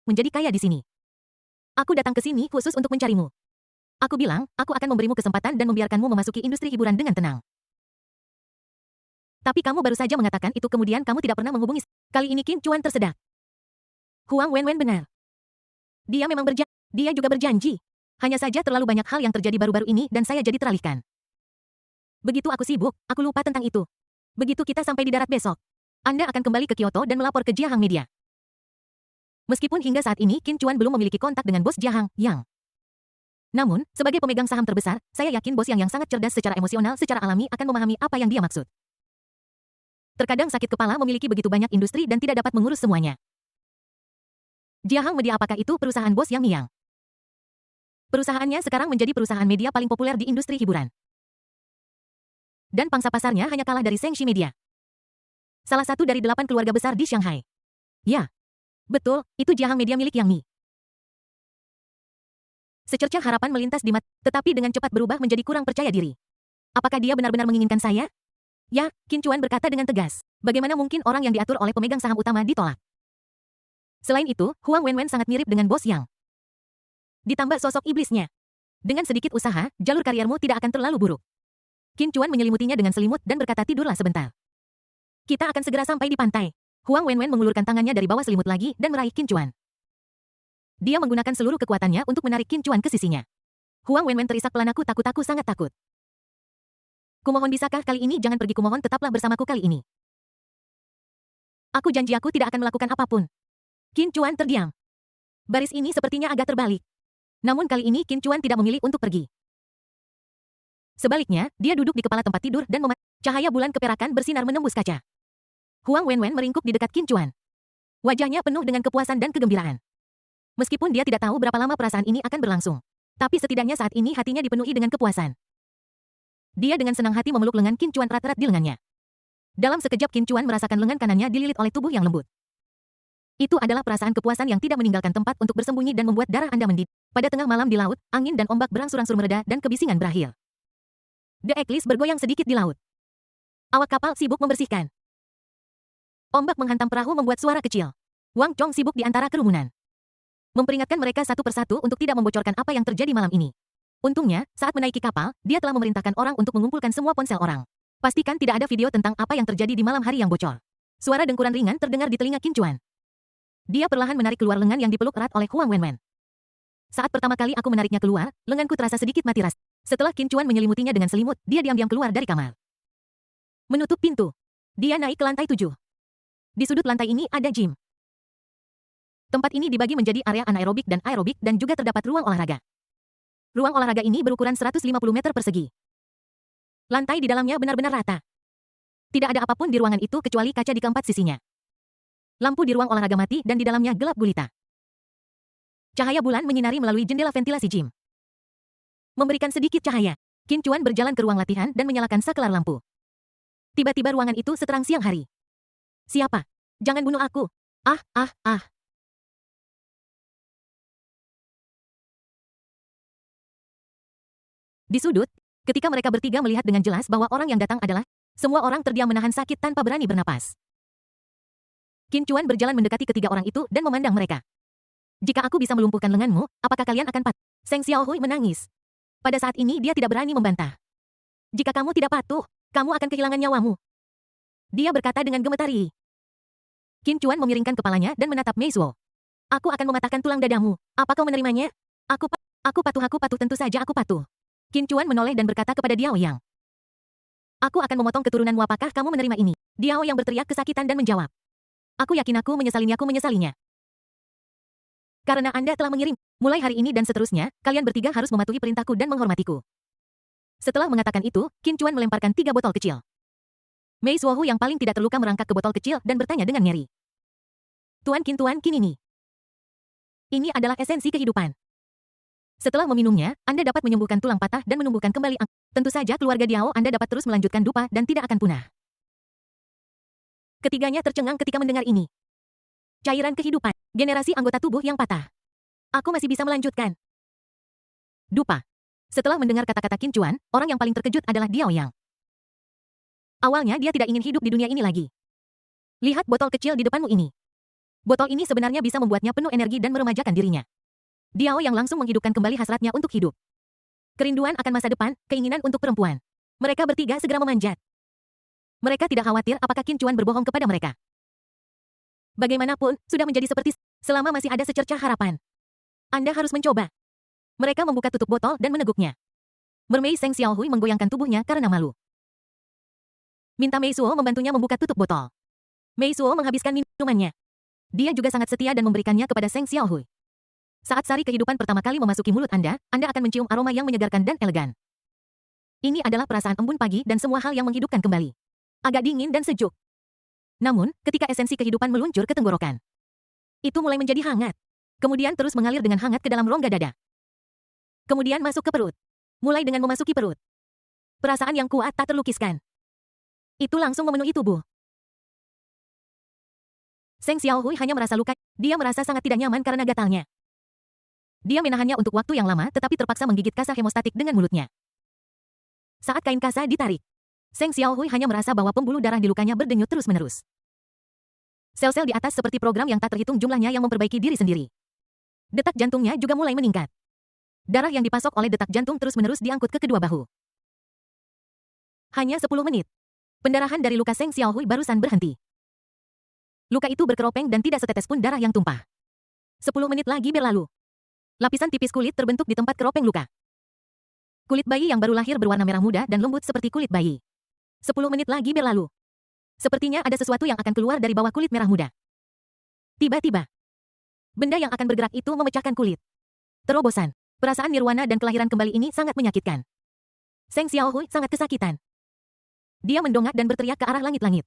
menjadi kaya di sini. Aku datang ke sini khusus untuk mencarimu. Aku bilang, aku akan memberimu kesempatan dan membiarkanmu memasuki industri hiburan dengan tenang. Tapi kamu baru saja mengatakan itu kemudian kamu tidak pernah menghubungi. Kali ini Qin Chuan tersedak. Huang Wenwen benar. Dia memang berjanji. Dia juga berjanji. Hanya saja terlalu banyak hal yang terjadi baru-baru ini dan saya jadi teralihkan. Begitu aku sibuk, aku lupa tentang itu. Begitu kita sampai di darat besok, Anda akan kembali ke Kyoto dan melapor ke Jiahang Media. Meskipun hingga saat ini Qin Chuan belum memiliki kontak dengan bos Jiahang, Yang. Namun, sebagai pemegang saham terbesar, saya yakin bos yang sangat cerdas secara emosional secara alami akan memahami apa yang dia maksud. Terkadang sakit kepala memiliki begitu banyak industri dan tidak dapat mengurus semuanya. Jiahang Media apakah itu perusahaan bos Yang Miang? Perusahaannya sekarang menjadi perusahaan media paling populer di industri hiburan. Dan pangsa pasarnya hanya kalah dari Shengxi Media. Salah satu dari 8 keluarga besar di Shanghai. Ya, betul, itu Jiahang Media milik Yang Mi. Secercah harapan melintas di mata, tetapi dengan cepat berubah menjadi kurang percaya diri. Apakah dia benar-benar menginginkan saya? Ya, Qin Chuan berkata dengan tegas. Bagaimana mungkin orang yang diatur oleh pemegang saham utama ditolak? Selain itu, Huang Wenwen sangat mirip dengan bos Yang. Ditambah sosok iblisnya. Dengan sedikit usaha, jalur kariermu tidak akan terlalu buruk. Qin Chuan menyelimutinya dengan selimut dan berkata tidurlah sebentar. Kita akan segera sampai di pantai. Huang Wenwen mengulurkan tangannya dari bawah selimut lagi dan meraih Qin Chuan. Dia menggunakan seluruh kekuatannya untuk menarik Qin Chuan ke sisinya. Huang Wenwen terisak pelan, aku sangat takut. Kumohon bisakah kali ini jangan pergi, kumohon tetaplah bersamaku kali ini. Aku janji aku tidak akan melakukan apapun. Qin Chuan terdiam. Baris ini sepertinya agak terbalik. Namun kali ini Qin Chuan tidak memilih untuk pergi. Sebaliknya, dia duduk di kepala tempat tidur dan cahaya bulan keperakan bersinar menembus kaca. Huang Wenwen meringkuk di dekat Qin Chuan. Wajahnya penuh dengan kepuasan dan kegembiraan. Meskipun dia tidak tahu berapa lama perasaan ini akan berlangsung. Tapi setidaknya saat ini hatinya dipenuhi dengan kepuasan. Dia dengan senang hati memeluk lengan Qin Chuan erat-erat di lengannya. Dalam sekejap Qin Chuan merasakan lengan kanannya dililit oleh tubuh yang lembut. Itu adalah perasaan kepuasan yang tidak meninggalkan tempat untuk bersembunyi dan membuat darah Anda mendidih. Pada tengah malam di laut, angin dan ombak berangsur-angsur mereda dan kebisingan berakhir. The Eclipse bergoyang sedikit di laut. Awak kapal sibuk membersihkan. Ombak menghantam perahu membuat suara kecil. Wang Chong sibuk di antara kerumunan. Memperingatkan mereka satu persatu untuk tidak membocorkan apa yang terjadi malam ini. Untungnya, saat menaiki kapal, dia telah memerintahkan orang untuk mengumpulkan semua ponsel orang. Pastikan tidak ada video tentang apa yang terjadi di malam hari yang bocor. Suara dengkuran ringan terdengar di telinga Qin Chuan. Dia perlahan menarik keluar lengan yang dipeluk erat oleh Huang Wenwen. Saat pertama kali aku menariknya keluar, lenganku terasa sedikit mati rasa. Setelah Qin Chuan menyelimutinya dengan selimut, dia diam-diam keluar dari kamar. Menutup pintu. Dia naik ke lantai 7. Di sudut lantai ini ada gym. Tempat ini dibagi menjadi area anaerobik dan aerobik dan juga terdapat ruang olahraga. Ruang olahraga ini berukuran 150 meter persegi. Lantai di dalamnya benar-benar rata. Tidak ada apapun di ruangan itu kecuali kaca di keempat sisinya. Lampu di ruang olahraga mati dan di dalamnya gelap gulita. Cahaya bulan menyinari melalui jendela ventilasi gym. Memberikan sedikit cahaya, Qin Chuan berjalan ke ruang latihan dan menyalakan saklar lampu. Tiba-tiba ruangan itu seterang siang hari. Siapa? Jangan bunuh aku. Ah. Di sudut, ketika mereka bertiga melihat dengan jelas bahwa orang yang datang adalah, semua orang terdiam menahan sakit tanpa berani bernapas. Qin Chuan berjalan mendekati ketiga orang itu dan memandang mereka. Jika aku bisa melumpuhkan lenganmu, apakah kalian akan patuh? Seng Xiaohui menangis. Pada saat ini dia tidak berani membantah. Jika kamu tidak patuh, kamu akan kehilangan nyawamu. Dia berkata dengan gemetari. Qin Chuan memiringkan kepalanya dan menatap Mei Zuo. Aku akan mematahkan tulang dadamu. Apa kau menerimanya? Aku patuh, tentu saja aku patuh. Qin Chuan menoleh dan berkata kepada Diao Yang. Aku akan memotong keturunanmu, apakah kamu menerima ini? Diao Yang berteriak kesakitan dan menjawab. Aku yakin aku menyesalinya. Karena Anda telah mengirim, mulai hari ini dan seterusnya, kalian bertiga harus mematuhi perintahku dan menghormatiku. Setelah mengatakan itu, Qin Chuan melemparkan 3 botol kecil. Mei Zuohu yang paling tidak terluka merangkak ke botol kecil dan bertanya dengan nyeri. Tuan Qin ini. Ini adalah esensi kehidupan. Setelah meminumnya, Anda dapat menyembuhkan tulang patah dan menumbuhkan kembali Tentu saja keluarga Diao Anda dapat terus melanjutkan dupa dan tidak akan punah. Ketiganya tercengang ketika mendengar ini. Cairan kehidupan, generasi anggota tubuh yang patah. Aku masih bisa melanjutkan. Dupa. Setelah mendengar kata-kata Qin Chuan, orang yang paling terkejut adalah Diao Yang. Awalnya dia tidak ingin hidup di dunia ini lagi. Lihat botol kecil di depanmu ini. Botol ini sebenarnya bisa membuatnya penuh energi dan meremajakan dirinya. Diao yang langsung menghidupkan kembali hasratnya untuk hidup. Kerinduan akan masa depan, keinginan untuk perempuan. Mereka bertiga segera memanjat. Mereka tidak khawatir apakah Qin Chuan berbohong kepada mereka. Bagaimanapun, sudah menjadi seperti selama masih ada secercah harapan. Anda harus mencoba. Mereka membuka tutup botol dan meneguknya. Mermaid Seng Xiaohui menggoyangkan tubuhnya karena malu. Minta Mei Suo membantunya membuka tutup botol. Mei Suo menghabiskan minumannya. Dia juga sangat setia dan memberikannya kepada Seng Xiaohui. Saat sari kehidupan pertama kali memasuki mulut Anda akan mencium aroma yang menyegarkan dan elegan. Ini adalah perasaan embun pagi dan semua hal yang menghidupkan kembali. Agak dingin dan sejuk. Namun, ketika esensi kehidupan meluncur ke tenggorokan, itu mulai menjadi hangat. Kemudian terus mengalir dengan hangat ke dalam rongga dada. Kemudian masuk ke perut. Mulai dengan memasuki perut. Perasaan yang kuat tak terlukiskan. Itu langsung memenuhi tubuh. Seng Xiaohui hanya merasa luka, dia merasa sangat tidak nyaman karena gatalnya. Dia menahannya untuk waktu yang lama tetapi terpaksa menggigit kasa hemostatik dengan mulutnya. Saat kain kasa ditarik, Seng Xiaohui hanya merasa bahwa pembuluh darah di lukanya berdenyut terus-menerus. Sel-sel di atas seperti program yang tak terhitung jumlahnya yang memperbaiki diri sendiri. Detak jantungnya juga mulai meningkat. Darah yang dipasok oleh detak jantung terus-menerus diangkut ke kedua bahu. Hanya 10 menit. Pendarahan dari luka Seng Xiaohui barusan berhenti. Luka itu berkeropeng dan tidak setetes pun darah yang tumpah. 10 menit lagi berlalu. Lapisan tipis kulit terbentuk di tempat keropeng luka. Kulit bayi yang baru lahir berwarna merah muda dan lembut seperti kulit bayi. 10 menit lagi berlalu. Sepertinya ada sesuatu yang akan keluar dari bawah kulit merah muda. Tiba-tiba, benda yang akan bergerak itu memecahkan kulit. Terobosan. Perasaan nirwana dan kelahiran kembali ini sangat menyakitkan. Seng Xiaohui sangat kesakitan. Dia mendongak dan berteriak ke arah langit-langit.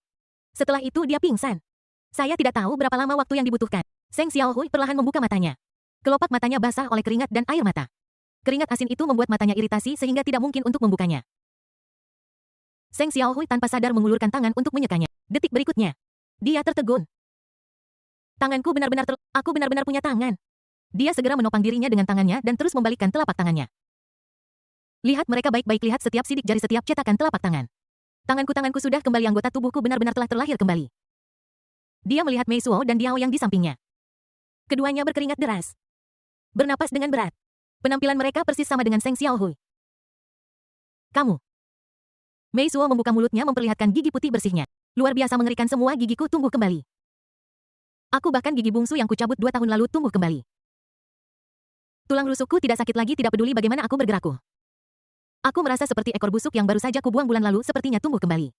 Setelah itu dia pingsan. Saya tidak tahu berapa lama waktu yang dibutuhkan. Seng Xiaohui perlahan membuka matanya. Kelopak matanya basah oleh keringat dan air mata. Keringat asin itu membuat matanya iritasi sehingga tidak mungkin untuk membukanya. Seng Xiaohui tanpa sadar mengulurkan tangan untuk menyekanya. Detik berikutnya, dia tertegun. Tanganku benar-benar aku benar-benar punya tangan. Dia segera menopang dirinya dengan tangannya dan terus membalikkan telapak tangannya. Lihat mereka baik-baik, lihat setiap sidik jari, setiap cetakan telapak tangan. Tanganku sudah kembali, anggota tubuhku benar-benar telah terlahir kembali. Dia melihat Mei Suo dan Diao yang di sampingnya. Keduanya berkeringat deras. Bernapas dengan berat. Penampilan mereka persis sama dengan Seng Xiaohui. Kamu. Mei Suo membuka mulutnya memperlihatkan gigi putih bersihnya. Luar biasa mengerikan, semua gigiku tumbuh kembali. Aku bahkan gigi bungsu yang kucabut 2 tahun lalu tumbuh kembali. Tulang rusukku tidak sakit lagi, tidak peduli bagaimana aku bergerakku. Aku merasa seperti ekor busuk yang baru saja kubuang bulan lalu sepertinya tumbuh kembali.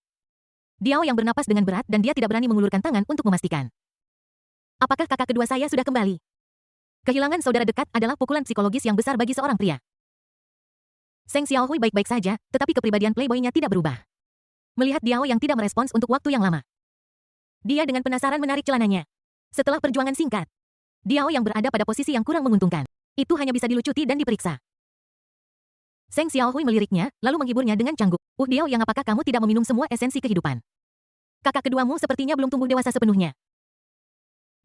Diao yang bernapas dengan berat dan dia tidak berani mengulurkan tangan untuk memastikan. Apakah kakak kedua saya sudah kembali? Kehilangan saudara dekat adalah pukulan psikologis yang besar bagi seorang pria. Seng Xiaohui baik-baik saja, tetapi kepribadian playboy-nya tidak berubah. Melihat Diao yang tidak merespons untuk waktu yang lama, dia dengan penasaran menarik celananya. Setelah perjuangan singkat, Diao yang berada pada posisi yang kurang menguntungkan. Itu hanya bisa dilucuti dan diperiksa. Seng Xiaohui meliriknya, lalu menghiburnya dengan canggung. Diao yang, apakah kamu tidak meminum semua esensi kehidupan? Kakak keduamu sepertinya belum tumbuh dewasa sepenuhnya.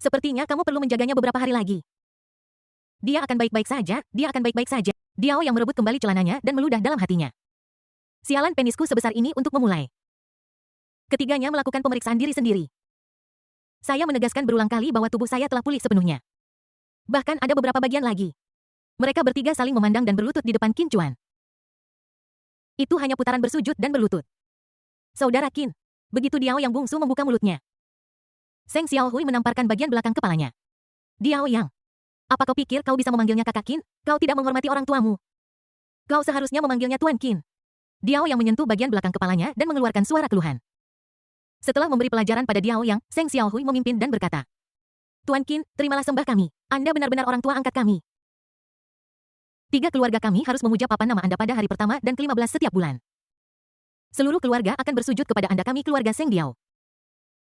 Sepertinya kamu perlu menjaganya beberapa hari lagi. Dia akan baik-baik saja, dia akan baik-baik saja. Diao yang merebut kembali celananya dan meludah dalam hatinya. Sialan, penisku sebesar ini untuk memulai. Ketiganya melakukan pemeriksaan diri sendiri. Saya menegaskan berulang kali bahwa tubuh saya telah pulih sepenuhnya. Bahkan ada beberapa bagian lagi. Mereka bertiga saling memandang dan berlutut di depan Qin Chuan. Itu hanya putaran bersujud dan berlutut. Saudara Qin. Begitu Diao yang bungsu membuka mulutnya, Seng Xiaohui menamparkan bagian belakang kepalanya. Diao yang, apa kau pikir kau bisa memanggilnya kakak Qin? Kau tidak menghormati orang tuamu. Kau seharusnya memanggilnya Tuan Qin. Diao yang menyentuh bagian belakang kepalanya dan mengeluarkan suara keluhan. Setelah memberi pelajaran pada Diao yang, Seng Xiaohui memimpin dan berkata, Tuan Qin, terimalah sembah kami. Anda benar-benar orang tua angkat kami. 3 keluarga kami harus memuja papan nama Anda pada hari pertama dan ke-15 setiap bulan. Seluruh keluarga akan bersujud kepada Anda, kami keluarga Seng Diao.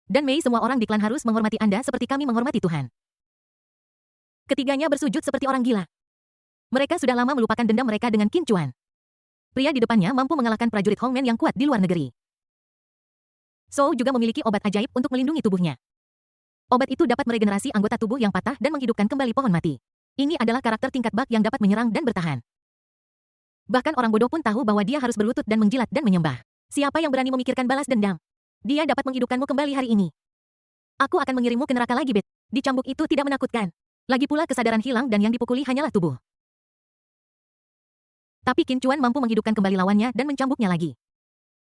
Dan Mei, semua orang di klan harus menghormati Anda seperti kami menghormati Tuhan. Ketiganya bersujud seperti orang gila. Mereka sudah lama melupakan dendam mereka dengan Qin Chuan. Pria di depannya mampu mengalahkan prajurit Hongmen yang kuat di luar negeri. Zhou juga memiliki obat ajaib untuk melindungi tubuhnya. Obat itu dapat meregenerasi anggota tubuh yang patah dan menghidupkan kembali pohon mati. Ini adalah karakter tingkat bak yang dapat menyerang dan bertahan. Bahkan orang bodoh pun tahu bahwa dia harus berlutut dan menjilat dan menyembah. Siapa yang berani memikirkan balas dendam? Dia dapat menghidupkanmu kembali hari ini. Aku akan mengirimmu ke neraka lagi, Bet. Dicambuk itu tidak menakutkan. Lagi pula kesadaran hilang dan yang dipukuli hanyalah tubuh. Tapi Qin Chuan mampu menghidupkan kembali lawannya dan mencambuknya lagi.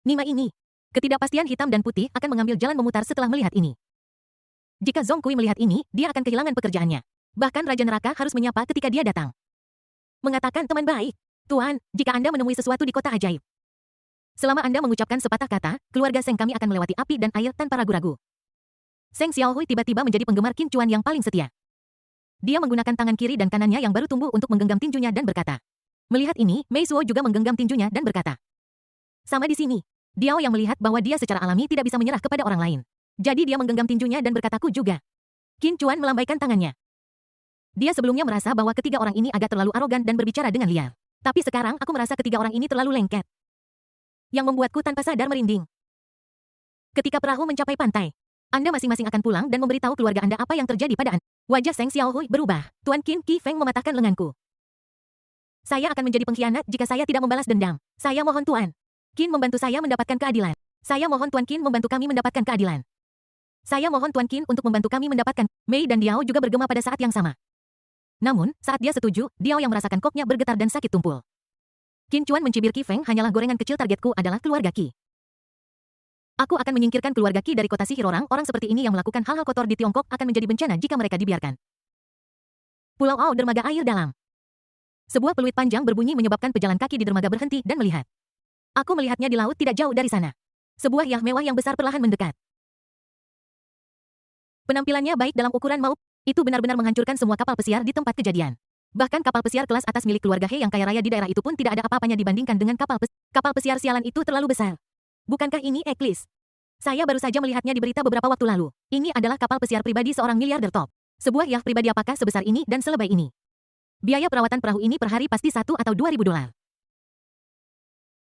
Nima ini. Ketidakpastian hitam dan putih akan mengambil jalan memutar setelah melihat ini. Jika Zhong Kui melihat ini, dia akan kehilangan pekerjaannya. Bahkan Raja Neraka harus menyapa ketika dia datang. Mengatakan teman baik. Tuan, jika Anda menemui sesuatu di kota ajaib. Selama Anda mengucapkan sepatah kata, keluarga Seng kami akan melewati api dan air tanpa ragu-ragu. Seng Xiaohui tiba-tiba menjadi penggemar Qin Chuan yang paling setia. Dia menggunakan tangan kiri dan kanannya yang baru tumbuh untuk menggenggam tinjunya dan berkata. Melihat ini, Mei Suo juga menggenggam tinjunya dan berkata. Sama di sini. Diao yang melihat bahwa dia secara alami tidak bisa menyerah kepada orang lain. Jadi dia menggenggam tinjunya dan berkataku juga. Qin Chuan melambaikan tangannya. Dia sebelumnya merasa bahwa ketiga orang ini agak terlalu arogan dan berbicara dengan liar. Tapi sekarang aku merasa ketiga orang ini terlalu lengket. Yang membuatku tanpa sadar merinding. Ketika perahu mencapai pantai, Anda masing-masing akan pulang dan memberitahu keluarga Anda apa yang terjadi pada Anda. Wajah Seng Xiaohui berubah. Tuan Qin Qi Feng mematahkan lenganku. Saya akan menjadi pengkhianat jika saya tidak membalas dendam. Saya mohon Tuan. Qin membantu saya mendapatkan keadilan. Saya mohon Tuan Qin membantu kami mendapatkan keadilan. Saya mohon Tuan Qin untuk membantu kami mendapatkan. Mei dan Diao juga bergema pada saat yang sama. Namun, saat dia setuju, Diao yang merasakan koknya bergetar dan sakit tumpul. Qin Chuan mencibir Qi Feng hanyalah gorengan kecil, targetku adalah keluarga Qi. Aku akan menyingkirkan keluarga Qi dari kota sihir orang seperti ini yang melakukan hal-hal kotor di Tiongkok akan menjadi bencana jika mereka dibiarkan. Pulau Ao dermaga air dalam. Sebuah peluit panjang berbunyi menyebabkan pejalan kaki di dermaga berhenti dan melihat. Aku melihatnya di laut tidak jauh dari sana. Sebuah yah mewah yang besar perlahan mendekat. Penampilannya baik dalam ukuran maupun itu benar-benar menghancurkan semua kapal pesiar di tempat kejadian. Bahkan kapal pesiar kelas atas milik keluarga He yang kaya raya di daerah itu pun tidak ada apa-apanya dibandingkan dengan kapal pesiar sialan itu terlalu besar. Bukankah ini Eklis? Saya baru saja melihatnya di berita beberapa waktu lalu. Ini adalah kapal pesiar pribadi seorang miliarder top. Sebuah yah pribadi apakah sebesar ini dan selebay ini? Biaya perawatan perahu ini per hari pasti 1 atau 2.000 dolar.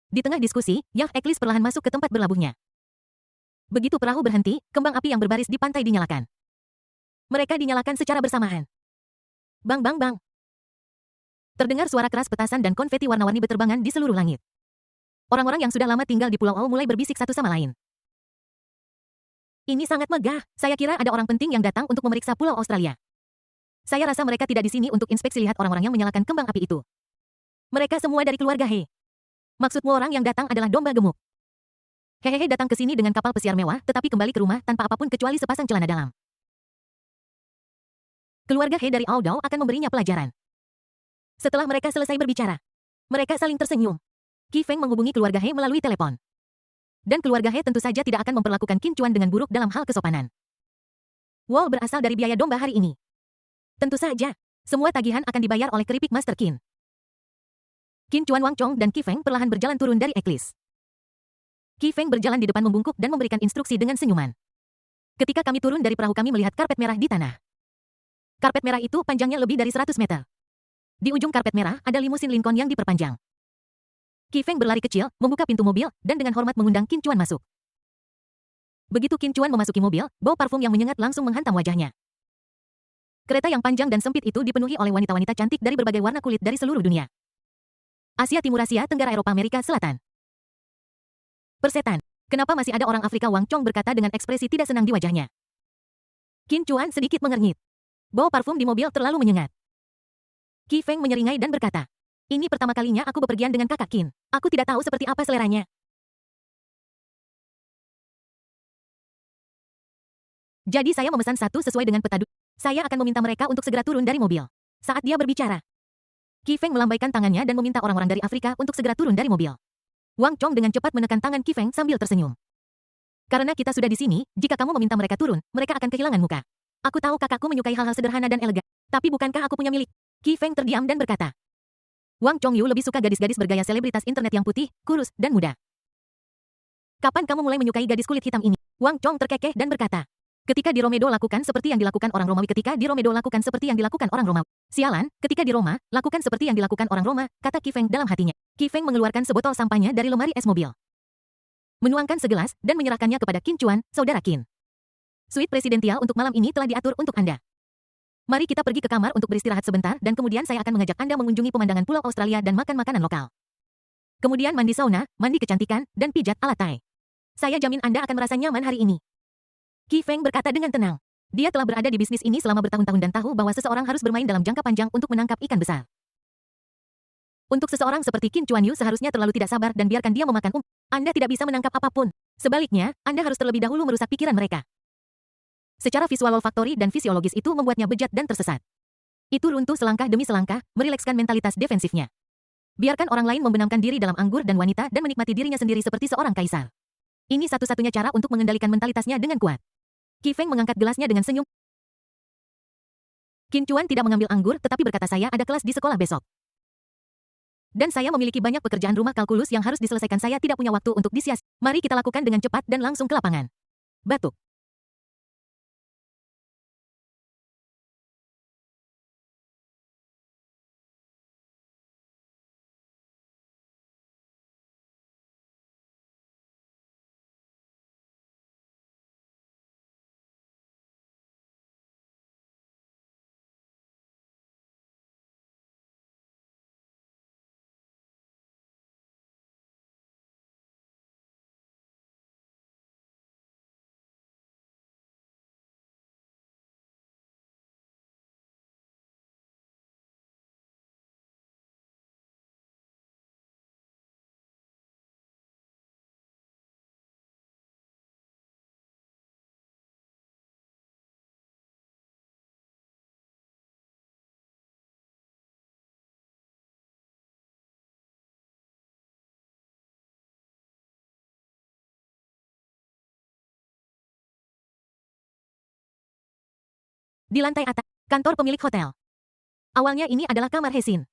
Di tengah diskusi, yah Eklis perlahan masuk ke tempat berlabuhnya. Begitu perahu berhenti, kembang api yang berbaris di pantai dinyalakan. Mereka dinyalakan secara bersamaan. Bang bang bang. Terdengar suara keras petasan dan konfeti warna-warni berterbangan di seluruh langit. Orang-orang yang sudah lama tinggal di Pulau Ao mulai berbisik satu sama lain. Ini sangat megah. Saya kira ada orang penting yang datang untuk memeriksa Pulau Australia. Saya rasa mereka tidak di sini untuk inspeksi lihat orang-orang yang menyalakan kembang api itu. Mereka semua dari keluarga He. Maksudmu orang yang datang adalah domba gemuk. Hehehe datang ke sini dengan kapal pesiar mewah, tetapi kembali ke rumah tanpa apapun kecuali sepasang celana dalam. Keluarga He dari Aodao akan memberinya pelajaran. Setelah mereka selesai berbicara, mereka saling tersenyum. Qi Feng menghubungi keluarga He melalui telepon. Dan keluarga He tentu saja tidak akan memperlakukan Qin Chuan dengan buruk dalam hal kesopanan. Wall berasal dari biaya domba hari ini. Tentu saja, semua tagihan akan dibayar oleh keripik Master Qin. Qin Chuan, Wang Chong dan Qi Feng perlahan berjalan turun dari Eklis. Qi Feng berjalan di depan membungkuk dan memberikan instruksi dengan senyuman. Ketika kami turun dari perahu kami melihat karpet merah di tanah. Karpet merah itu panjangnya lebih dari 100 meter. Di ujung karpet merah ada limusin Lincoln yang diperpanjang. Qi Feng berlari kecil, membuka pintu mobil, dan dengan hormat mengundang Qin Chuan masuk. Begitu Qin Chuan memasuki mobil, bau parfum yang menyengat langsung menghantam wajahnya. Kereta yang panjang dan sempit itu dipenuhi oleh wanita-wanita cantik dari berbagai warna kulit dari seluruh dunia. Asia Timur, Asia Tenggara, Eropa, Amerika Selatan. Persetan. Kenapa masih ada orang Afrika? Wang Chong berkata dengan ekspresi tidak senang di wajahnya. Qin Chuan sedikit mengernyit. Bau parfum di mobil terlalu menyengat. Qi Feng menyeringai dan berkata, ini pertama kalinya aku bepergian dengan kakak Qin. Aku tidak tahu seperti apa seleranya. Jadi saya memesan satu sesuai dengan peta. Saya akan meminta mereka untuk segera turun dari mobil. Saat dia berbicara, Qi Feng melambaikan tangannya dan meminta orang-orang dari Afrika untuk segera turun dari mobil. Wang Chong dengan cepat menekan tangan Qi Feng sambil tersenyum. Karena kita sudah di sini, jika kamu meminta mereka turun, mereka akan kehilangan muka. Aku tahu kakakku menyukai hal-hal sederhana dan elegan. Tapi bukankah aku punya milik? Qi Feng terdiam dan berkata. Wang Chongyu lebih suka gadis-gadis bergaya selebritas internet yang putih, kurus, dan muda. Kapan kamu mulai menyukai gadis kulit hitam ini? Wang Chong terkekeh dan berkata. Ketika di Romedo lakukan seperti yang dilakukan orang Romawi. Ketika di Romedo lakukan seperti yang dilakukan orang Romawi. Sialan, ketika di Roma, lakukan seperti yang dilakukan orang Roma, kata Qi Feng dalam hatinya. Qi Feng mengeluarkan sebotol sampahnya dari lemari es mobil. Menuangkan segelas, dan menyerahkannya kepada Qin Chuan, saudara Qin. Suite presidensial untuk malam ini telah diatur untuk Anda. Mari kita pergi ke kamar untuk beristirahat sebentar dan kemudian saya akan mengajak Anda mengunjungi pemandangan Pulau Australia dan makan makanan lokal. Kemudian mandi sauna, mandi kecantikan, dan pijat ala Thai. Saya jamin Anda akan merasa nyaman hari ini. Qi Feng berkata dengan tenang. Dia telah berada di bisnis ini selama bertahun-tahun dan tahu bahwa seseorang harus bermain dalam jangka panjang untuk menangkap ikan besar. Untuk seseorang seperti Qin Chuan Yu seharusnya terlalu tidak sabar dan biarkan dia memakan Anda tidak bisa menangkap apapun. Sebaliknya, Anda harus terlebih dahulu merusak pikiran mereka. Secara visual olfaktori dan fisiologis itu membuatnya bejat dan tersesat. Itu runtuh selangkah demi selangkah, merilekskan mentalitas defensifnya. Biarkan orang lain membenamkan diri dalam anggur dan wanita dan menikmati dirinya sendiri seperti seorang kaisar. Ini satu-satunya cara untuk mengendalikan mentalitasnya dengan kuat. Qi Feng mengangkat gelasnya dengan senyum. Qin Chuan tidak mengambil anggur tetapi berkata saya ada kelas di sekolah besok. Dan saya memiliki banyak pekerjaan rumah kalkulus yang harus diselesaikan saya tidak punya waktu untuk disias. Mari kita lakukan dengan cepat dan langsung ke lapangan. Batuk. Di lantai atas, kantor pemilik hotel. Awalnya ini adalah kamar Hesin.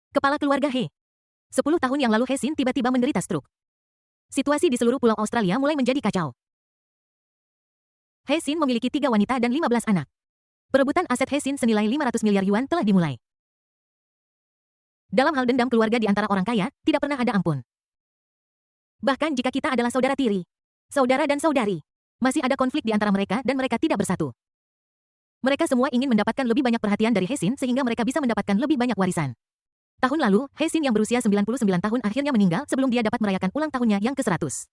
Kepala keluarga He. 10 tahun yang lalu Hesin tiba-tiba menderita stroke. Situasi di seluruh pulau Australia mulai menjadi kacau. Hesin memiliki 3 wanita dan 15 anak. Perebutan aset Hesin senilai 500 miliar yuan telah dimulai. Dalam hal dendam keluarga di antara orang kaya, tidak pernah ada ampun. Bahkan jika kita adalah saudara tiri, saudara dan saudari, masih ada konflik di antara mereka dan mereka tidak bersatu. Mereka semua ingin mendapatkan lebih banyak perhatian dari Hesin sehingga mereka bisa mendapatkan lebih banyak warisan. Tahun lalu, Hesin yang berusia 99 tahun akhirnya meninggal sebelum dia dapat merayakan ulang tahunnya yang ke-100.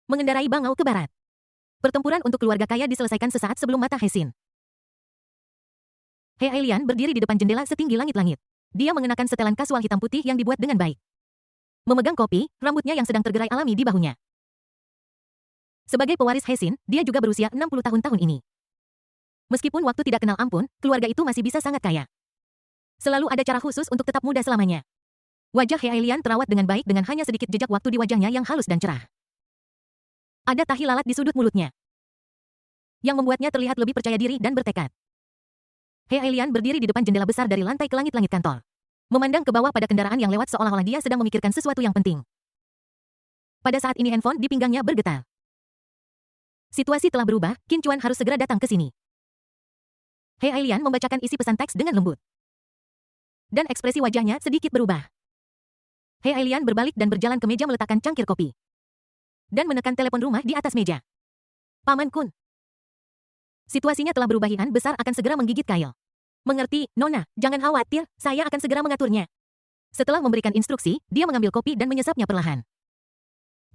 Mengendarai bangau ke barat. Pertempuran untuk keluarga kaya diselesaikan sesaat sebelum mata Hesin. He Ailian berdiri di depan jendela setinggi langit-langit. Dia mengenakan setelan kasual hitam putih yang dibuat dengan baik. Memegang kopi, rambutnya yang sedang tergerai alami di bahunya. Sebagai pewaris Hesin, dia juga berusia 60 tahun ini. Meskipun waktu tidak kenal ampun, keluarga itu masih bisa sangat kaya. Selalu ada cara khusus untuk tetap muda selamanya. Wajah He Ailian terawat dengan baik dengan hanya sedikit jejak waktu di wajahnya yang halus dan cerah. Ada tahi lalat di sudut mulutnya, yang membuatnya terlihat lebih percaya diri dan bertekad. He Ailian berdiri di depan jendela besar dari lantai ke langit-langit kantor. Memandang ke bawah pada kendaraan yang lewat seolah-olah dia sedang memikirkan sesuatu yang penting. Pada saat ini handphone di pinggangnya bergetar. Situasi telah berubah, Qin Chuan harus segera datang ke sini. He Ailian membacakan isi pesan teks dengan lembut. Dan ekspresi wajahnya sedikit berubah. He Ailian berbalik dan berjalan ke meja meletakkan cangkir kopi. Dan menekan telepon rumah di atas meja. Paman Kun. Situasinya telah berubah. Hian besar akan segera menggigit Kyle. Mengerti, Nona, jangan khawatir, saya akan segera mengaturnya. Setelah memberikan instruksi, dia mengambil kopi dan menyesapnya perlahan.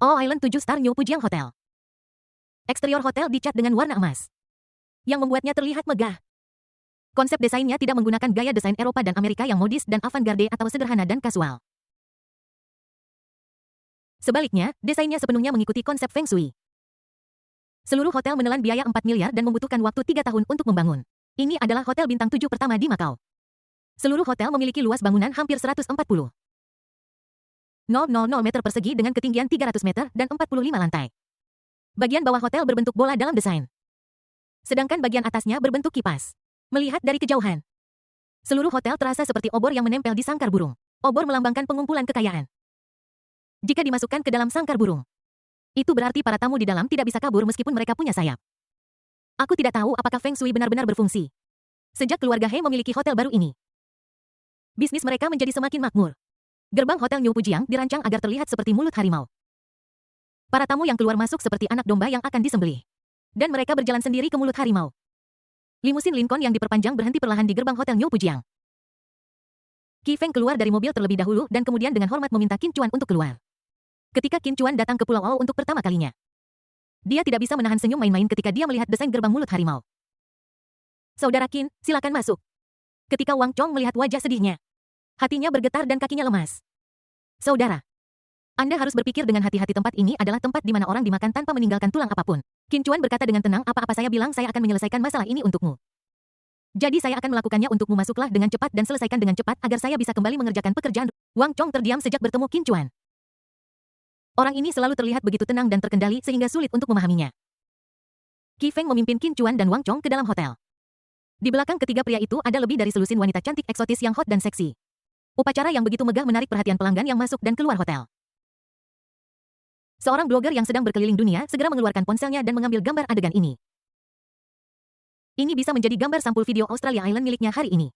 Oh Island 7 Star New Pujiang Hotel. Eksterior hotel dicat dengan warna emas. Yang membuatnya terlihat megah. Konsep desainnya tidak menggunakan gaya desain Eropa dan Amerika yang modis dan avant-garde atau sederhana dan kasual. Sebaliknya, desainnya sepenuhnya mengikuti konsep Feng Shui. Seluruh hotel menelan biaya 4 miliar dan membutuhkan waktu 3 tahun untuk membangun. Ini adalah hotel bintang 7 pertama di Macau. Seluruh hotel memiliki luas bangunan hampir 140,000 meter persegi dengan ketinggian 300 meter dan 45 lantai. Bagian bawah hotel berbentuk bola dalam desain. Sedangkan bagian atasnya berbentuk kipas. Melihat dari kejauhan, seluruh hotel terasa seperti obor yang menempel di sangkar burung. Obor melambangkan pengumpulan kekayaan. Jika dimasukkan ke dalam sangkar burung, itu berarti para tamu di dalam tidak bisa kabur meskipun mereka punya sayap. Aku tidak tahu apakah Feng Shui benar-benar berfungsi. Sejak keluarga He memiliki hotel baru ini, bisnis mereka menjadi semakin makmur. Gerbang Hotel New Pujiang dirancang agar terlihat seperti mulut harimau. Para tamu yang keluar masuk seperti anak domba yang akan disembelih. Dan mereka berjalan sendiri ke mulut harimau. Limusin Lincoln yang diperpanjang berhenti perlahan di gerbang Hotel New Pujiang. Qi Feng keluar dari mobil terlebih dahulu dan kemudian dengan hormat meminta Qin Chuan untuk keluar. Ketika Qin Chuan datang ke Pulau Ao untuk pertama kalinya, Dia tidak bisa menahan senyum main-main ketika dia melihat desain gerbang mulut harimau. Saudara Qin, silakan masuk. Ketika Wang Chong melihat wajah sedihnya, hatinya bergetar dan kakinya lemas. Saudara, Anda harus berpikir dengan hati-hati, tempat ini adalah tempat di mana orang dimakan tanpa meninggalkan tulang apapun. Qin Chuan berkata dengan tenang, apa-apa saya bilang saya akan menyelesaikan masalah ini untukmu. Jadi saya akan melakukannya untukmu, masuklah dengan cepat dan selesaikan dengan cepat agar saya bisa kembali mengerjakan pekerjaan. Wang Chong terdiam sejak bertemu Qin Chuan. Orang ini selalu terlihat begitu tenang dan terkendali sehingga sulit untuk memahaminya. Qi Feng memimpin Qin Chuan dan Wang Chong ke dalam hotel. Di belakang ketiga pria itu ada lebih dari selusin wanita cantik eksotis yang hot dan seksi. Upacara yang begitu megah menarik perhatian pelanggan yang masuk dan keluar hotel. Seorang blogger yang sedang berkeliling dunia segera mengeluarkan ponselnya dan mengambil gambar adegan ini. Ini bisa menjadi gambar sampul video Australia Island miliknya hari ini.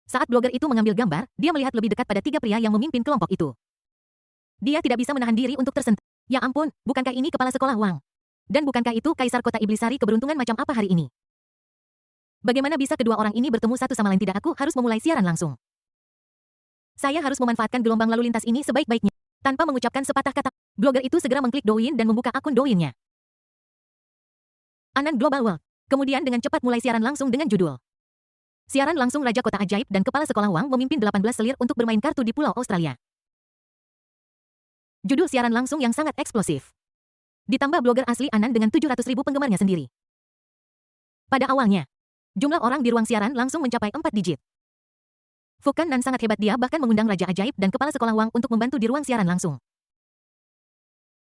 Saat blogger itu mengambil gambar, dia melihat lebih dekat pada tiga pria yang memimpin kelompok itu. Dia tidak bisa menahan diri untuk tersentuh. Ya ampun, bukankah ini kepala sekolah Wang? Dan bukankah itu Kaisar Kota Iblis Sari? Keberuntungan macam apa hari ini? Bagaimana bisa kedua orang ini bertemu satu sama lain? Tidak, aku harus memulai siaran langsung. Saya harus memanfaatkan gelombang lalu lintas ini sebaik-baiknya. Tanpa mengucapkan sepatah kata, blogger itu segera mengklik Douyin dan membuka akun Douyinnya. Anan Global World. Kemudian dengan cepat mulai siaran langsung dengan judul Siaran langsung Raja Kota Ajaib dan Kepala Sekolah Wang memimpin 18 selir untuk bermain kartu di Pulau Australia. Judul siaran langsung yang sangat eksplosif. Ditambah blogger asli Anan dengan 700.000 penggemarnya sendiri. Pada awalnya, jumlah orang di ruang siaran langsung mencapai 4 digit. Fukan Nan sangat hebat, dia bahkan mengundang Raja Ajaib dan Kepala Sekolah Wang untuk membantu di ruang siaran langsung.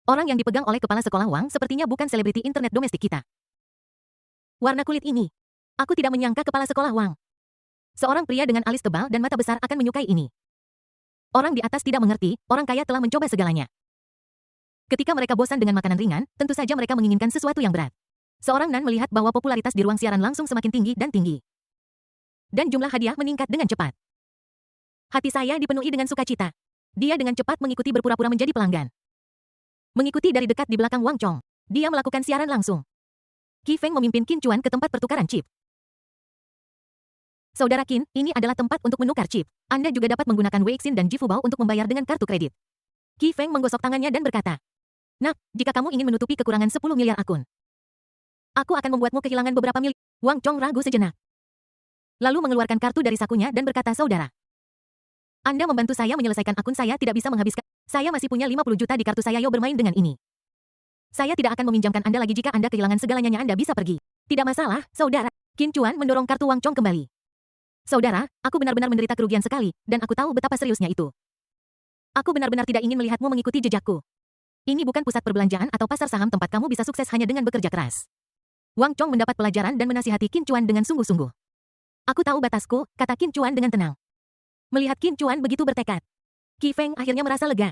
Orang yang dipegang oleh Kepala Sekolah Wang sepertinya bukan selebriti internet domestik kita. Warna kulit ini. Aku tidak menyangka Kepala Sekolah Wang. Seorang pria dengan alis tebal dan mata besar akan menyukai ini. Orang di atas tidak mengerti, orang kaya telah mencoba segalanya. Ketika mereka bosan dengan makanan ringan, tentu saja mereka menginginkan sesuatu yang berat. Seorang Nan melihat bahwa popularitas di ruang siaran langsung semakin tinggi dan tinggi. Dan jumlah hadiah meningkat dengan cepat. Hati saya dipenuhi dengan sukacita. Dia dengan cepat mengikuti berpura-pura menjadi pelanggan. Mengikuti dari dekat di belakang Wang Chong. Dia melakukan siaran langsung. Qi Feng memimpin Qin Chuan ke tempat pertukaran chip. Saudara Qin, ini adalah tempat untuk menukar chip. Anda juga dapat menggunakan Weixin dan Jifubao untuk membayar dengan kartu kredit. Qi Feng menggosok tangannya dan berkata, "Nak, jika kamu ingin menutupi kekurangan 10 miliar akun, aku akan membuatmu kehilangan beberapa miliar." Wang Chong ragu sejenak. Lalu mengeluarkan kartu dari sakunya dan berkata, "Saudara, Anda membantu saya menyelesaikan akun, saya tidak bisa menghabiskan. Saya masih punya 50 juta di kartu saya, yo bermain dengan ini. Saya tidak akan meminjamkan Anda lagi, jika Anda kehilangan segalanya Anda bisa pergi." "Tidak masalah, saudara." Qin Chuan mendorong kartu Wang Chong kembali. "Saudara, aku benar-benar menderita kerugian sekali, dan aku tahu betapa seriusnya itu. Aku benar-benar tidak ingin melihatmu mengikuti jejakku. Ini bukan pusat perbelanjaan atau pasar saham tempat kamu bisa sukses hanya dengan bekerja keras." Wang Chong mendapat pelajaran dan menasihati Qin Chuan dengan sungguh-sungguh. "Aku tahu batasku," kata Qin Chuan dengan tenang. Melihat Qin Chuan begitu bertekad, Qi Feng akhirnya merasa lega.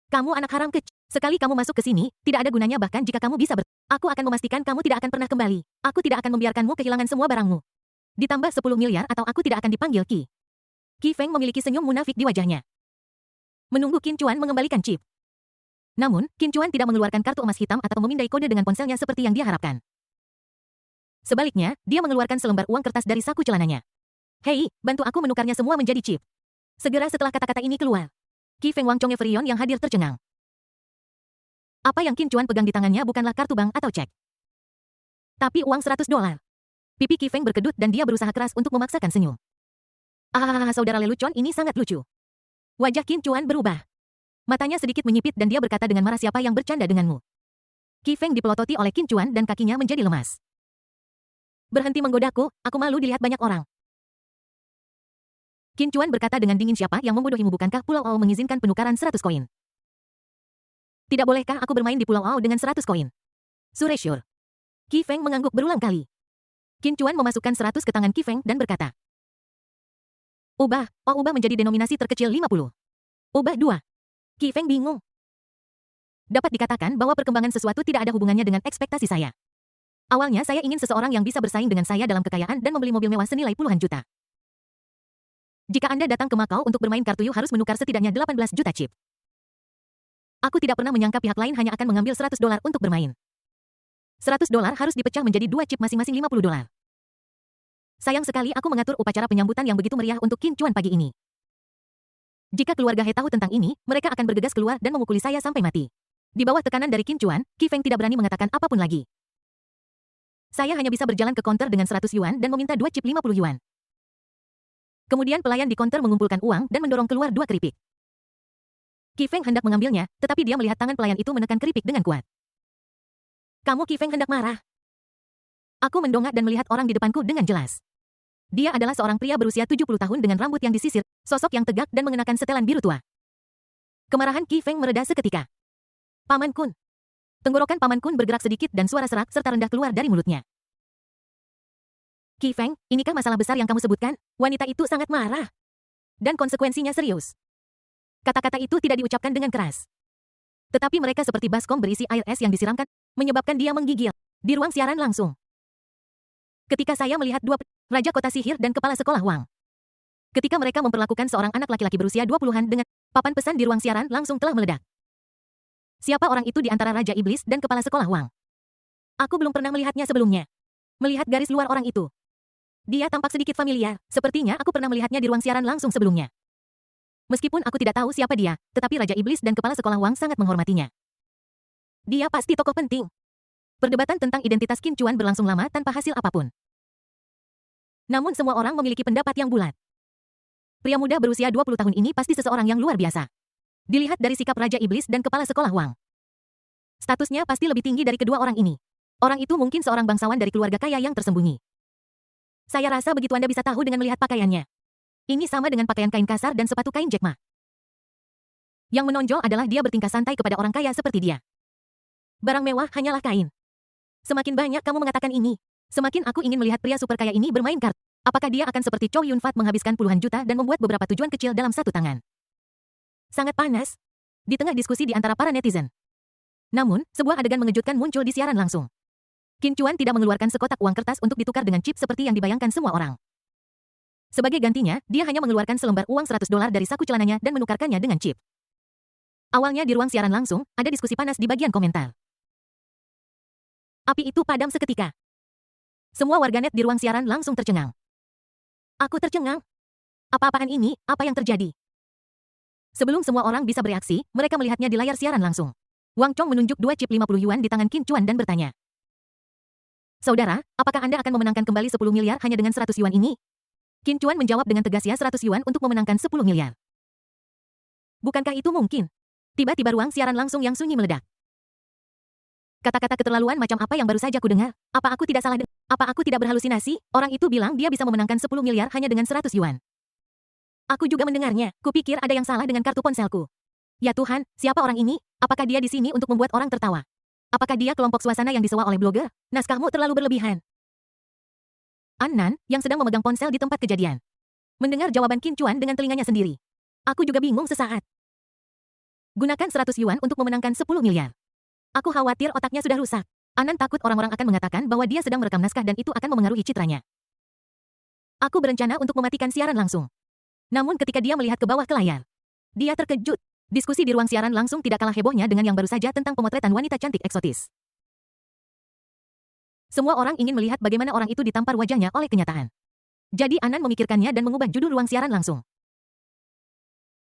"Kamu anak haram kecil. Sekali kamu masuk ke sini, tidak ada gunanya, bahkan jika kamu bisa Aku akan memastikan kamu tidak akan pernah kembali. Aku tidak akan membiarkanmu kehilangan semua barangmu. Ditambah 10 miliar atau aku tidak akan dipanggil Qi." Qi Feng memiliki senyum munafik di wajahnya. Menunggu Qin Chuan mengembalikan chip. Namun, Qin Chuan tidak mengeluarkan kartu emas hitam atau memindai kode dengan ponselnya seperti yang dia harapkan. Sebaliknya, dia mengeluarkan selembar uang kertas dari saku celananya. "Hei, bantu aku menukarnya semua menjadi chip." Segera setelah kata-kata ini keluar, Qi Feng, Wang Chong, Everion yang hadir tercengang. Apa yang Qin Chuan pegang di tangannya bukanlah kartu bank atau cek, tapi uang $100. Pipi Qi Feng berkedut dan dia berusaha keras untuk memaksakan senyum. "Ah, saudara lelucon, ini sangat lucu." Wajah Qin Chuan berubah. Matanya sedikit menyipit dan dia berkata dengan marah, "Siapa yang bercanda denganmu?" Qi Feng dipelototi oleh Qin Chuan dan kakinya menjadi lemas. "Berhenti menggodaku, aku malu dilihat banyak orang." Qin Chuan berkata dengan dingin, "Siapa yang membodohimu? Bukankah Pulau Ao mengizinkan penukaran 100 koin? Tidak bolehkah aku bermain di Pulau Ao dengan 100 koin? Suresure." Qi Feng mengangguk berulang kali. Qin Chuan memasukkan 100 ke tangan Qi Feng dan berkata, ubah menjadi denominasi terkecil 50. Ubah 2. Qi Feng bingung. Dapat dikatakan bahwa perkembangan sesuatu tidak ada hubungannya dengan ekspektasi saya. Awalnya saya ingin seseorang yang bisa bersaing dengan saya dalam kekayaan dan membeli mobil mewah senilai puluhan juta. Jika Anda datang ke Macau untuk bermain kartu, you harus menukar setidaknya 18 juta chip. Aku tidak pernah menyangka pihak lain hanya akan mengambil $100 untuk bermain. $100 harus dipecah menjadi 2 chip masing-masing $50. Sayang sekali aku mengatur upacara penyambutan yang begitu meriah untuk Qin Chuan pagi ini. Jika keluarga He tahu tentang ini, mereka akan bergegas keluar dan memukuli saya sampai mati. Di bawah tekanan dari Qin Chuan, Qi Feng tidak berani mengatakan apapun lagi. Saya hanya bisa berjalan ke counter dengan 100 yuan dan meminta 2 chip 50 yuan. Kemudian pelayan di counter mengumpulkan uang dan mendorong keluar 2 keripik. Qi Feng hendak mengambilnya, tetapi dia melihat tangan pelayan itu menekan keripik dengan kuat. Kamu Qi Feng hendak marah. Aku mendongak dan melihat orang di depanku dengan jelas. Dia adalah seorang pria berusia 70 tahun dengan rambut yang disisir, sosok yang tegak dan mengenakan setelan biru tua. Kemarahan Qi Feng mereda seketika. Paman Kun. Tenggorokan Paman Kun bergerak sedikit dan suara serak serta rendah keluar dari mulutnya. Qi Feng, inikah masalah besar yang kamu sebutkan? Wanita itu sangat marah. Dan konsekuensinya serius. Kata-kata itu tidak diucapkan dengan keras. Tetapi mereka seperti baskom berisi air es yang disiramkan, menyebabkan dia menggigil. Di ruang siaran langsung. Ketika saya melihat dua Raja Kota Sihir dan Kepala Sekolah Wang. Ketika mereka memperlakukan seorang anak laki-laki berusia 20-an dengan papan pesan di ruang siaran langsung telah meledak. Siapa orang itu di antara Raja Iblis dan Kepala Sekolah Wang? Aku belum pernah melihatnya sebelumnya. Melihat garis luar orang itu. Dia tampak sedikit familiar, sepertinya aku pernah melihatnya di ruang siaran langsung sebelumnya. Meskipun aku tidak tahu siapa dia, tetapi Raja Iblis dan Kepala Sekolah Wang sangat menghormatinya. Dia pasti tokoh penting. Perdebatan tentang identitas Qin Chuan berlangsung lama tanpa hasil apapun. Namun semua orang memiliki pendapat yang bulat. Pria muda berusia 20 tahun ini pasti seseorang yang luar biasa. Dilihat dari sikap Raja Iblis dan Kepala Sekolah Wang. Statusnya pasti lebih tinggi dari kedua orang ini. Orang itu mungkin seorang bangsawan dari keluarga kaya yang tersembunyi. Saya rasa begitu Anda bisa tahu dengan melihat pakaiannya. Ini sama dengan pakaian kain kasar dan sepatu kain Jack Ma. Yang menonjol adalah dia bertingkah santai kepada orang kaya seperti dia. Barang mewah hanyalah kain. Semakin banyak kamu mengatakan ini, semakin aku ingin melihat pria super kaya ini bermain kartu. Apakah dia akan seperti Chow Yun Fat menghabiskan puluhan juta dan membuat beberapa tujuan kecil dalam satu tangan? Sangat panas. Di tengah diskusi di antara para netizen. Namun, sebuah adegan mengejutkan muncul di siaran langsung. Qin Chuan tidak mengeluarkan sekotak uang kertas untuk ditukar dengan chip seperti yang dibayangkan semua orang. Sebagai gantinya, dia hanya mengeluarkan selembar uang $100 dari saku celananya dan menukarkannya dengan chip. Awalnya di ruang siaran langsung, ada diskusi panas di bagian komentar. Api itu padam seketika. Semua warganet di ruang siaran langsung tercengang. Aku tercengang. Apa-apaan ini? Apa yang terjadi? Sebelum semua orang bisa bereaksi, mereka melihatnya di layar siaran langsung. Wang Chong menunjuk 2 chip 50 yuan di tangan Qin Chuan dan bertanya. Saudara, apakah Anda akan memenangkan kembali 10 miliar hanya dengan 100 yuan ini? Qin Chuan menjawab dengan tegas ya 100 yuan untuk memenangkan 10 miliar. Bukankah itu mungkin? Tiba-tiba ruang siaran langsung yang sunyi meledak. Kata-kata keterlaluan macam apa yang baru saja kudengar? Apa aku tidak salah? Apa aku tidak berhalusinasi? Orang itu bilang dia bisa memenangkan 10 miliar hanya dengan 100 yuan. Aku juga mendengarnya. Kupikir ada yang salah dengan kartu ponselku. Ya Tuhan, siapa orang ini? Apakah dia di sini untuk membuat orang tertawa? Apakah dia kelompok suasana yang disewa oleh blogger? Naskahmu terlalu berlebihan. An-nan, yang sedang memegang ponsel di tempat kejadian. Mendengar jawaban Qin Chuan dengan telinganya sendiri. Aku juga bingung sesaat. Gunakan 100 yuan untuk memenangkan 10 miliar. Aku khawatir otaknya sudah rusak. An-nan takut orang-orang akan mengatakan bahwa dia sedang merekam naskah dan itu akan memengaruhi citranya. Aku berencana untuk mematikan siaran langsung. Namun ketika dia melihat ke bawah ke layar, dia terkejut. Diskusi di ruang siaran langsung tidak kalah hebohnya dengan yang baru saja tentang pemotretan wanita cantik eksotis. Semua orang ingin melihat bagaimana orang itu ditampar wajahnya oleh kenyataan. Jadi An-nan memikirkannya dan mengubah judul ruang siaran langsung.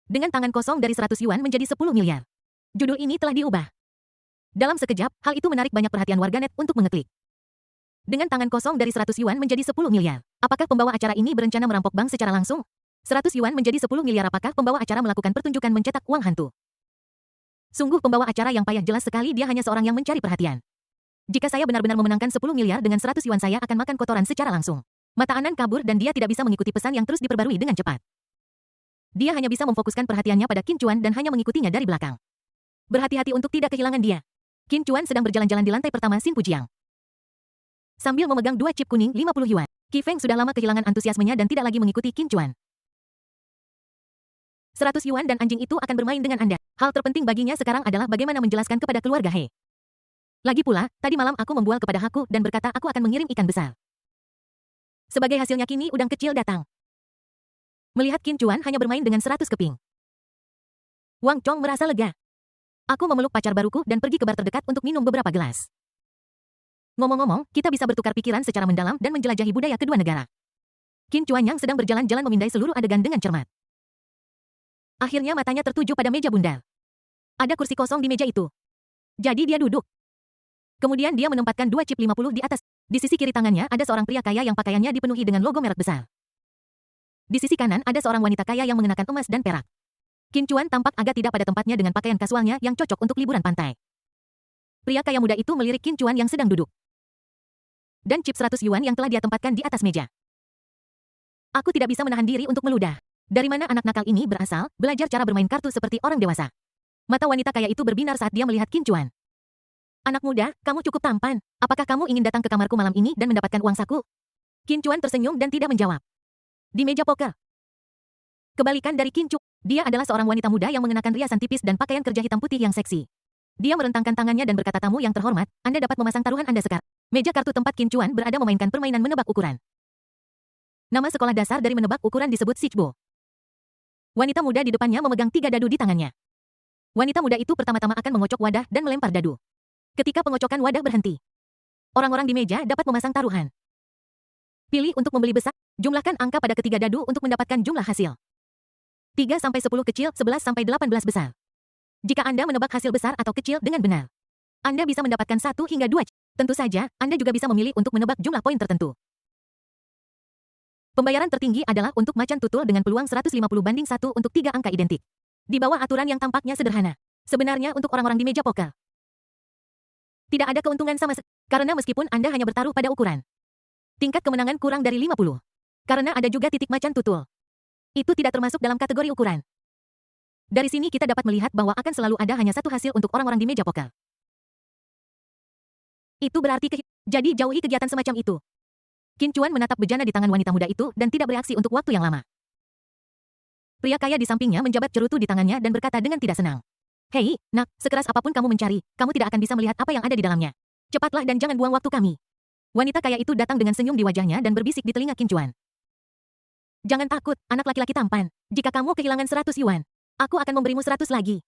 Dengan tangan kosong dari 100 yuan menjadi 10 miliar. Judul ini telah diubah. Dalam sekejap, hal itu menarik banyak perhatian warganet untuk mengeklik. Dengan tangan kosong dari 100 yuan menjadi 10 miliar. Apakah pembawa acara ini berencana merampok bank secara langsung? 100 yuan menjadi 10 miliar. Apakah pembawa acara melakukan pertunjukan mencetak uang hantu? Sungguh pembawa acara yang payah, jelas sekali dia hanya seorang yang mencari perhatian. Jika saya benar-benar memenangkan 10 miliar dengan 100 yuan saya akan makan kotoran secara langsung. Mata An-nan kabur dan dia tidak bisa mengikuti pesan yang terus diperbarui dengan cepat. Dia hanya bisa memfokuskan perhatiannya pada Qin Chuan dan hanya mengikutinya dari belakang. Berhati-hati untuk tidak kehilangan dia. Qin Chuan sedang berjalan-jalan di lantai pertama Xin Pujiang. Sambil memegang 2 chip kuning 50 yuan, Qi Feng sudah lama kehilangan antusiasmenya dan tidak lagi mengikuti Qin Chuan. 100 yuan dan anjing itu akan bermain dengan Anda. Hal terpenting baginya sekarang adalah bagaimana menjelaskan kepada keluarga He. Lagi pula, tadi malam aku membual kepada Haku dan berkata aku akan mengirim ikan besar. Sebagai hasilnya kini udang kecil datang. Melihat Qin Chuan hanya bermain dengan 100 keping. Wang Chong merasa lega. Aku memeluk pacar baruku dan pergi ke bar terdekat untuk minum beberapa gelas. Ngomong-ngomong, kita bisa bertukar pikiran secara mendalam dan menjelajahi budaya kedua negara. Qin Chuan yang sedang berjalan-jalan memindai seluruh adegan dengan cermat. Akhirnya matanya tertuju pada meja bundar. Ada kursi kosong di meja itu. Jadi dia duduk. Kemudian dia menempatkan dua chip 50 di atas. Di sisi kiri tangannya ada seorang pria kaya yang pakaiannya dipenuhi dengan logo merek besar. Di sisi kanan ada seorang wanita kaya yang mengenakan emas dan perak. Qin Chuan tampak agak tidak pada tempatnya dengan pakaian kasualnya yang cocok untuk liburan pantai. Pria kaya muda itu melirik Qin Chuan yang sedang duduk. Dan chip 100 yuan yang telah dia tempatkan di atas meja. Aku tidak bisa menahan diri untuk meludah. Dari mana anak nakal ini berasal, belajar cara bermain kartu seperti orang dewasa. Mata wanita kaya itu berbinar saat dia melihat Qin Chuan. Anak muda, kamu cukup tampan. Apakah kamu ingin datang ke kamarku malam ini dan mendapatkan uang saku? Qin Chuan tersenyum dan tidak menjawab. Di meja poker. Kebalikan dari Qin Chuan, dia adalah seorang wanita muda yang mengenakan riasan tipis dan pakaian kerja hitam putih yang seksi. Dia merentangkan tangannya dan berkata, tamu yang terhormat, Anda dapat memasang taruhan Anda sekarang. Meja kartu tempat Qin Chuan berada memainkan permainan menebak ukuran. Nama sekolah dasar dari menebak ukuran disebut Sichbo. Wanita muda di depannya memegang 3 dadu di tangannya. Wanita muda itu pertama-tama akan mengocok wadah dan melempar dadu. Ketika pengocokan wadah berhenti, orang-orang di meja dapat memasang taruhan. Pilih untuk membeli besar, jumlahkan angka pada ketiga dadu untuk mendapatkan jumlah hasil. 3 sampai 10 kecil, 11 sampai 18 besar. Jika Anda menebak hasil besar atau kecil dengan benar, Anda bisa mendapatkan 1 hingga 2. Tentu saja, Anda juga bisa memilih untuk menebak jumlah poin tertentu. Pembayaran tertinggi adalah untuk macan tutul dengan peluang 150/1 untuk 3 angka identik. Di bawah aturan yang tampaknya sederhana. Sebenarnya untuk orang-orang di meja poker, tidak ada keuntungan sama sekali, karena meskipun Anda hanya bertaruh pada ukuran, tingkat kemenangan kurang dari 50. Karena ada juga titik macan tutul. Itu tidak termasuk dalam kategori ukuran. Dari sini kita dapat melihat bahwa akan selalu ada hanya satu hasil untuk orang-orang di meja poker. Itu berarti jadi jauhi kegiatan semacam itu. Qin Chuan menatap bejana di tangan wanita muda itu dan tidak bereaksi untuk waktu yang lama. Pria kaya di sampingnya menjabat cerutu di tangannya dan berkata dengan tidak senang. Hei, nak, sekeras apapun kamu mencari, kamu tidak akan bisa melihat apa yang ada di dalamnya. Cepatlah dan jangan buang waktu kami. Wanita kaya itu datang dengan senyum di wajahnya dan berbisik di telinga Qin Chuan. Jangan takut, anak laki-laki tampan. Jika kamu kehilangan 100 yuan, aku akan memberimu 100 lagi.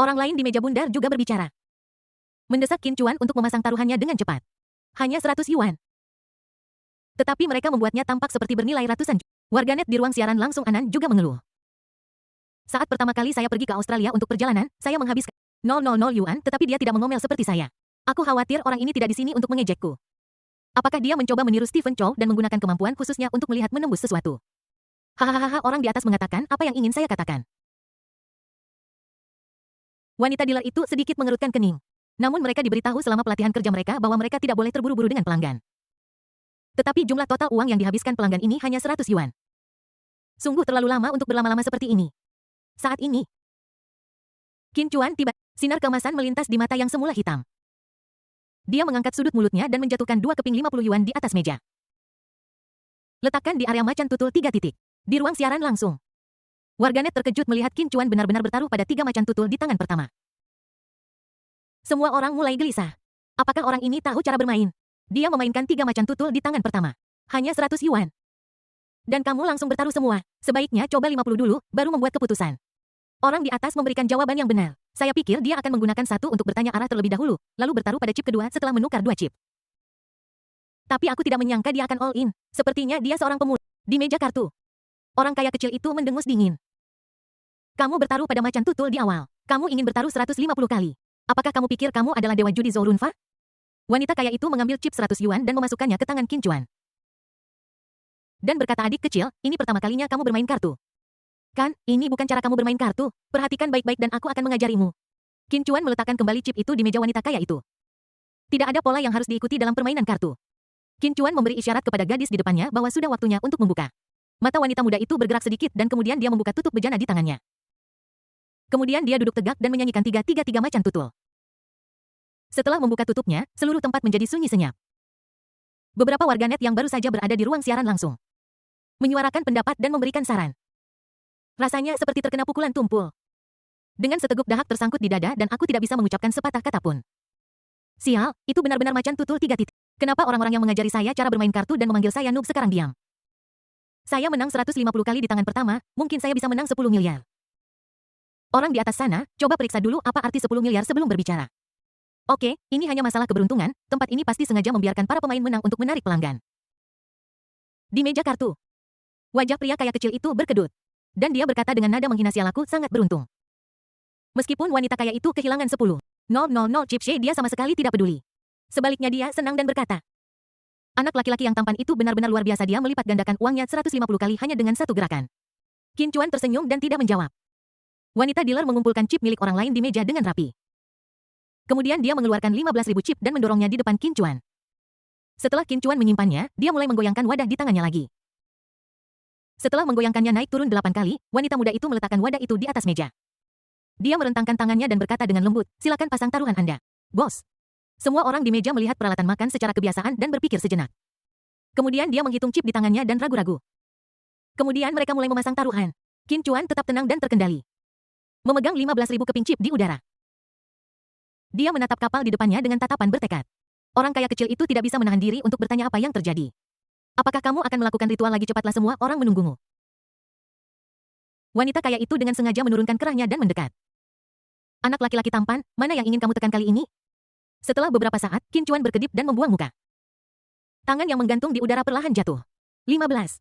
Orang lain di meja bundar juga berbicara. Mendesak Qin Chuan untuk memasang taruhannya dengan cepat. Hanya 100 yuan. Tetapi mereka membuatnya tampak seperti bernilai ratusan juta. Warganet di ruang siaran langsung Anan juga mengeluh. Saat pertama kali saya pergi ke Australia untuk perjalanan, saya menghabiskan 000 yuan tetapi dia tidak mengomel seperti saya. Aku khawatir orang ini tidak di sini untuk mengejekku. Apakah dia mencoba meniru Stephen Chow dan menggunakan kemampuan khususnya untuk melihat menembus sesuatu? Hahaha, orang di atas mengatakan apa yang ingin saya katakan. Wanita dealer itu sedikit mengerutkan kening. Namun mereka diberitahu selama pelatihan kerja mereka bahwa mereka tidak boleh terburu-buru dengan pelanggan. Tetapi jumlah total uang yang dihabiskan pelanggan ini hanya 100 yuan. Sungguh terlalu lama untuk berlama-lama seperti ini. Saat ini, Qin Chuan tiba. Sinar keemasan melintas di mata yang semula hitam. Dia mengangkat sudut mulutnya dan menjatuhkan 2 keping 50 yuan di atas meja. Letakkan di area macan tutul 3 titik. Di ruang siaran langsung. Warganet terkejut melihat Qin Chuan benar-benar bertaruh pada 3 macan tutul di tangan pertama. Semua orang mulai gelisah. Apakah orang ini tahu cara bermain? Dia memainkan 3 macan tutul di tangan pertama. Hanya 100 yuan. Dan kamu langsung bertaruh semua. Sebaiknya coba 50 dulu, baru membuat keputusan. Orang di atas memberikan jawaban yang benar. Saya pikir dia akan menggunakan 1 untuk bertanya arah terlebih dahulu, lalu bertaruh pada chip kedua setelah menukar 2 chip. Tapi aku tidak menyangka dia akan all in. Sepertinya dia seorang pemuda. Di meja kartu, orang kaya kecil itu mendengus dingin. Kamu bertaruh pada macan tutul di awal. Kamu ingin bertaruh 150 kali. Apakah kamu pikir kamu adalah dewa judi Zhou Runfa? Wanita kaya itu mengambil chip 100 yuan dan memasukkannya ke tangan Qin Chuan. Dan berkata, adik kecil, ini pertama kalinya kamu bermain kartu. Kan, ini bukan cara kamu bermain kartu. Perhatikan baik-baik dan aku akan mengajarimu. Qin Chuan meletakkan kembali chip itu di meja wanita kaya itu. Tidak ada pola yang harus diikuti dalam permainan kartu. Qin Chuan memberi isyarat kepada gadis di depannya bahwa sudah waktunya untuk membuka. Mata wanita muda itu bergerak sedikit dan kemudian dia membuka tutup bejana di tangannya. Kemudian dia duduk tegak dan menyanyikan 333 macan tutul. Setelah membuka tutupnya, seluruh tempat menjadi sunyi senyap. Beberapa warganet yang baru saja berada di ruang siaran langsung menyuarakan pendapat dan memberikan saran. Rasanya seperti terkena pukulan tumpul. Dengan seteguk dahak tersangkut di dada dan aku tidak bisa mengucapkan sepatah kata pun. Sial, itu benar-benar macan tutul 3 titik. Kenapa orang-orang yang mengajari saya cara bermain kartu dan memanggil saya noob sekarang diam? Saya menang 150 kali di tangan pertama, mungkin saya bisa menang 10 miliar. Orang di atas sana, coba periksa dulu apa arti 10 miliar sebelum berbicara. Oke, ini hanya masalah keberuntungan, tempat ini pasti sengaja membiarkan para pemain menang untuk menarik pelanggan. Di meja kartu, wajah pria kaya kecil itu berkedut. Dan dia berkata dengan nada menghina, sialaku sangat beruntung. Meskipun wanita kaya itu kehilangan 10 Chip She dia sama sekali tidak peduli. Sebaliknya dia senang dan berkata, anak laki-laki yang tampan itu benar-benar luar biasa, dia melipat gandakan uangnya 150 kali hanya dengan satu gerakan. Qin Chuan tersenyum dan tidak menjawab. Wanita dealer mengumpulkan chip milik orang lain di meja dengan rapi. Kemudian dia mengeluarkan 15.000 chip dan mendorongnya di depan Qin Chuan. Setelah Qin Chuan menyimpannya, dia mulai menggoyangkan wadah di tangannya lagi. Setelah menggoyangkannya naik turun 8 kali, wanita muda itu meletakkan wadah itu di atas meja. Dia merentangkan tangannya dan berkata dengan lembut, silakan pasang taruhan Anda. Bos. Semua orang di meja melihat peralatan makan secara kebiasaan dan berpikir sejenak. Kemudian dia menghitung chip di tangannya dan ragu-ragu. Kemudian mereka mulai memasang taruhan. Qin Chuan tetap tenang dan terkendali. Memegang 15.000 keping chip di udara. Dia menatap kapal di depannya dengan tatapan bertekad. Orang kaya kecil itu tidak bisa menahan diri untuk bertanya apa yang terjadi. Apakah kamu akan melakukan ritual lagi? Cepatlah, semua orang menunggumu. Wanita kaya itu dengan sengaja menurunkan kerahnya dan mendekat. Anak laki-laki tampan, mana yang ingin kamu tekan kali ini? Setelah beberapa saat, Qin Chuan berkedip dan membuang muka. Tangan yang menggantung di udara perlahan jatuh. 15.000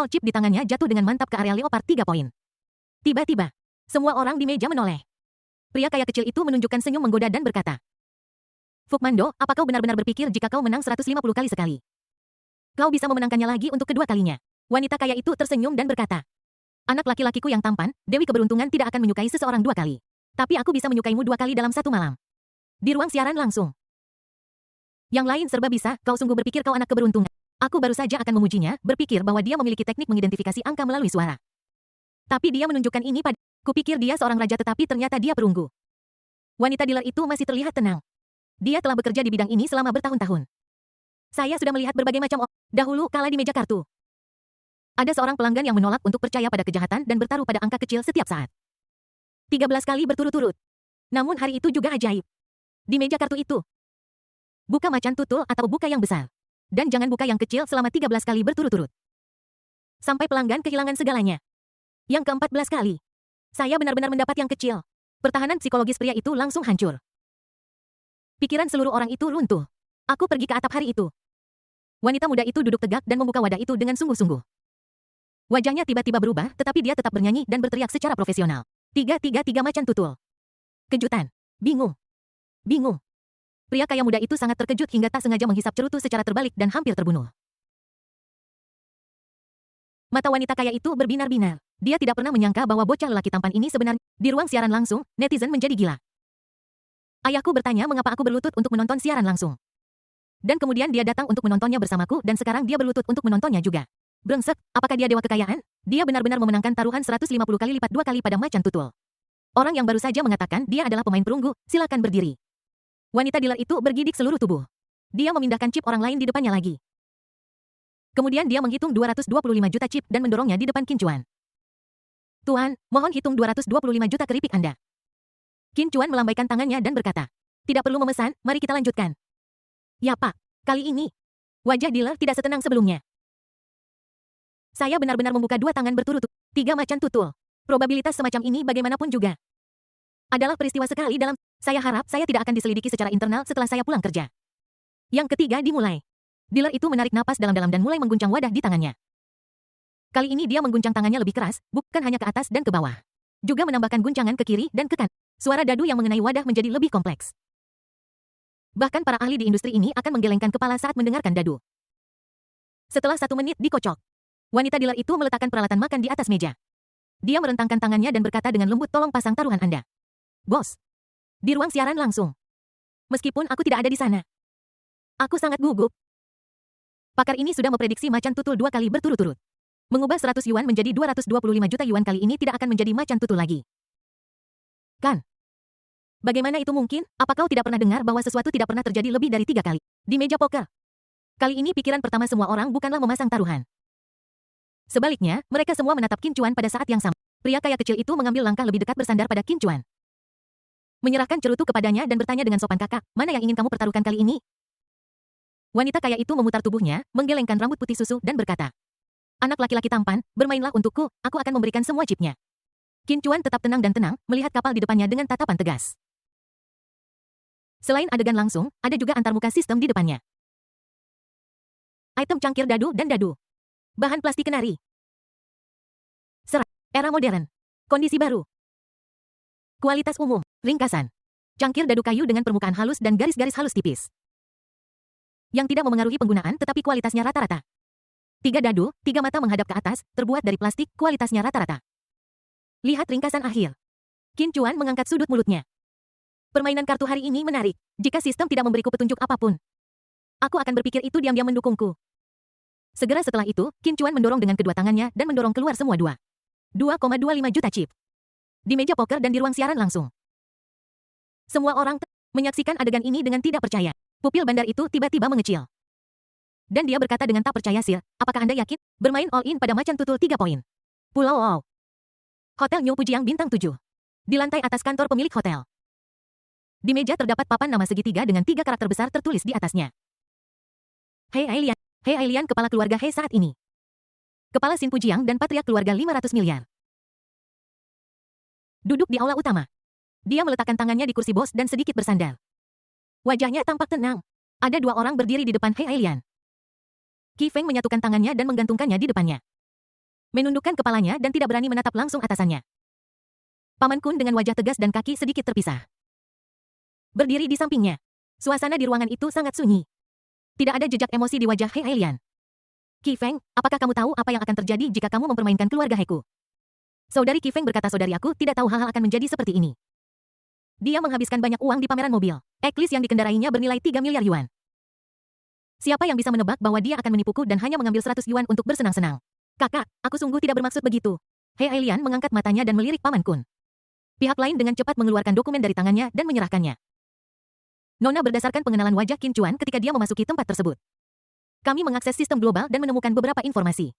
chip di tangannya jatuh dengan mantap ke area leopard 3 poin. Tiba-tiba, semua orang di meja menoleh. Pria kaya kecil itu menunjukkan senyum menggoda dan berkata, Fukmando, apa kau benar-benar berpikir jika kau menang 150 kali sekali? Kau bisa memenangkannya lagi untuk kedua kalinya. Wanita kaya itu tersenyum dan berkata, anak laki-lakiku yang tampan, Dewi Keberuntungan tidak akan menyukai seseorang 2 kali. Tapi aku bisa menyukaimu 2 kali dalam satu malam. Di ruang siaran langsung. Yang lain serba bisa, kau sungguh berpikir kau anak keberuntungan. Aku baru saja akan memujinya, berpikir bahwa dia memiliki teknik mengidentifikasi angka melalui suara. Tapi dia menunjukkan ini pada... Kupikir dia seorang raja tetapi ternyata dia perunggu. Wanita dealer itu masih terlihat tenang. Dia telah bekerja di bidang ini selama bertahun-tahun. Saya sudah melihat berbagai macam dahulu kala di meja kartu. Ada seorang pelanggan yang menolak untuk percaya pada kejahatan dan bertaruh pada angka kecil setiap saat. 13 kali berturut-turut. Namun hari itu juga ajaib. Di meja kartu itu, buka macan tutul atau buka yang besar. Dan jangan buka yang kecil selama 13 kali berturut-turut. Sampai pelanggan kehilangan segalanya. Yang ke-14 kali, saya benar-benar mendapat yang kecil. Pertahanan psikologis pria itu langsung hancur. Pikiran seluruh orang itu runtuh. Aku pergi ke atap hari itu. Wanita muda itu duduk tegak dan membuka wadah itu dengan sungguh-sungguh. Wajahnya tiba-tiba berubah, tetapi dia tetap bernyanyi dan berteriak secara profesional. 333 macan tutul. Kejutan. Bingung. Bingung. Pria kaya muda itu sangat terkejut hingga tak sengaja menghisap cerutu secara terbalik dan hampir terbunuh. Mata wanita kaya itu berbinar-binar. Dia tidak pernah menyangka bahwa bocah lelaki tampan ini sebenarnya. Di ruang siaran langsung, netizen menjadi gila. Ayahku bertanya mengapa aku berlutut untuk menonton siaran langsung. Dan kemudian dia datang untuk menontonnya bersamaku dan sekarang dia berlutut untuk menontonnya juga. Brengsek, apakah dia dewa kekayaan? Dia benar-benar memenangkan taruhan 150 kali lipat 2 kali pada macan tutul. Orang yang baru saja mengatakan dia adalah pemain perunggu, silakan berdiri. Wanita dealer itu bergidik seluruh tubuh. Dia memindahkan chip orang lain di depannya lagi. Kemudian dia menghitung 225 juta chip dan mendorongnya di depan Qin Chuan. Tuan, mohon hitung 225 juta keripik Anda. Qin Chuan melambaikan tangannya dan berkata, tidak perlu memesan, mari kita lanjutkan. Ya Pak, kali ini, wajah dealer tidak setenang sebelumnya. Saya benar-benar membuka 2 tangan berturut-turut, 3 macan tutul. Probabilitas semacam ini bagaimanapun juga adalah peristiwa sekali dalam... Saya harap saya tidak akan diselidiki secara internal setelah saya pulang kerja. Yang ketiga dimulai. Dealer itu menarik napas dalam-dalam dan mulai mengguncang wadah di tangannya. Kali ini dia mengguncang tangannya lebih keras, bukan hanya ke atas dan ke bawah. Juga menambahkan guncangan ke kiri dan ke kanan. Suara dadu yang mengenai wadah menjadi lebih kompleks. Bahkan para ahli di industri ini akan menggelengkan kepala saat mendengarkan dadu. Setelah 1 menit dikocok, wanita dealer itu meletakkan peralatan makan di atas meja. Dia merentangkan tangannya dan berkata dengan lembut, tolong pasang taruhan Anda. Bos. Di ruang siaran langsung. Meskipun aku tidak ada di sana. Aku sangat gugup. Pakar ini sudah memprediksi macan tutul 2 kali berturut-turut. Mengubah 100 yuan menjadi 225 juta yuan kali ini tidak akan menjadi macan tutul lagi. Kan? Bagaimana itu mungkin? Apa kau tidak pernah dengar bahwa sesuatu tidak pernah terjadi lebih dari 3 kali? Di meja poker. Kali ini pikiran pertama semua orang bukanlah memasang taruhan. Sebaliknya, mereka semua menatap Qin Chuan pada saat yang sama. Pria kaya kecil itu mengambil langkah lebih dekat bersandar pada Qin Chuan. Menyerahkan cerutu kepadanya dan bertanya dengan sopan, kakak, mana yang ingin kamu pertaruhkan kali ini? Wanita kaya itu memutar tubuhnya, menggelengkan rambut putih susu dan berkata, anak laki-laki tampan, bermainlah untukku, aku akan memberikan semua chipnya. Qin Chuan tetap tenang dan tenang, melihat kapal di depannya dengan tatapan tegas. Selain adegan langsung, ada juga antarmuka sistem di depannya. Item cangkir dadu dan dadu. Bahan plastik kenari. Serat. Era modern. Kondisi baru. Kualitas umum. Ringkasan. Cangkir dadu kayu dengan permukaan halus dan garis-garis halus tipis. Yang tidak memengaruhi penggunaan tetapi kualitasnya rata-rata. 3 dadu, 3 mata menghadap ke atas, terbuat dari plastik, kualitasnya rata-rata. Lihat ringkasan akhir. Qin Chuan mengangkat sudut mulutnya. Permainan kartu hari ini menarik. Jika sistem tidak memberiku petunjuk apapun, aku akan berpikir itu diam-diam mendukungku. Segera setelah itu, Qin Chuan mendorong dengan kedua tangannya dan mendorong keluar semua 2,25 juta chip. Di meja poker dan di ruang siaran langsung. Semua orang menyaksikan adegan ini dengan tidak percaya. Pupil bandar itu tiba-tiba mengecil. Dan dia berkata dengan tak percaya, Sir, apakah Anda yakin? Bermain all-in pada macan tutul 3 poin. Pulau Wow. Hotel New Pujiang Bintang 7. Di lantai atas kantor pemilik hotel. Di meja terdapat papan nama segitiga dengan 3 karakter besar tertulis di atasnya. Hei Ailian. Hei Ailian, kepala keluarga Hei saat ini. Kepala Sin Pujiang dan patriark keluarga 500 miliar. Duduk di aula utama. Dia meletakkan tangannya di kursi bos dan sedikit bersandar. Wajahnya tampak tenang. Ada 2 orang berdiri di depan Hei Ailian. Qi Feng menyatukan tangannya dan menggantungkannya di depannya. Menundukkan kepalanya dan tidak berani menatap langsung atasannya. Paman Kun dengan wajah tegas dan kaki sedikit terpisah. Berdiri di sampingnya. Suasana di ruangan itu sangat sunyi. Tidak ada jejak emosi di wajah Hei Ailian. Qi Feng, apakah kamu tahu apa yang akan terjadi jika kamu mempermainkan keluarga Heiku? Saudari Qi Feng berkata, saudari aku tidak tahu hal-hal akan menjadi seperti ini. Dia menghabiskan banyak uang di pameran mobil. Eklis yang dikendarainya bernilai 3 miliar yuan. Siapa yang bisa menebak bahwa dia akan menipuku dan hanya mengambil 100 yuan untuk bersenang-senang? Kakak, aku sungguh tidak bermaksud begitu. Hei Ailian mengangkat matanya dan melirik Paman Kun. Pihak lain dengan cepat mengeluarkan dokumen dari tangannya dan menyerahkannya. Nona berdasarkan pengenalan wajah Qin Chuan ketika dia memasuki tempat tersebut. Kami mengakses sistem global dan menemukan beberapa informasi.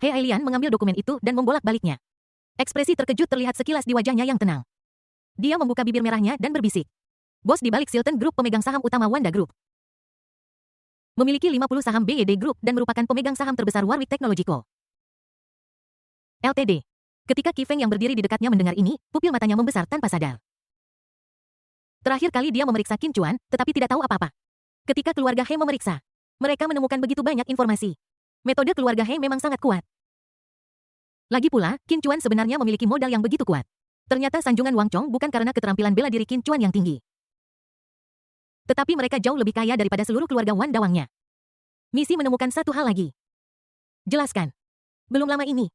Hei Ailian mengambil dokumen itu dan membolak-baliknya. Ekspresi terkejut terlihat sekilas di wajahnya yang tenang. Dia membuka bibir merahnya dan berbisik. Bos di balik Silton Group, pemegang saham utama Wanda Group. Memiliki 50 saham BYD Group dan merupakan pemegang saham terbesar Warwick Technology Co. Ltd. Ketika Qi Feng yang berdiri di dekatnya mendengar ini, pupil matanya membesar tanpa sadar. Terakhir kali dia memeriksa Qin Chuan, tetapi tidak tahu apa-apa. Ketika keluarga He memeriksa, mereka menemukan begitu banyak informasi. Metode keluarga He memang sangat kuat. Lagi pula, Qin Chuan sebenarnya memiliki modal yang begitu kuat. Ternyata sanjungan Wang Chong bukan karena keterampilan bela diri Qin Chuan yang tinggi. Tetapi mereka jauh lebih kaya daripada seluruh keluarga Wan Dawangnya. Misi menemukan satu hal lagi. Jelaskan. Belum lama ini.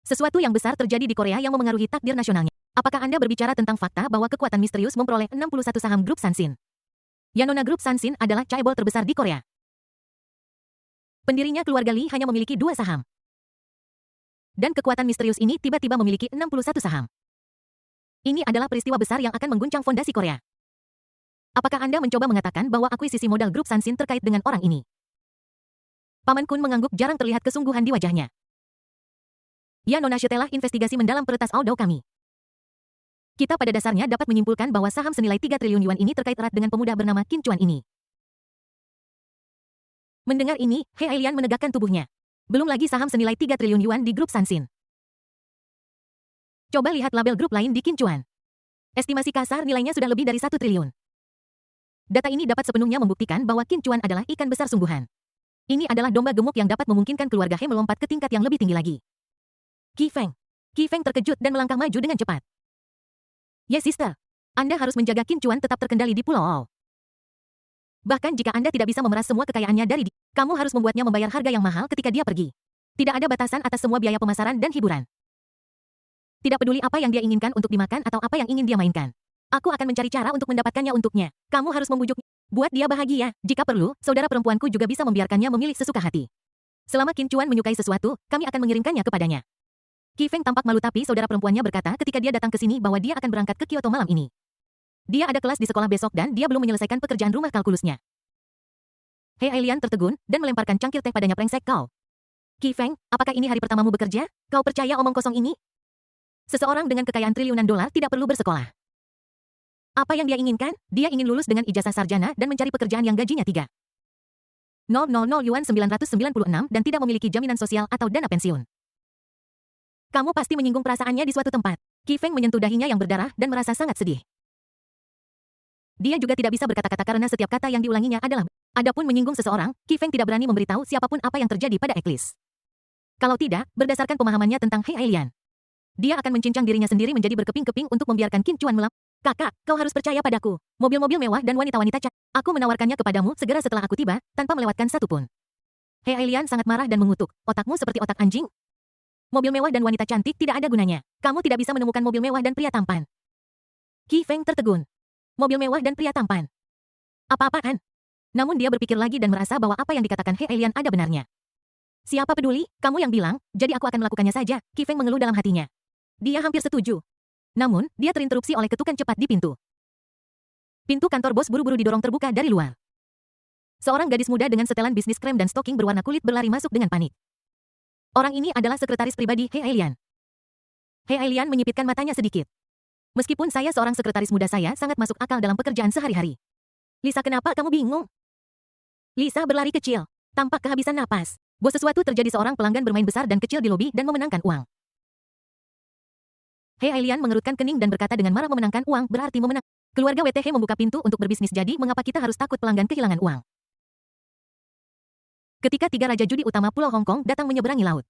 Sesuatu yang besar terjadi di Korea yang memengaruhi takdir nasionalnya. Apakah Anda berbicara tentang fakta bahwa kekuatan misterius memperoleh 61 saham grup Sansin? Yanona Group Sansin adalah chaebol terbesar di Korea. Pendirinya keluarga Lee hanya memiliki 2 saham. Dan kekuatan misterius ini tiba-tiba memiliki 61 saham. Ini adalah peristiwa besar yang akan mengguncang fondasi Korea. Apakah Anda mencoba mengatakan bahwa akuisisi modal grup Sansin terkait dengan orang ini? Paman Kun mengangguk, jarang terlihat kesungguhan di wajahnya. Ya Nona, setelah investigasi mendalam peretas Audao kami. Kita pada dasarnya dapat menyimpulkan bahwa saham senilai 3 triliun yuan ini terkait erat dengan pemuda bernama Qin Chuan ini. Mendengar ini, He Ailian menegakkan tubuhnya. Belum lagi saham senilai 3 triliun yuan di grup Sansin. Coba lihat label grup lain di Qin Chuan. Estimasi kasar nilainya sudah lebih dari 1 triliun. Data ini dapat sepenuhnya membuktikan bahwa Qin Chuan adalah ikan besar sungguhan. Ini adalah domba gemuk yang dapat memungkinkan keluarga He melompat ke tingkat yang lebih tinggi lagi. Qi Feng. Qi Feng terkejut dan melangkah maju dengan cepat. Yes, sister. Anda harus menjaga Qin Chuan tetap terkendali di Pulau Ao. Bahkan jika Anda tidak bisa memeras semua kekayaannya dari dia, kamu harus membuatnya membayar harga yang mahal ketika dia pergi. Tidak ada batasan atas semua biaya pemasaran dan hiburan. Tidak peduli apa yang dia inginkan untuk dimakan atau apa yang ingin dia mainkan. Aku akan mencari cara untuk mendapatkannya untuknya. Kamu harus membujuknya. Buat dia bahagia. Jika perlu, saudara perempuanku juga bisa membiarkannya memilih sesuka hati. Selama Qin Chuan menyukai sesuatu, kami akan mengirimkannya kepadanya. Qi Feng tampak malu, tapi saudara perempuannya berkata ketika dia datang ke sini bahwa dia akan berangkat ke Kyoto malam ini. Dia ada kelas di sekolah besok dan dia belum menyelesaikan pekerjaan rumah kalkulusnya. He Ailian tertegun dan melemparkan cangkir teh padanya. Brengsek kau. Qi Feng, apakah ini hari pertamamu bekerja? Kau percaya omong kosong ini? Seseorang dengan kekayaan triliunan dolar tidak perlu bersekolah. Apa yang dia inginkan? Dia ingin lulus dengan ijazah sarjana dan mencari pekerjaan yang gajinya 3,000 yuan 996 dan tidak memiliki jaminan sosial atau dana pensiun. Kamu pasti menyinggung perasaannya di suatu tempat. Qi Feng menyentuh dahinya yang berdarah dan merasa sangat sedih. Dia juga tidak bisa berkata-kata karena setiap kata yang diulanginya adalah. Adapun menyinggung seseorang, Qi Feng tidak berani memberitahu siapapun apa yang terjadi pada Eklis. Kalau tidak, berdasarkan pemahamannya tentang He Ailian, dia akan mencincang dirinya sendiri menjadi berkeping-keping untuk membiarkan Qin Chuan Kakak, kau harus percaya padaku. Mobil-mobil mewah dan wanita-wanita cantik. Aku menawarkannya kepadamu segera setelah aku tiba, tanpa melewatkan satu pun. Hei Ailian sangat marah dan mengutuk. Otakmu seperti otak anjing? Mobil mewah dan wanita cantik tidak ada gunanya. Kamu tidak bisa menemukan mobil mewah dan pria tampan. Qi Feng tertegun. Mobil mewah dan pria tampan. Apa-apaan? Namun dia berpikir lagi dan merasa bahwa apa yang dikatakan Hei Ailian ada benarnya. Siapa peduli, kamu yang bilang, jadi aku akan melakukannya saja, Qi Feng mengeluh dalam hatinya. Dia hampir setuju. Namun, dia terinterupsi oleh ketukan cepat di pintu. Pintu kantor bos buru-buru didorong terbuka dari luar. Seorang gadis muda dengan setelan bisnis krem dan stoking berwarna kulit berlari masuk dengan panik. Orang ini adalah sekretaris pribadi Hei Ailian. Hei Ailian menyipitkan matanya sedikit. Meskipun saya seorang sekretaris muda, saya sangat masuk akal dalam pekerjaan sehari-hari. Lisa, kenapa kamu bingung? Lisa berlari kecil, tampak kehabisan napas. Bos, sesuatu terjadi. Seorang pelanggan bermain besar dan kecil di lobi dan memenangkan uang. Hei Ailian mengerutkan kening dan berkata dengan marah, memenangkan uang berarti memenang. Keluarga WTH membuka pintu untuk berbisnis, jadi mengapa kita harus takut pelanggan kehilangan uang? Ketika tiga raja judi utama Pulau Hong Kong datang menyeberangi laut.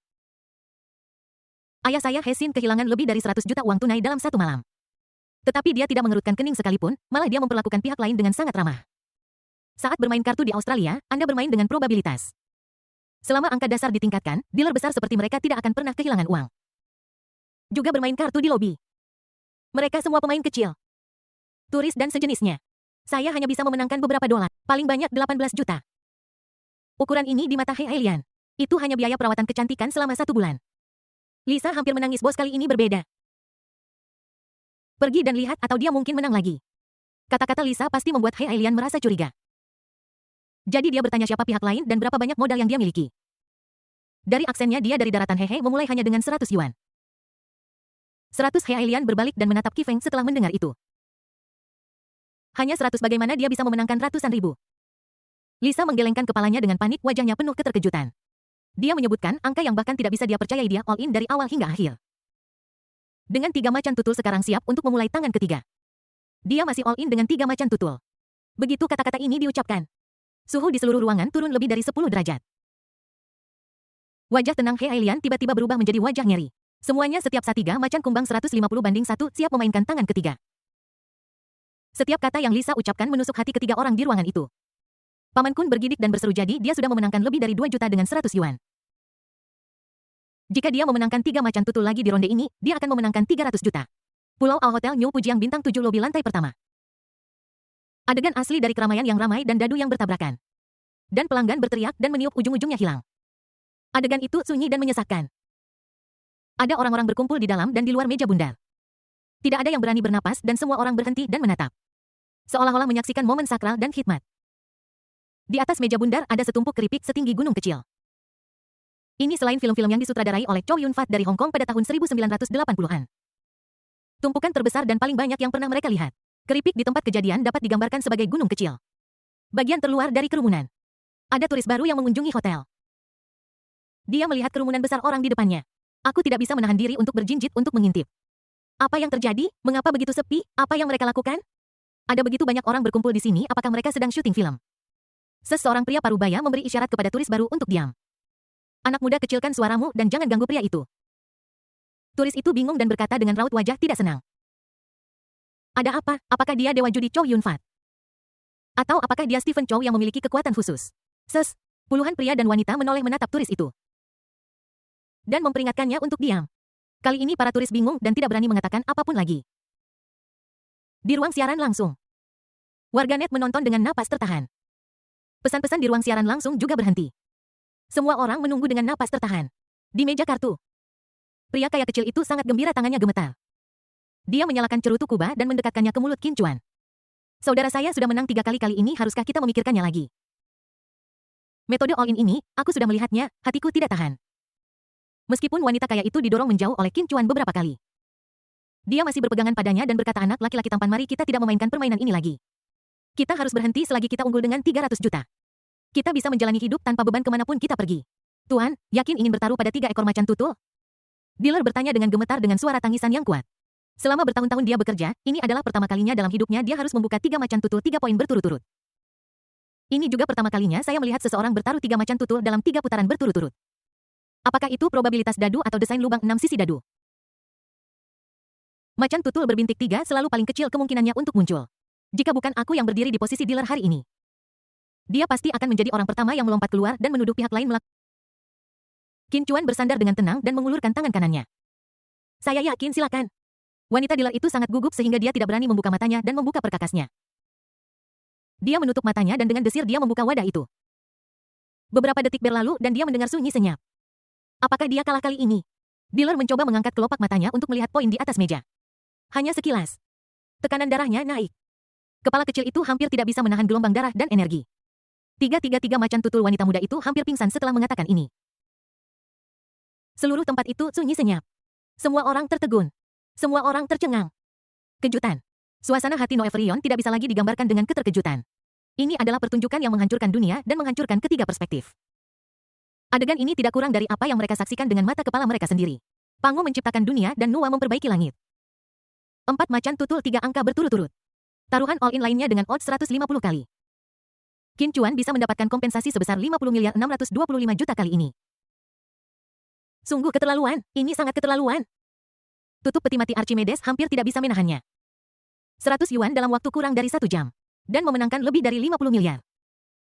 Ayah saya He Xin kehilangan lebih dari 100 juta uang tunai dalam satu malam. Tetapi dia tidak mengerutkan kening sekalipun, malah dia memperlakukan pihak lain dengan sangat ramah. Saat bermain kartu di Australia, Anda bermain dengan probabilitas. Selama angka dasar ditingkatkan, dealer besar seperti mereka tidak akan pernah kehilangan uang. Juga bermain kartu di lobi. Mereka semua pemain kecil. Turis dan sejenisnya. Saya hanya bisa memenangkan beberapa dolar, paling banyak 18 juta. Ukuran ini di mata Hei Ailian. Itu hanya biaya perawatan kecantikan selama 1 bulan. Lisa hampir menangis. Bos, kali ini berbeda. Pergi dan lihat atau dia mungkin menang lagi. Kata-kata Lisa pasti membuat Hei Ailian merasa curiga. Jadi dia bertanya siapa pihak lain dan berapa banyak modal yang dia miliki. Dari aksennya dia dari daratan Hehe memulai hanya dengan 100 yuan. 100. Hei Ailian berbalik dan menatap Qi Feng setelah mendengar itu. Hanya 100, bagaimana dia bisa memenangkan ratusan ribu? Lisa menggelengkan kepalanya dengan panik, wajahnya penuh keterkejutan. Dia menyebutkan angka yang bahkan tidak bisa dia percayai. Dia all in dari awal hingga akhir. Dengan 3 macan tutul sekarang siap untuk memulai tangan ketiga. Dia masih all in dengan 3 macan tutul. Begitu kata-kata ini diucapkan, suhu di seluruh ruangan turun lebih dari 10 derajat. Wajah tenang Hei Ailian tiba-tiba berubah menjadi wajah nyeri. Semuanya setiap saat 3 macan kumbang 150-1 siap memainkan tangan ketiga. Setiap kata yang Lisa ucapkan menusuk hati ketiga orang di ruangan itu. Paman Kun bergidik dan berseru, jadi dia sudah memenangkan lebih dari 2 juta dengan 100 yuan. Jika dia memenangkan 3 macan tutul lagi di ronde ini, dia akan memenangkan 300 juta. Pulau Al Hotel New Pujiang bintang 7 lobi lantai pertama. Adegan asli dari keramaian yang ramai dan dadu yang bertabrakan. Dan pelanggan berteriak dan meniup ujung-ujungnya hilang. Adegan itu sunyi dan menyesakkan. Ada orang-orang berkumpul di dalam dan di luar meja bundar. Tidak ada yang berani bernapas dan semua orang berhenti dan menatap. Seolah-olah menyaksikan momen sakral dan khidmat. Di atas meja bundar ada setumpuk keripik setinggi gunung kecil. Ini selain film-film yang disutradarai oleh Chow Yun-fat dari Hong Kong pada tahun 1980-an. Tumpukan terbesar dan paling banyak yang pernah mereka lihat. Keripik di tempat kejadian dapat digambarkan sebagai gunung kecil. Bagian terluar dari kerumunan. Ada turis baru yang mengunjungi hotel. Dia melihat kerumunan besar orang di depannya. Aku tidak bisa menahan diri untuk berjinjit untuk mengintip. Apa yang terjadi? Mengapa begitu sepi? Apa yang mereka lakukan? Ada begitu banyak orang berkumpul di sini, apakah mereka sedang syuting film? Seseorang pria parubaya memberi isyarat kepada turis baru untuk diam. Anak muda, kecilkan suaramu dan jangan ganggu pria itu. Turis itu bingung dan berkata dengan raut wajah tidak senang. Ada apa? Apakah dia dewa judi Chow Yun-fat? Atau apakah dia Stephen Chow yang memiliki kekuatan khusus? Puluhan pria dan wanita menoleh menatap turis itu. Dan memperingatkannya untuk diam. Kali ini para turis bingung dan tidak berani mengatakan apapun lagi. Di ruang siaran langsung. Warganet menonton dengan napas tertahan. Pesan-pesan di ruang siaran langsung juga berhenti. Semua orang menunggu dengan napas tertahan. Di meja kartu. Pria kaya kecil itu sangat gembira, tangannya gemetar. Dia menyalakan cerutu kubah dan mendekatkannya ke mulut Qin Chuan. Saudara saya sudah menang 3 kali ini haruskah kita memikirkannya lagi? Metode all-in ini, aku sudah melihatnya, hatiku tidak tahan. Meskipun wanita kaya itu didorong menjauh oleh Qin Chuan beberapa kali. Dia masih berpegangan padanya dan berkata, anak laki-laki tampan, mari kita tidak memainkan permainan ini lagi. Kita harus berhenti selagi kita unggul dengan 300 juta. Kita bisa menjalani hidup tanpa beban kemanapun kita pergi. Tuan, yakin ingin bertaruh pada 3 ekor macan tutul? Dealer bertanya dengan gemetar dengan suara tangisan yang kuat. Selama bertahun-tahun dia bekerja, ini adalah pertama kalinya dalam hidupnya dia harus membuka 3 macan tutul 3 poin berturut-turut. Ini juga pertama kalinya saya melihat seseorang bertaruh 3 macan tutul dalam 3 putaran berturut-turut. Apakah itu probabilitas dadu atau desain lubang 6 sisi dadu? Macan tutul berbintik 3 selalu paling kecil kemungkinannya untuk muncul. Jika bukan aku yang berdiri di posisi dealer hari ini, dia pasti akan menjadi orang pertama yang melompat keluar dan menuduh pihak lain melakukan. Qin Chuan bersandar dengan tenang dan mengulurkan tangan kanannya. Saya yakin, silakan. Wanita dealer itu sangat gugup sehingga dia tidak berani membuka matanya dan membuka perkakasnya. Dia menutup matanya dan dengan desir dia membuka wadah itu. Beberapa detik berlalu dan dia mendengar sunyi senyap. Apakah dia kalah kali ini? Dealer mencoba mengangkat kelopak matanya untuk melihat poin di atas meja. Hanya sekilas. Tekanan darahnya naik. Kepala kecil itu hampir tidak bisa menahan gelombang darah dan energi. 333 macan tutul wanita muda itu hampir pingsan setelah mengatakan ini. Seluruh tempat itu sunyi senyap. Semua orang tertegun. Semua orang tercengang. Kejutan. Suasana hati Noevrion tidak bisa lagi digambarkan dengan keterkejutan. Ini adalah pertunjukan yang menghancurkan dunia dan menghancurkan ketiga perspektif. Adegan ini tidak kurang dari apa yang mereka saksikan dengan mata kepala mereka sendiri. Pangu menciptakan dunia dan Nuwa memperbaiki langit. 4 macan tutul 3 angka berturut-turut. Taruhan all-in lainnya dengan odds 150 kali. Qin Chuan bisa mendapatkan kompensasi sebesar 50.625 juta kali ini. Sungguh keterlaluan, ini sangat keterlaluan. Tutup peti mati Archimedes hampir tidak bisa menahannya. 100 yuan dalam waktu kurang dari 1 jam. Dan memenangkan lebih dari 50 miliar.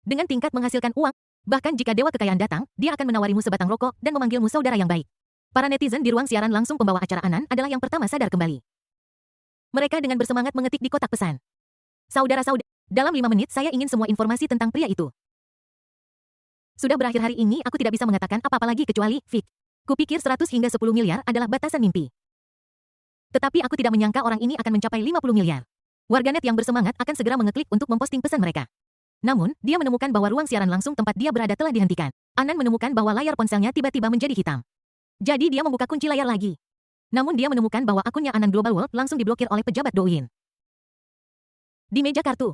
Dengan tingkat menghasilkan uang, bahkan jika dewa kekayaan datang, dia akan menawarimu sebatang rokok dan memanggilmu saudara yang baik. Para netizen di ruang siaran langsung pembawa acara Anan adalah yang pertama sadar kembali. Mereka dengan bersemangat mengetik di kotak pesan. Saudara-saudara, dalam 5 menit saya ingin semua informasi tentang pria itu. Sudah berakhir hari ini aku tidak bisa mengatakan apa-apa lagi kecuali, Fik. Kupikir 100 hingga 10 miliar adalah batasan mimpi. Tetapi aku tidak menyangka orang ini akan mencapai 50 miliar. Warganet yang bersemangat akan segera mengeklik untuk memposting pesan mereka. Namun, dia menemukan bahwa ruang siaran langsung tempat dia berada telah dihentikan. Anan menemukan bahwa layar ponselnya tiba-tiba menjadi hitam. Jadi dia membuka kunci layar lagi. Namun dia menemukan bahwa akunnya Anan Global World langsung diblokir oleh pejabat Douyin. Di meja kartu.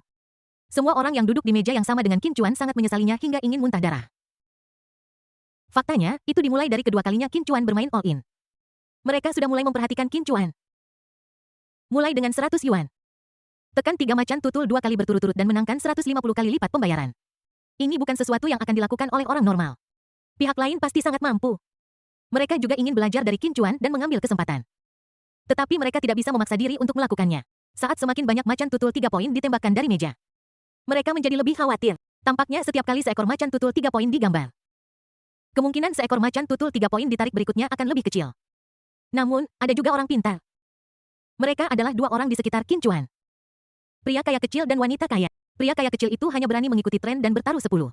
Semua orang yang duduk di meja yang sama dengan Qin Chuan sangat menyesalinya hingga ingin muntah darah. Faktanya, itu dimulai dari kedua kalinya Qin Chuan bermain all-in. Mereka sudah mulai memperhatikan Qin Chuan. Mulai dengan 100 yuan. Tekan 3 macan tutul 2 kali berturut-turut dan menangkan 150 kali lipat pembayaran. Ini bukan sesuatu yang akan dilakukan oleh orang normal. Pihak lain pasti sangat mampu. Mereka juga ingin belajar dari Qin Chuan dan mengambil kesempatan. Tetapi mereka tidak bisa memaksa diri untuk melakukannya. Saat semakin banyak macan tutul 3 poin ditembakkan dari meja, mereka menjadi lebih khawatir. Tampaknya setiap kali seekor macan tutul 3 poin digambar, kemungkinan seekor macan tutul 3 poin ditarik berikutnya akan lebih kecil. Namun, ada juga orang pintar. Mereka adalah 2 orang di sekitar Qin Chuan. Pria kaya kecil dan wanita kaya. Pria kaya kecil itu hanya berani mengikuti tren dan bertaruh 10.000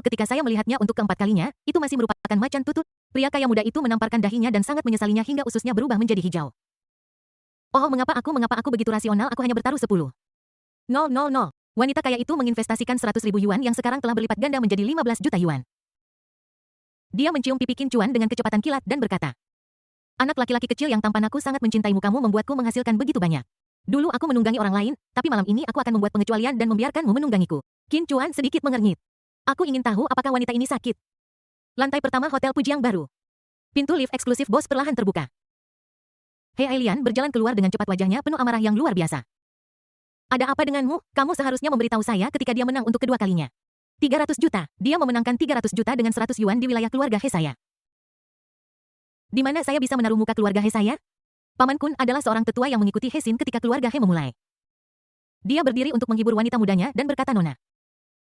ketika saya melihatnya untuk keempat kalinya, itu masih merupakan macan tutul. Pria kaya muda itu menamparkan dahinya dan sangat menyesalinya hingga ususnya berubah menjadi hijau. Oh, mengapa aku begitu rasional, aku hanya bertaruh 10.000. Wanita kaya itu menginvestasikan 100.000 yuan yang sekarang telah berlipat ganda menjadi 15 juta yuan. Dia mencium pipi Qin Chuan dengan kecepatan kilat dan berkata, anak laki-laki kecil yang tampan, aku sangat mencintaimu, kamu membuatku menghasilkan begitu banyak. Dulu aku menunggangi orang lain, tapi malam ini aku akan membuat pengecualian dan membiarkanmu menunggangiku. Qin Chuan sedikit mengernyit. Aku ingin tahu apakah wanita ini sakit. Lantai pertama Hotel Pujiang Baru. Pintu lift eksklusif bos perlahan terbuka. Hei Ailian berjalan keluar dengan cepat, wajahnya penuh amarah yang luar biasa. Ada apa denganmu? Kamu seharusnya memberitahu saya ketika dia menang untuk kedua kalinya. 300 juta. Dia memenangkan 300 juta dengan 100 yuan di wilayah keluarga He saya. Di mana saya bisa menaruh muka keluarga He saya? Paman Kun adalah seorang tetua yang mengikuti He Xin ketika keluarga He memulai. Dia berdiri untuk menghibur wanita mudanya dan berkata, Nona,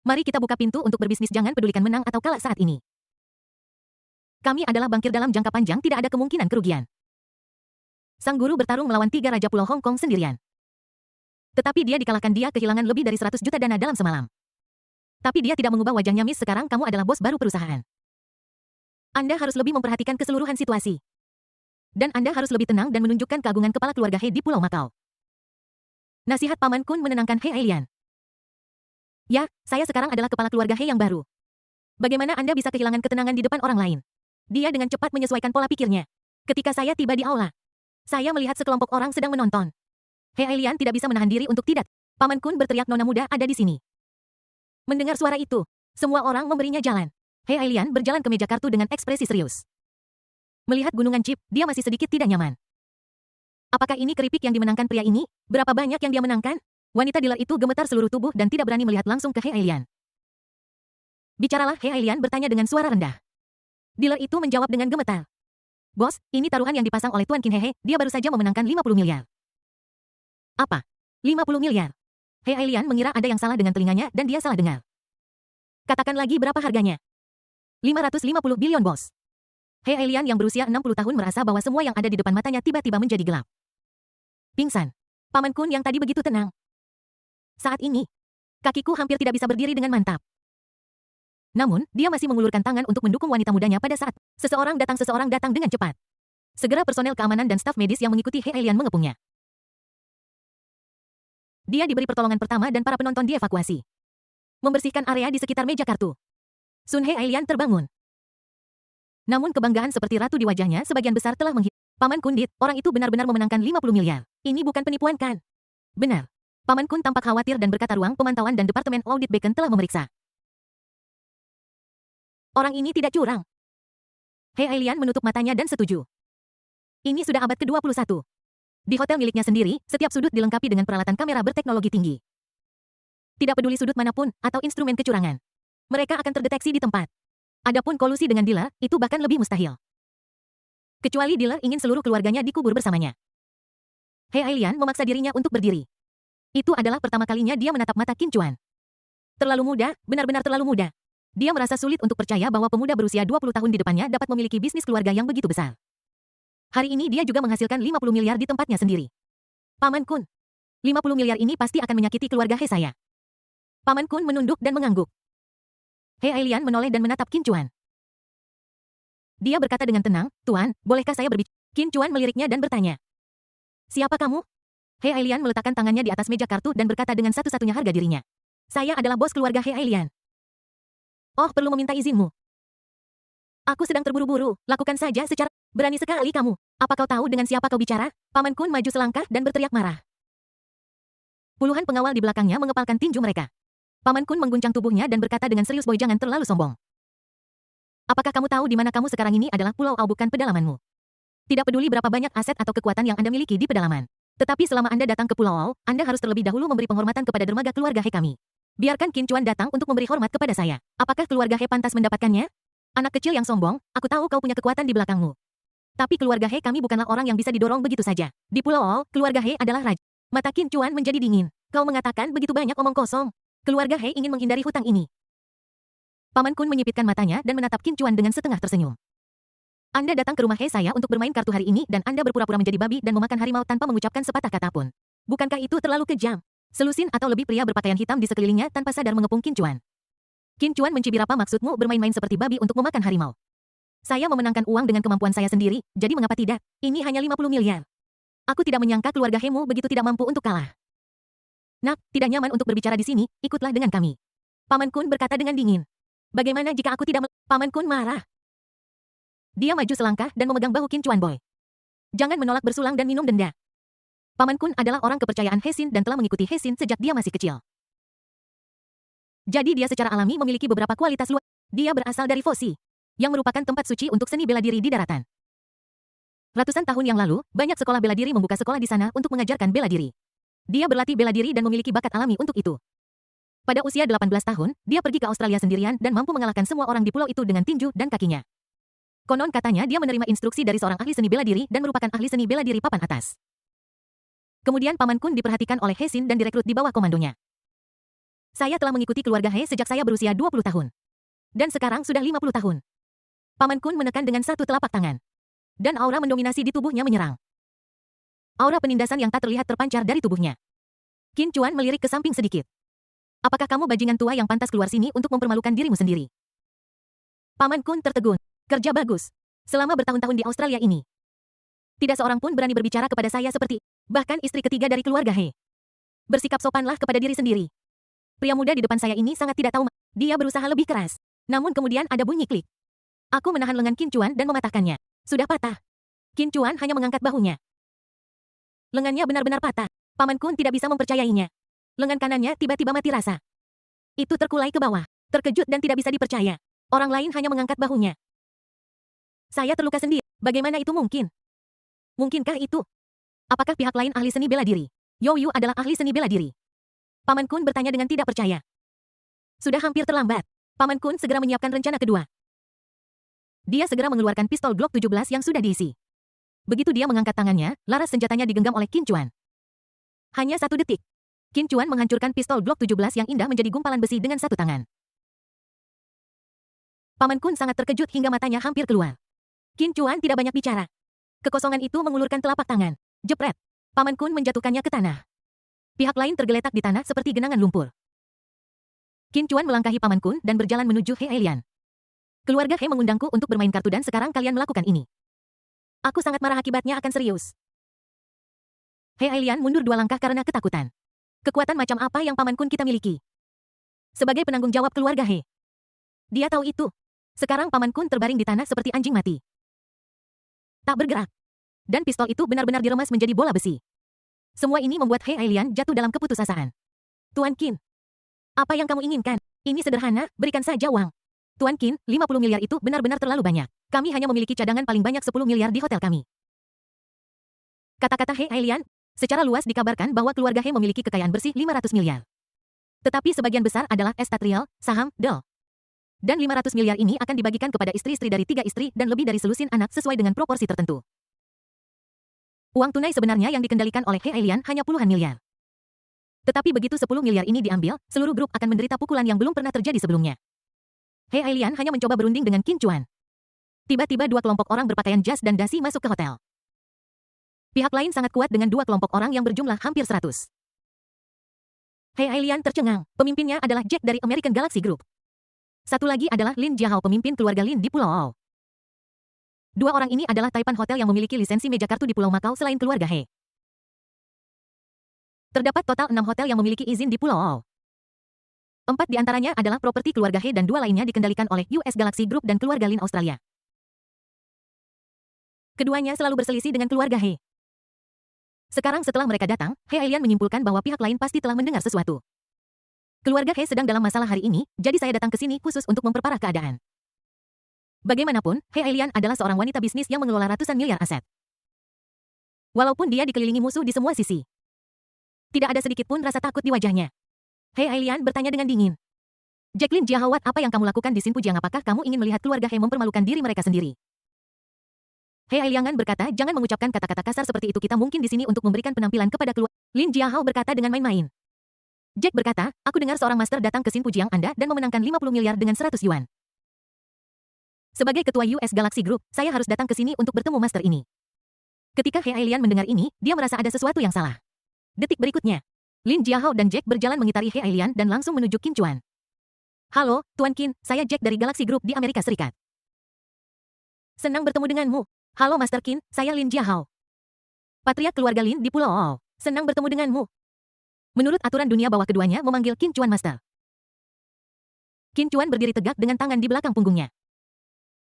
mari kita buka pintu untuk berbisnis, jangan pedulikan menang atau kalah saat ini. Kami adalah bankir, dalam jangka panjang tidak ada kemungkinan kerugian. Sang guru bertarung melawan 3 raja pulau Hong Kong sendirian. Tetapi dia dikalahkan, dia kehilangan lebih dari 100 juta dana dalam semalam. Tapi dia tidak mengubah wajahnya. Miss, sekarang kamu adalah bos baru perusahaan. Anda harus lebih memperhatikan keseluruhan situasi. Dan Anda harus lebih tenang dan menunjukkan keagungan kepala keluarga He di Pulau Macau. Nasihat Paman Kun menenangkan He Ailian. Ya, saya sekarang adalah kepala keluarga He yang baru. Bagaimana Anda bisa kehilangan ketenangan di depan orang lain? Dia dengan cepat menyesuaikan pola pikirnya. Ketika saya tiba di aula, saya melihat sekelompok orang sedang menonton. He Ailian tidak bisa menahan diri untuk tidak. Paman Kun berteriak, Nona muda ada di sini. Mendengar suara itu, semua orang memberinya jalan. He Ailian berjalan ke meja kartu dengan ekspresi serius. Melihat gunungan chip, dia masih sedikit tidak nyaman. Apakah ini keripik yang dimenangkan pria ini? Berapa banyak yang dia menangkan? Wanita dealer itu gemetar seluruh tubuh dan tidak berani melihat langsung ke He Ailian. Bicaralah, He Ailian bertanya dengan suara rendah. Dealer itu menjawab dengan gemetar. Bos, ini taruhan yang dipasang oleh Tuan Qin Hehe, dia baru saja memenangkan 50 miliar. Apa? 50 miliar? He Ailian mengira ada yang salah dengan telinganya dan dia salah dengar. Katakan lagi berapa harganya? 550 bilion, bos. He Ailian yang berusia 60 tahun merasa bahwa semua yang ada di depan matanya tiba-tiba menjadi gelap. Pingsan. Paman Kun yang tadi begitu tenang. Saat ini, kakiku hampir tidak bisa berdiri dengan mantap. Namun, dia masih mengulurkan tangan untuk mendukung wanita mudanya pada saat seseorang datang dengan cepat. Segera personel keamanan dan staf medis yang mengikuti He Ailian mengepungnya. Dia diberi pertolongan pertama dan para penonton dievakuasi. Membersihkan area di sekitar meja kartu. Sun He Ailian terbangun. Namun kebanggaan seperti ratu di wajahnya sebagian besar telah menghilang. Paman Kundit, orang itu benar-benar memenangkan 50 miliar. Ini bukan penipuan kan? Benar. Paman Kun tampak khawatir dan berkata ruang pemantauan dan Departemen Audit Bacon telah memeriksa. Orang ini tidak curang. He Ailian menutup matanya dan setuju. Ini sudah abad ke-21. Di hotel miliknya sendiri, setiap sudut dilengkapi dengan peralatan kamera berteknologi tinggi. Tidak peduli sudut manapun atau instrumen kecurangan. Mereka akan terdeteksi di tempat. Adapun kolusi dengan dealer, itu bahkan lebih mustahil. Kecuali dealer ingin seluruh keluarganya dikubur bersamanya. He Ailian memaksa dirinya untuk berdiri. Itu adalah pertama kalinya dia menatap mata Qin Chuan. Terlalu muda, benar-benar terlalu muda. Dia merasa sulit untuk percaya bahwa pemuda berusia 20 tahun di depannya dapat memiliki bisnis keluarga yang begitu besar. Hari ini dia juga menghasilkan 50 miliar di tempatnya sendiri. Paman Kun, 50 miliar ini pasti akan menyakiti keluarga He saya. Paman Kun menunduk dan mengangguk. He Ailian menoleh dan menatap Qin Chuan. Dia berkata dengan tenang, "Tuan, bolehkah saya berbicara?" Qin Chuan meliriknya dan bertanya. "Siapa kamu?" He Ailian meletakkan tangannya di atas meja kartu dan berkata dengan satu-satunya harga dirinya. "Saya adalah bos keluarga He Ailian." "Oh, perlu meminta izinmu." "Aku sedang terburu-buru, lakukan saja secara..." "Berani sekali kamu. Apa kau tahu dengan siapa kau bicara?" Paman Kun maju selangkah dan berteriak marah. Puluhan pengawal di belakangnya mengepalkan tinju mereka. Paman Kun mengguncang tubuhnya dan berkata dengan serius, "Boy, jangan terlalu sombong. Apakah kamu tahu di mana kamu sekarang ini adalah Pulau Au, bukan pedalamanmu? Tidak peduli berapa banyak aset atau kekuatan yang Anda miliki di pedalaman. Tetapi selama Anda datang ke Pulau Au, Anda harus terlebih dahulu memberi penghormatan kepada dermaga keluarga He kami. Biarkan Qin Chuan datang untuk memberi hormat kepada saya. Apakah keluarga He pantas mendapatkannya? Anak kecil yang sombong, aku tahu kau punya kekuatan di belakangmu. Tapi keluarga He kami bukanlah orang yang bisa didorong begitu saja. Di Pulau Au, keluarga He adalah raja." Mata Qin Chuan menjadi dingin. "Kau mengatakan begitu banyak omong kosong. Keluarga He ingin menghindari hutang ini." Paman Kun menyipitkan matanya dan menatap Qin Chuan dengan setengah tersenyum. "Anda datang ke rumah He saya untuk bermain kartu hari ini dan Anda berpura-pura menjadi babi dan memakan harimau tanpa mengucapkan sepatah kata pun. Bukankah itu terlalu kejam?" Selusin atau lebih pria berpakaian hitam di sekelilingnya tanpa sadar mengepung Qin Chuan. Qin Chuan mencibir, "Apa maksudmu bermain-main seperti babi untuk memakan harimau? Saya memenangkan uang dengan kemampuan saya sendiri, jadi mengapa tidak? Ini hanya 50 miliar. Aku tidak menyangka keluarga Hemu begitu tidak mampu untuk kalah." "Nak, tidak nyaman untuk berbicara di sini, ikutlah dengan kami." Paman Kun berkata dengan dingin. "Bagaimana jika aku tidak Paman Kun marah. Dia maju selangkah dan memegang bahu Qin Chuan. "Boy, jangan menolak bersulang dan minum denda." Paman Kun adalah orang kepercayaan He Xin dan telah mengikuti He Xin sejak dia masih kecil. Jadi dia secara alami memiliki beberapa kualitas luar. Dia berasal dari Fosi, yang merupakan tempat suci untuk seni bela diri di daratan. Ratusan tahun yang lalu, banyak sekolah bela diri membuka sekolah di sana untuk mengajarkan bela diri. Dia berlatih bela diri dan memiliki bakat alami untuk itu. Pada usia 18 tahun, dia pergi ke Australia sendirian dan mampu mengalahkan semua orang di pulau itu dengan tinju dan kakinya. Konon katanya dia menerima instruksi dari seorang ahli seni bela diri dan merupakan ahli seni bela diri papan atas. Kemudian Paman Kun diperhatikan oleh He Xin dan direkrut di bawah komandonya. "Saya telah mengikuti keluarga He sejak saya berusia 20 tahun. Dan sekarang sudah 50 tahun. Paman Kun menekan dengan satu telapak tangan. Dan aura mendominasi di tubuhnya menyerang. Aura penindasan yang tak terlihat terpancar dari tubuhnya. Qin Chuan melirik ke samping sedikit. "Apakah kamu bajingan tua yang pantas keluar sini untuk mempermalukan dirimu sendiri?" Paman Kun tertegun. "Kerja bagus. Selama bertahun-tahun di Australia ini. Tidak seorang pun berani berbicara kepada saya seperti, bahkan istri ketiga dari keluarga He. Bersikap sopanlah kepada diri sendiri." Pria muda di depan saya ini sangat tidak tahu. Dia berusaha lebih keras. Namun kemudian ada bunyi klik. Aku menahan lengan Qin Chuan dan mematahkannya. Sudah patah. Qin Chuan hanya mengangkat bahunya. Lengannya benar-benar patah. Paman Kun tidak bisa mempercayainya. Lengan kanannya tiba-tiba mati rasa. Itu terkulai ke bawah. Terkejut dan tidak bisa dipercaya. Orang lain hanya mengangkat bahunya. "Saya terluka sendiri. Bagaimana itu mungkin? Mungkinkah itu? Apakah pihak lain ahli seni bela diri? You Yu adalah ahli seni bela diri." Paman Kun bertanya dengan tidak percaya. Sudah hampir terlambat. Paman Kun segera menyiapkan rencana kedua. Dia segera mengeluarkan pistol Glock 17 yang sudah diisi. Begitu dia mengangkat tangannya, laras senjatanya digenggam oleh Qin Chuan. Hanya 1 detik. Qin Chuan menghancurkan pistol Glock 17 yang indah menjadi gumpalan besi dengan 1 tangan. Paman Kun sangat terkejut hingga matanya hampir keluar. Qin Chuan tidak banyak bicara. Kekosongan itu mengulurkan telapak tangan. Jepret. Paman Kun menjatuhkannya ke tanah. Pihak lain tergeletak di tanah seperti genangan lumpur. Qin Chuan melangkahi Paman Kun dan berjalan menuju He Ailian. Keluarga He mengundangku untuk bermain kartu dan sekarang kalian melakukan ini. Aku sangat marah akibatnya akan serius. He Ailian mundur 2 langkah karena ketakutan. Kekuatan macam apa yang Paman Kun kita miliki? Sebagai penanggung jawab keluarga He. Dia tahu itu. Sekarang Paman Kun terbaring di tanah seperti anjing mati. Tak bergerak. Dan pistol itu benar-benar diremas menjadi bola besi. Semua ini membuat He Ailian jatuh dalam keputusasaan. Tuan Qin. Apa yang kamu inginkan? Ini sederhana, berikan saja uang. Tuan Qin, 50 miliar itu benar-benar terlalu banyak. Kami hanya memiliki cadangan paling banyak 10 miliar di hotel kami. Kata-kata He Ailian. Secara luas dikabarkan bahwa keluarga He memiliki kekayaan bersih 500 miliar. Tetapi sebagian besar adalah estat real, saham, dol. Dan 500 miliar ini akan dibagikan kepada istri-istri dari 3 istri dan lebih dari selusin anak sesuai dengan proporsi tertentu. Uang tunai sebenarnya yang dikendalikan oleh He Ailian hanya puluhan miliar. Tetapi begitu 10 miliar ini diambil, seluruh grup akan menderita pukulan yang belum pernah terjadi sebelumnya. He Ailian hanya mencoba berunding dengan Qin Chuan. Tiba-tiba 2 kelompok orang berpakaian jas dan dasi masuk ke hotel. Pihak lain sangat kuat dengan 2 kelompok orang yang berjumlah hampir 100. He Ailian tercengang. Pemimpinnya adalah Jack dari American Galaxy Group. Satu lagi adalah Lin Jiahao, pemimpin keluarga Lin di Pulau Ou. 2 orang ini adalah Taipan Hotel yang memiliki lisensi meja kartu di Pulau Macau selain keluarga He. Terdapat total 6 hotel yang memiliki izin di Pulau Ou. 4 di antaranya adalah properti keluarga He dan 2 lainnya dikendalikan oleh US Galaxy Group dan keluarga Lin Australia. Keduanya selalu berselisih dengan keluarga He. Sekarang setelah mereka datang, He Ailian menyimpulkan bahwa pihak lain pasti telah mendengar sesuatu. Keluarga He sedang dalam masalah hari ini, jadi saya datang ke sini khusus untuk memperparah keadaan. Bagaimanapun, He Ailian adalah seorang wanita bisnis yang mengelola ratusan miliar aset. Walaupun dia dikelilingi musuh di semua sisi. Tidak ada sedikit pun rasa takut di wajahnya. He Ailian bertanya dengan dingin. Jacqueline Jiahawat, apa yang kamu lakukan di Xinpujiang? Apakah kamu ingin melihat keluarga He mempermalukan diri mereka sendiri? He Ailian berkata, jangan mengucapkan kata-kata kasar seperti itu, kita mungkin di sini untuk memberikan penampilan kepada keluarga. Lin Jiahao berkata dengan main-main. Jack berkata, aku dengar seorang master datang ke Xinpujiang Anda dan memenangkan 50 miliar dengan 100 yuan. Sebagai ketua US Galaxy Group, saya harus datang ke sini untuk bertemu master ini. Ketika He Ailian mendengar ini, dia merasa ada sesuatu yang salah. Detik berikutnya, Lin Jiahao dan Jack berjalan mengitari He Ailian dan langsung menuju Qin Chuan. Halo, Tuan Qin, saya Jack dari Galaxy Group di Amerika Serikat. Senang bertemu denganmu. Halo Master Qin, saya Lin Jiahao. Patriark keluarga Lin di Pulau Ou. Senang bertemu denganmu. Menurut aturan dunia bahwa keduanya memanggil Qin Chuan Master. Qin Chuan berdiri tegak dengan tangan di belakang punggungnya.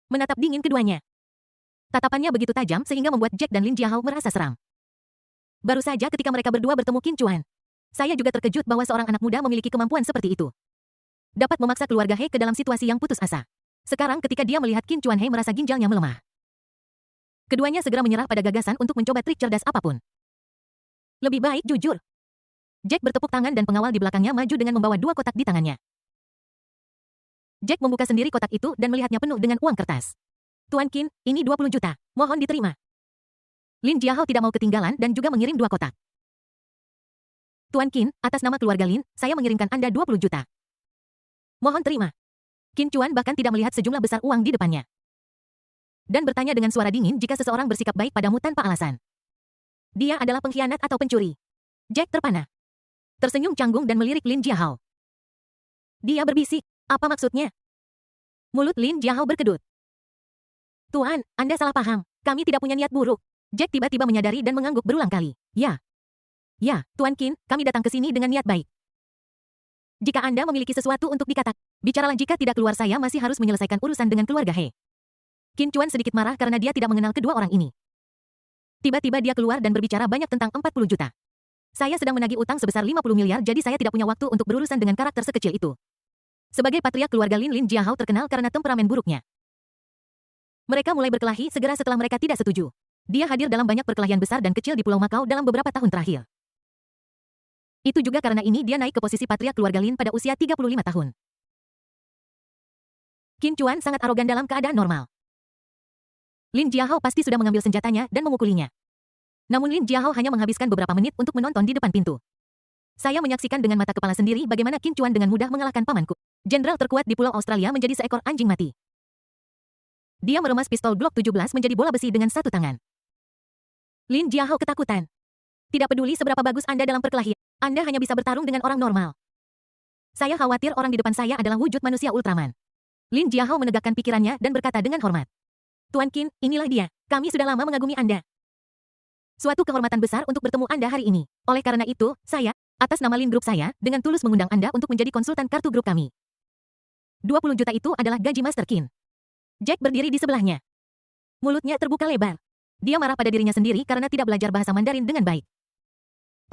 Menatap dingin keduanya. Tatapannya begitu tajam sehingga membuat Jack dan Lin Jiahao merasa seram. Baru saja ketika mereka berdua bertemu Qin Chuan, saya juga terkejut bahwa seorang anak muda memiliki kemampuan seperti itu. Dapat memaksa keluarga He ke dalam situasi yang putus asa. Sekarang ketika dia melihat Qin Chuan, He merasa ginjalnya melemah. Keduanya segera menyerah pada gagasan untuk mencoba trik cerdas apapun. Lebih baik jujur. Jack bertepuk tangan dan pengawal di belakangnya maju dengan membawa 2 kotak di tangannya. Jack membuka sendiri kotak itu dan melihatnya penuh dengan uang kertas. Tuan Qin, ini 20 juta. Mohon diterima. Lin Jiahao tidak mau ketinggalan dan juga mengirim 2 kotak. Tuan Qin, atas nama keluarga Lin, saya mengirimkan Anda 20 juta. Mohon terima. Qin Chuan bahkan tidak melihat sejumlah besar uang di depannya. Dan bertanya dengan suara dingin jika seseorang bersikap baik padamu tanpa alasan. Dia adalah pengkhianat atau pencuri. Jack terpana. Tersenyum canggung dan melirik Lin Jiahao. Dia berbisik, apa maksudnya? Mulut Lin Jiahao berkedut. Tuan, Anda salah paham. Kami tidak punya niat buruk. Jack tiba-tiba menyadari dan mengangguk berulang kali. Ya. Ya, Tuan Qin, kami datang ke sini dengan niat baik. Jika Anda memiliki sesuatu untuk dikatakan, bicaralah, jika tidak keluar saya masih harus menyelesaikan urusan dengan keluarga He. Qin Chuan sedikit marah karena dia tidak mengenal kedua orang ini. Tiba-tiba dia keluar dan berbicara banyak tentang 40 juta. Saya sedang menagih utang sebesar 50 miliar, jadi saya tidak punya waktu untuk berurusan dengan karakter sekecil itu. Sebagai patriark keluarga Lin, Lin Jiahao terkenal karena temperamen buruknya. Mereka mulai berkelahi segera setelah mereka tidak setuju. Dia hadir dalam banyak perkelahian besar dan kecil di Pulau Macau dalam beberapa tahun terakhir. Itu juga karena ini dia naik ke posisi patriark keluarga Lin pada usia 35 tahun. Qin Chuan sangat arogan dalam keadaan normal. Lin Jiahao pasti sudah mengambil senjatanya dan memukulinya. Namun Lin Jiahao hanya menghabiskan beberapa menit untuk menonton di depan pintu. Saya menyaksikan dengan mata kepala sendiri bagaimana Qin Chuan dengan mudah mengalahkan pamanku. Jenderal terkuat di Pulau Australia menjadi seekor anjing mati. Dia meremas pistol Glock 17 menjadi bola besi dengan satu tangan. Lin Jiahao ketakutan. Tidak peduli seberapa bagus Anda dalam perkelahian, Anda hanya bisa bertarung dengan orang normal. Saya khawatir orang di depan saya adalah wujud manusia Ultraman. Lin Jiahao menegakkan pikirannya dan berkata dengan hormat. Tuan Qin, inilah dia. Kami sudah lama mengagumi Anda. Suatu kehormatan besar untuk bertemu Anda hari ini. Oleh karena itu, saya, atas nama Lin Group saya, dengan tulus mengundang Anda untuk menjadi konsultan kartu grup kami. 20 juta itu adalah gaji Master Qin. Jack berdiri di sebelahnya. Mulutnya terbuka lebar. Dia marah pada dirinya sendiri karena tidak belajar bahasa Mandarin dengan baik.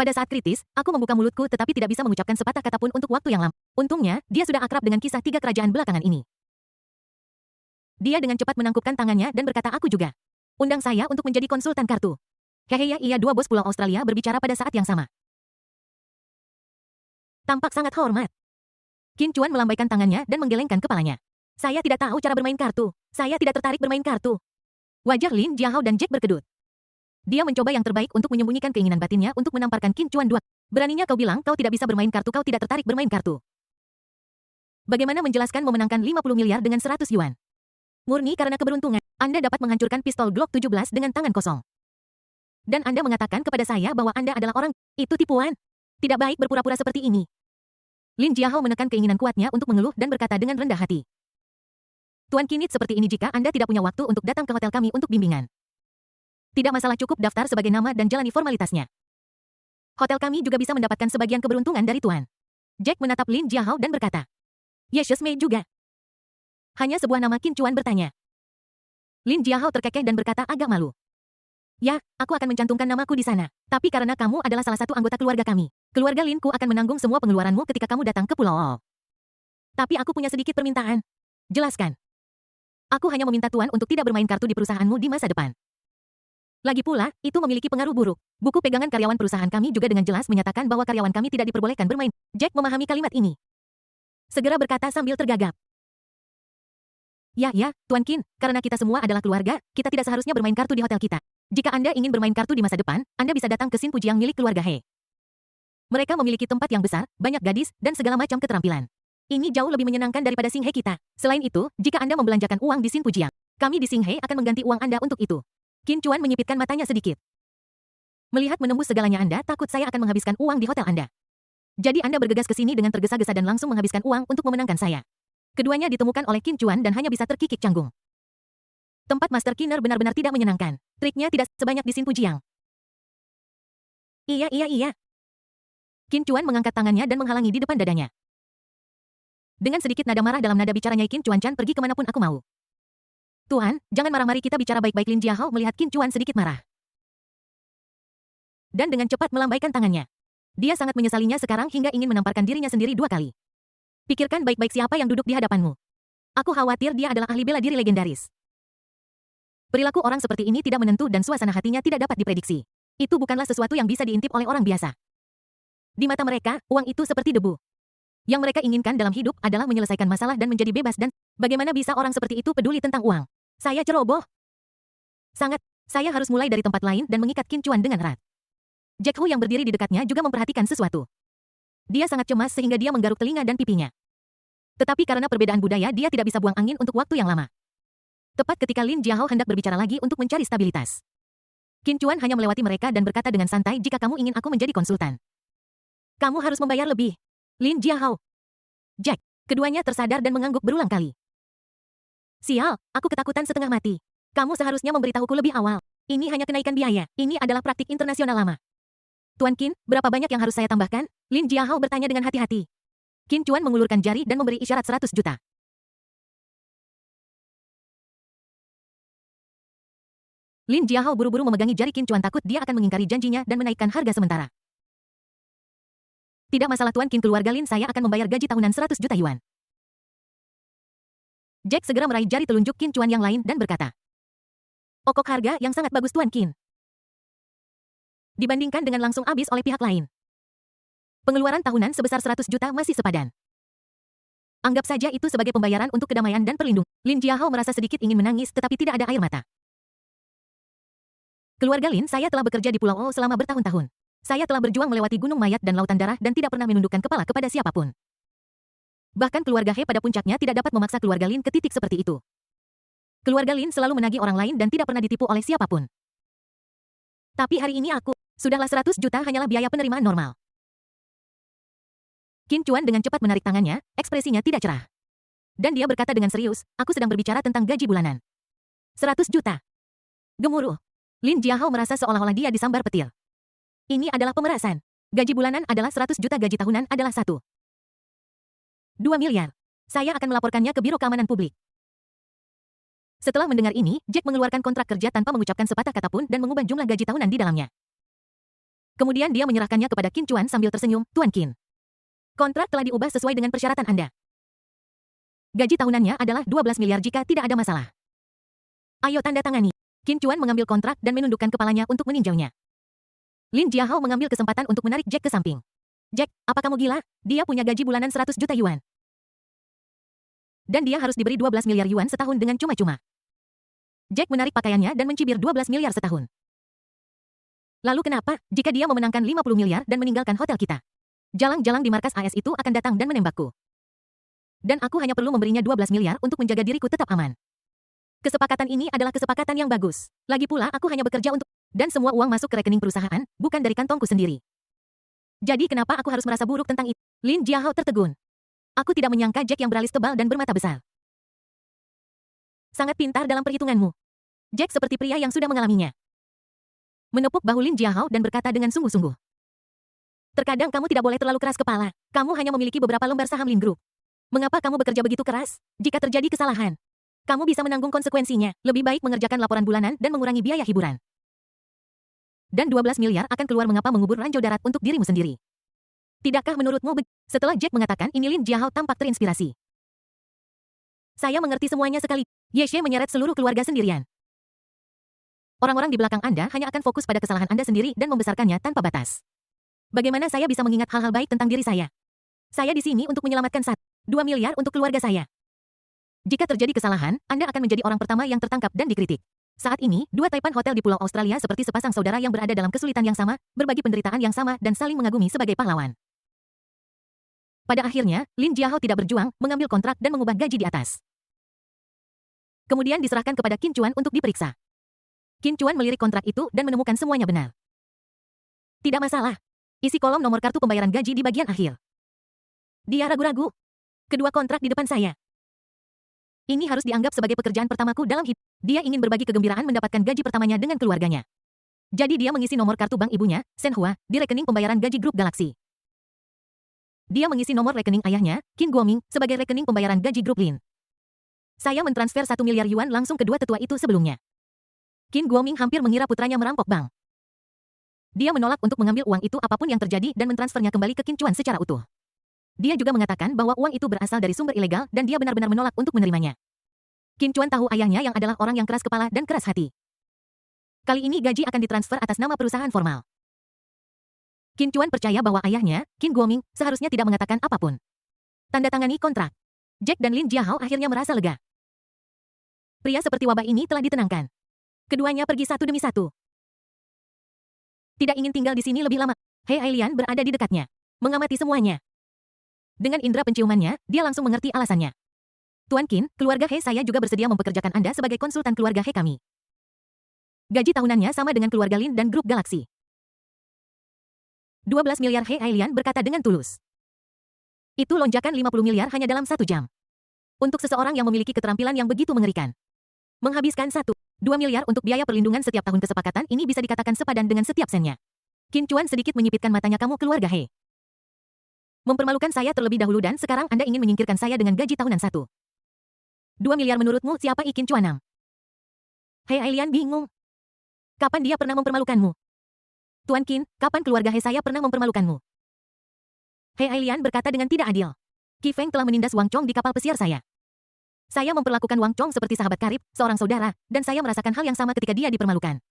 Pada saat kritis, aku membuka mulutku tetapi tidak bisa mengucapkan sepatah kata pun untuk waktu yang lama. Untungnya, dia sudah akrab dengan kisah 3 kerajaan belakangan ini. Dia dengan cepat menangkupkan tangannya dan berkata, aku juga. Undang saya untuk menjadi konsultan kartu. Hehehe, iya, dua bos Pulau Australia berbicara pada saat yang sama. Tampak sangat hormat. Qin Chuan melambaikan tangannya dan menggelengkan kepalanya. Saya tidak tahu cara bermain kartu. Saya tidak tertarik bermain kartu. Wajah Lin Jiahao dan Jack berkedut. Dia mencoba yang terbaik untuk menyembunyikan keinginan batinnya untuk menamparkan Qin Chuan 2. Beraninya kau bilang kau tidak bisa bermain kartu, kau tidak tertarik bermain kartu. Bagaimana menjelaskan memenangkan 50 miliar dengan 100 yuan? Murni karena keberuntungan, Anda dapat menghancurkan pistol Glock 17 dengan tangan kosong. Dan Anda mengatakan kepada saya bahwa Anda adalah orang, itu tipuan. Tidak baik berpura-pura seperti ini. Lin Jiahao menekan keinginan kuatnya untuk mengeluh dan berkata dengan rendah hati. Tuan Kinit seperti ini jika Anda tidak punya waktu untuk datang ke hotel kami untuk bimbingan. Tidak masalah, cukup daftar sebagai nama dan jalani formalitasnya. Hotel kami juga bisa mendapatkan sebagian keberuntungan dari Tuan. Jack menatap Lin Jiahao dan berkata. Yes, Mei juga. Hanya sebuah nama, Qin Chuan bertanya. Lin Jiahao terkekeh dan berkata agak malu. Ya, aku akan mencantumkan namaku di sana. Tapi karena kamu adalah salah satu anggota keluarga kami, keluarga Linku akan menanggung semua pengeluaranmu ketika kamu datang ke Pulau O. Tapi aku punya sedikit permintaan. Jelaskan. Aku hanya meminta Tuan untuk tidak bermain kartu di perusahaanmu di masa depan. Lagi pula, itu memiliki pengaruh buruk. Buku pegangan karyawan perusahaan kami juga dengan jelas menyatakan bahwa karyawan kami tidak diperbolehkan bermain. Jack memahami kalimat ini. Segera berkata sambil tergagap. Ya, Tuan Qin, karena kita semua adalah keluarga, kita tidak seharusnya bermain kartu di hotel kita. Jika Anda ingin bermain kartu di masa depan, Anda bisa datang ke Sin Pujiang milik keluarga He. Mereka memiliki tempat yang besar, banyak gadis, dan segala macam keterampilan. Ini jauh lebih menyenangkan daripada Sing He kita. Selain itu, jika Anda membelanjakan uang di Sin Pujiang, kami di Sing He akan mengganti uang Anda untuk itu. Qin Chuan menyipitkan matanya sedikit. Melihat menembus segalanya Anda, takut saya akan menghabiskan uang di hotel Anda. Jadi Anda bergegas ke sini dengan tergesa-gesa dan langsung menghabiskan uang untuk memenangkan saya. Keduanya ditemukan oleh Qin Chuan dan hanya bisa terkikik canggung. Tempat Master Qiner benar-benar tidak menyenangkan. Triknya tidak sebanyak di Sin Pujiang. Iya. Qin Chuan mengangkat tangannya dan menghalangi di depan dadanya. Dengan sedikit nada marah dalam nada bicaranya, Qin Chuan Chan, pergi kemanapun aku mau. Tuan, jangan marah, mari kita bicara baik-baik. Lin Jiahao melihat Qin Chuan sedikit marah. Dan dengan cepat melambaikan tangannya. Dia sangat menyesalinya sekarang hingga ingin menamparkan dirinya sendiri 2 kali. Pikirkan baik-baik siapa yang duduk di hadapanmu. Aku khawatir dia adalah ahli bela diri legendaris. Perilaku orang seperti ini tidak menentu dan suasana hatinya tidak dapat diprediksi. Itu bukanlah sesuatu yang bisa diintip oleh orang biasa. Di mata mereka, uang itu seperti debu. Yang mereka inginkan dalam hidup adalah menyelesaikan masalah dan menjadi bebas, dan bagaimana bisa orang seperti itu peduli tentang uang? Saya ceroboh. Saya harus mulai dari tempat lain dan mengikat Qin Chuan dengan erat. Jack Hu yang berdiri di dekatnya juga memperhatikan sesuatu. Dia sangat cemas sehingga dia menggaruk telinga dan pipinya. Tetapi karena perbedaan budaya, dia tidak bisa buang angin untuk waktu yang lama. Tepat ketika Lin Jiahao hendak berbicara lagi untuk mencari stabilitas, Qin Chuan hanya melewati mereka dan berkata dengan santai, jika kamu ingin aku menjadi konsultan, kamu harus membayar lebih. Lin Jiahao. Jack. Keduanya tersadar dan mengangguk berulang kali. Sial, aku ketakutan setengah mati. Kamu seharusnya memberitahuku lebih awal. Ini hanya kenaikan biaya. Ini adalah praktik internasional lama. Tuan Qin, berapa banyak yang harus saya tambahkan? Lin Jiahao bertanya dengan hati-hati. Qin Chuan mengulurkan jari dan memberi isyarat 100 juta. Lin Jiahao buru-buru memegangi jari Qin Chuan, takut dia akan mengingkari janjinya dan menaikkan harga sementara. Tidak masalah Tuan Qin, keluarga Lin saya akan membayar gaji tahunan 100 juta yuan. Jack segera meraih jari telunjuk Qin Chuan yang lain dan berkata. Okok harga yang sangat bagus Tuan Qin. Dibandingkan dengan langsung habis oleh pihak lain. Pengeluaran tahunan sebesar 100 juta masih sepadan. Anggap saja itu sebagai pembayaran untuk kedamaian dan perlindungan. Lin Jiahao merasa sedikit ingin menangis tetapi tidak ada air mata. Keluarga Lin, saya telah bekerja di Pulau O selama bertahun-tahun. Saya telah berjuang melewati gunung mayat dan lautan darah dan tidak pernah menundukkan kepala kepada siapapun. Bahkan keluarga He pada puncaknya tidak dapat memaksa keluarga Lin ke titik seperti itu. Keluarga Lin selalu menagih orang lain dan tidak pernah ditipu oleh siapapun. Tapi hari ini sudahlah 100 juta hanyalah biaya penerimaan normal. Qin Chuan dengan cepat menarik tangannya, ekspresinya tidak cerah. Dan dia berkata dengan serius, aku sedang berbicara tentang gaji bulanan. 100 juta. Gemuruh. Lin Jiahao merasa seolah-olah dia disambar petir. Ini adalah pemerasan. Gaji bulanan adalah 100 juta, gaji tahunan adalah 2 miliar. Saya akan melaporkannya ke Biro Keamanan Publik. Setelah mendengar ini, Jack mengeluarkan kontrak kerja tanpa mengucapkan sepatah kata pun dan mengubah jumlah gaji tahunan di dalamnya. Kemudian dia menyerahkannya kepada Qin Chuan sambil tersenyum, Tuan Qin. Kontrak telah diubah sesuai dengan persyaratan Anda. Gaji tahunannya adalah 12 miliar jika tidak ada masalah. Ayo tanda tangani. Qin Chuan mengambil kontrak dan menundukkan kepalanya untuk meninjaunya. Lin Jiahao mengambil kesempatan untuk menarik Jack ke samping. Jack, apa kamu gila? Dia punya gaji bulanan 100 juta yuan. Dan dia harus diberi 12 miliar yuan setahun dengan cuma-cuma. Jack menarik pakaiannya dan mencibir 12 miliar setahun. Lalu kenapa, jika dia memenangkan 50 miliar dan meninggalkan hotel kita? Jalang-jalang di markas AS itu akan datang dan menembakku. Dan aku hanya perlu memberinya 12 miliar untuk menjaga diriku tetap aman. Kesepakatan ini adalah kesepakatan yang bagus. Lagi pula aku hanya bekerja untuk, dan semua uang masuk ke rekening perusahaan, bukan dari kantongku sendiri. Jadi kenapa aku harus merasa buruk tentang itu? Lin Jiahao tertegun. Aku tidak menyangka Jack yang beralis tebal dan bermata besar. Sangat pintar dalam perhitunganmu. Jack seperti pria yang sudah mengalaminya. Menepuk bahu Lin Jiahao dan berkata dengan sungguh-sungguh. Terkadang kamu tidak boleh terlalu keras kepala. Kamu hanya memiliki beberapa lembar saham Lin Group. Mengapa kamu bekerja begitu keras? Jika terjadi kesalahan, kamu bisa menanggung konsekuensinya. Lebih baik mengerjakan laporan bulanan dan mengurangi biaya hiburan. Dan 12 miliar akan keluar mengapa mengubur ranjau darat untuk dirimu sendiri. Tidakkah menurutmu Setelah Jack mengatakan ini Lin Jiahao tampak terinspirasi. Saya mengerti semuanya sekali. Yeshe menyeret seluruh keluarga sendirian. Orang-orang di belakang Anda hanya akan fokus pada kesalahan Anda sendiri dan membesarkannya tanpa batas. Bagaimana saya bisa mengingat hal-hal baik tentang diri saya? Saya di sini untuk menyelamatkan 2 miliar untuk keluarga saya. Jika terjadi kesalahan, Anda akan menjadi orang pertama yang tertangkap dan dikritik. Saat ini, 2 Taipan Hotel di Pulau Australia seperti sepasang saudara yang berada dalam kesulitan yang sama, berbagi penderitaan yang sama dan saling mengagumi sebagai pahlawan. Pada akhirnya, Lin Jiahao tidak berjuang, mengambil kontrak dan mengubah gaji di atas. Kemudian diserahkan kepada Qin Chuan untuk diperiksa. Qin Chuan melirik kontrak itu dan menemukan semuanya benar. Tidak masalah. Isi kolom nomor kartu pembayaran gaji di bagian akhir. Dia ragu-ragu. Kedua kontrak di depan saya. Ini harus dianggap sebagai pekerjaan pertamaku dalam hidup. Dia ingin berbagi kegembiraan mendapatkan gaji pertamanya dengan keluarganya. Jadi dia mengisi nomor kartu bank ibunya, Shenhua, di rekening pembayaran gaji grup Galaxy. Dia mengisi nomor rekening ayahnya, Qin Guoming, sebagai rekening pembayaran gaji grup Lin. Saya mentransfer 1 miliar yuan langsung ke 2 tetua itu sebelumnya. Qin Guoming hampir mengira putranya merampok bank. Dia menolak untuk mengambil uang itu apapun yang terjadi dan mentransfernya kembali ke Qin Chuan secara utuh. Dia juga mengatakan bahwa uang itu berasal dari sumber ilegal dan dia benar-benar menolak untuk menerimanya. Qin Chuan tahu ayahnya yang adalah orang yang keras kepala dan keras hati. Kali ini gaji akan ditransfer atas nama perusahaan formal. Qin Chuan percaya bahwa ayahnya, Qin Guoming, seharusnya tidak mengatakan apapun. Tanda tangani kontrak. Jack dan Lin Jiahao akhirnya merasa lega. Pria seperti wabah ini telah ditenangkan. Keduanya pergi satu demi satu. Tidak ingin tinggal di sini lebih lama. He Ailian berada di dekatnya. Mengamati semuanya. Dengan indera penciumannya, dia langsung mengerti alasannya. Tuan Qin, keluarga He saya juga bersedia mempekerjakan Anda sebagai konsultan keluarga He kami. Gaji tahunannya sama dengan keluarga Lin dan grup Galaxy. 12 miliar He Ailian berkata dengan tulus. Itu lonjakan 50 miliar hanya dalam 1 jam. Untuk seseorang yang memiliki keterampilan yang begitu mengerikan. Menghabiskan 1,2 miliar untuk biaya perlindungan setiap tahun kesepakatan ini bisa dikatakan sepadan dengan setiap sennya. Qin Chuan sedikit menyipitkan matanya kamu keluarga He. Mempermalukan saya terlebih dahulu dan sekarang Anda ingin menyingkirkan saya dengan gaji tahunan 1,2 miliar menurutmu siapa Qin Chuan? He Ailian bingung. Kapan dia pernah mempermalukanmu? Tuan Qin, kapan keluarga He saya pernah mempermalukanmu? He Ailian berkata dengan tidak adil. Qi Feng telah menindas Wang Chong di kapal pesiar saya. Saya memperlakukan Wang Chong seperti sahabat karib, seorang saudara, dan saya merasakan hal yang sama ketika dia dipermalukan.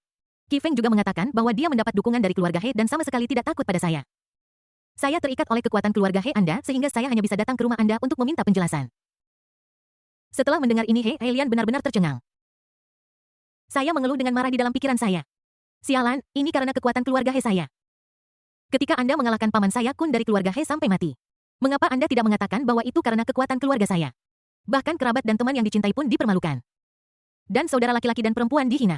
Qi Feng juga mengatakan bahwa dia mendapat dukungan dari keluarga He dan sama sekali tidak takut pada saya. Saya terikat oleh kekuatan keluarga He Anda sehingga saya hanya bisa datang ke rumah Anda untuk meminta penjelasan. Setelah mendengar ini He Ailian benar-benar tercengang. Saya mengeluh dengan marah di dalam pikiran saya. Sialan, ini karena kekuatan keluarga He saya. Ketika Anda mengalahkan paman saya Kun dari keluarga He sampai mati. Mengapa Anda tidak mengatakan bahwa itu karena kekuatan keluarga saya? Bahkan kerabat dan teman yang dicintai pun dipermalukan. Dan saudara laki-laki dan perempuan dihina.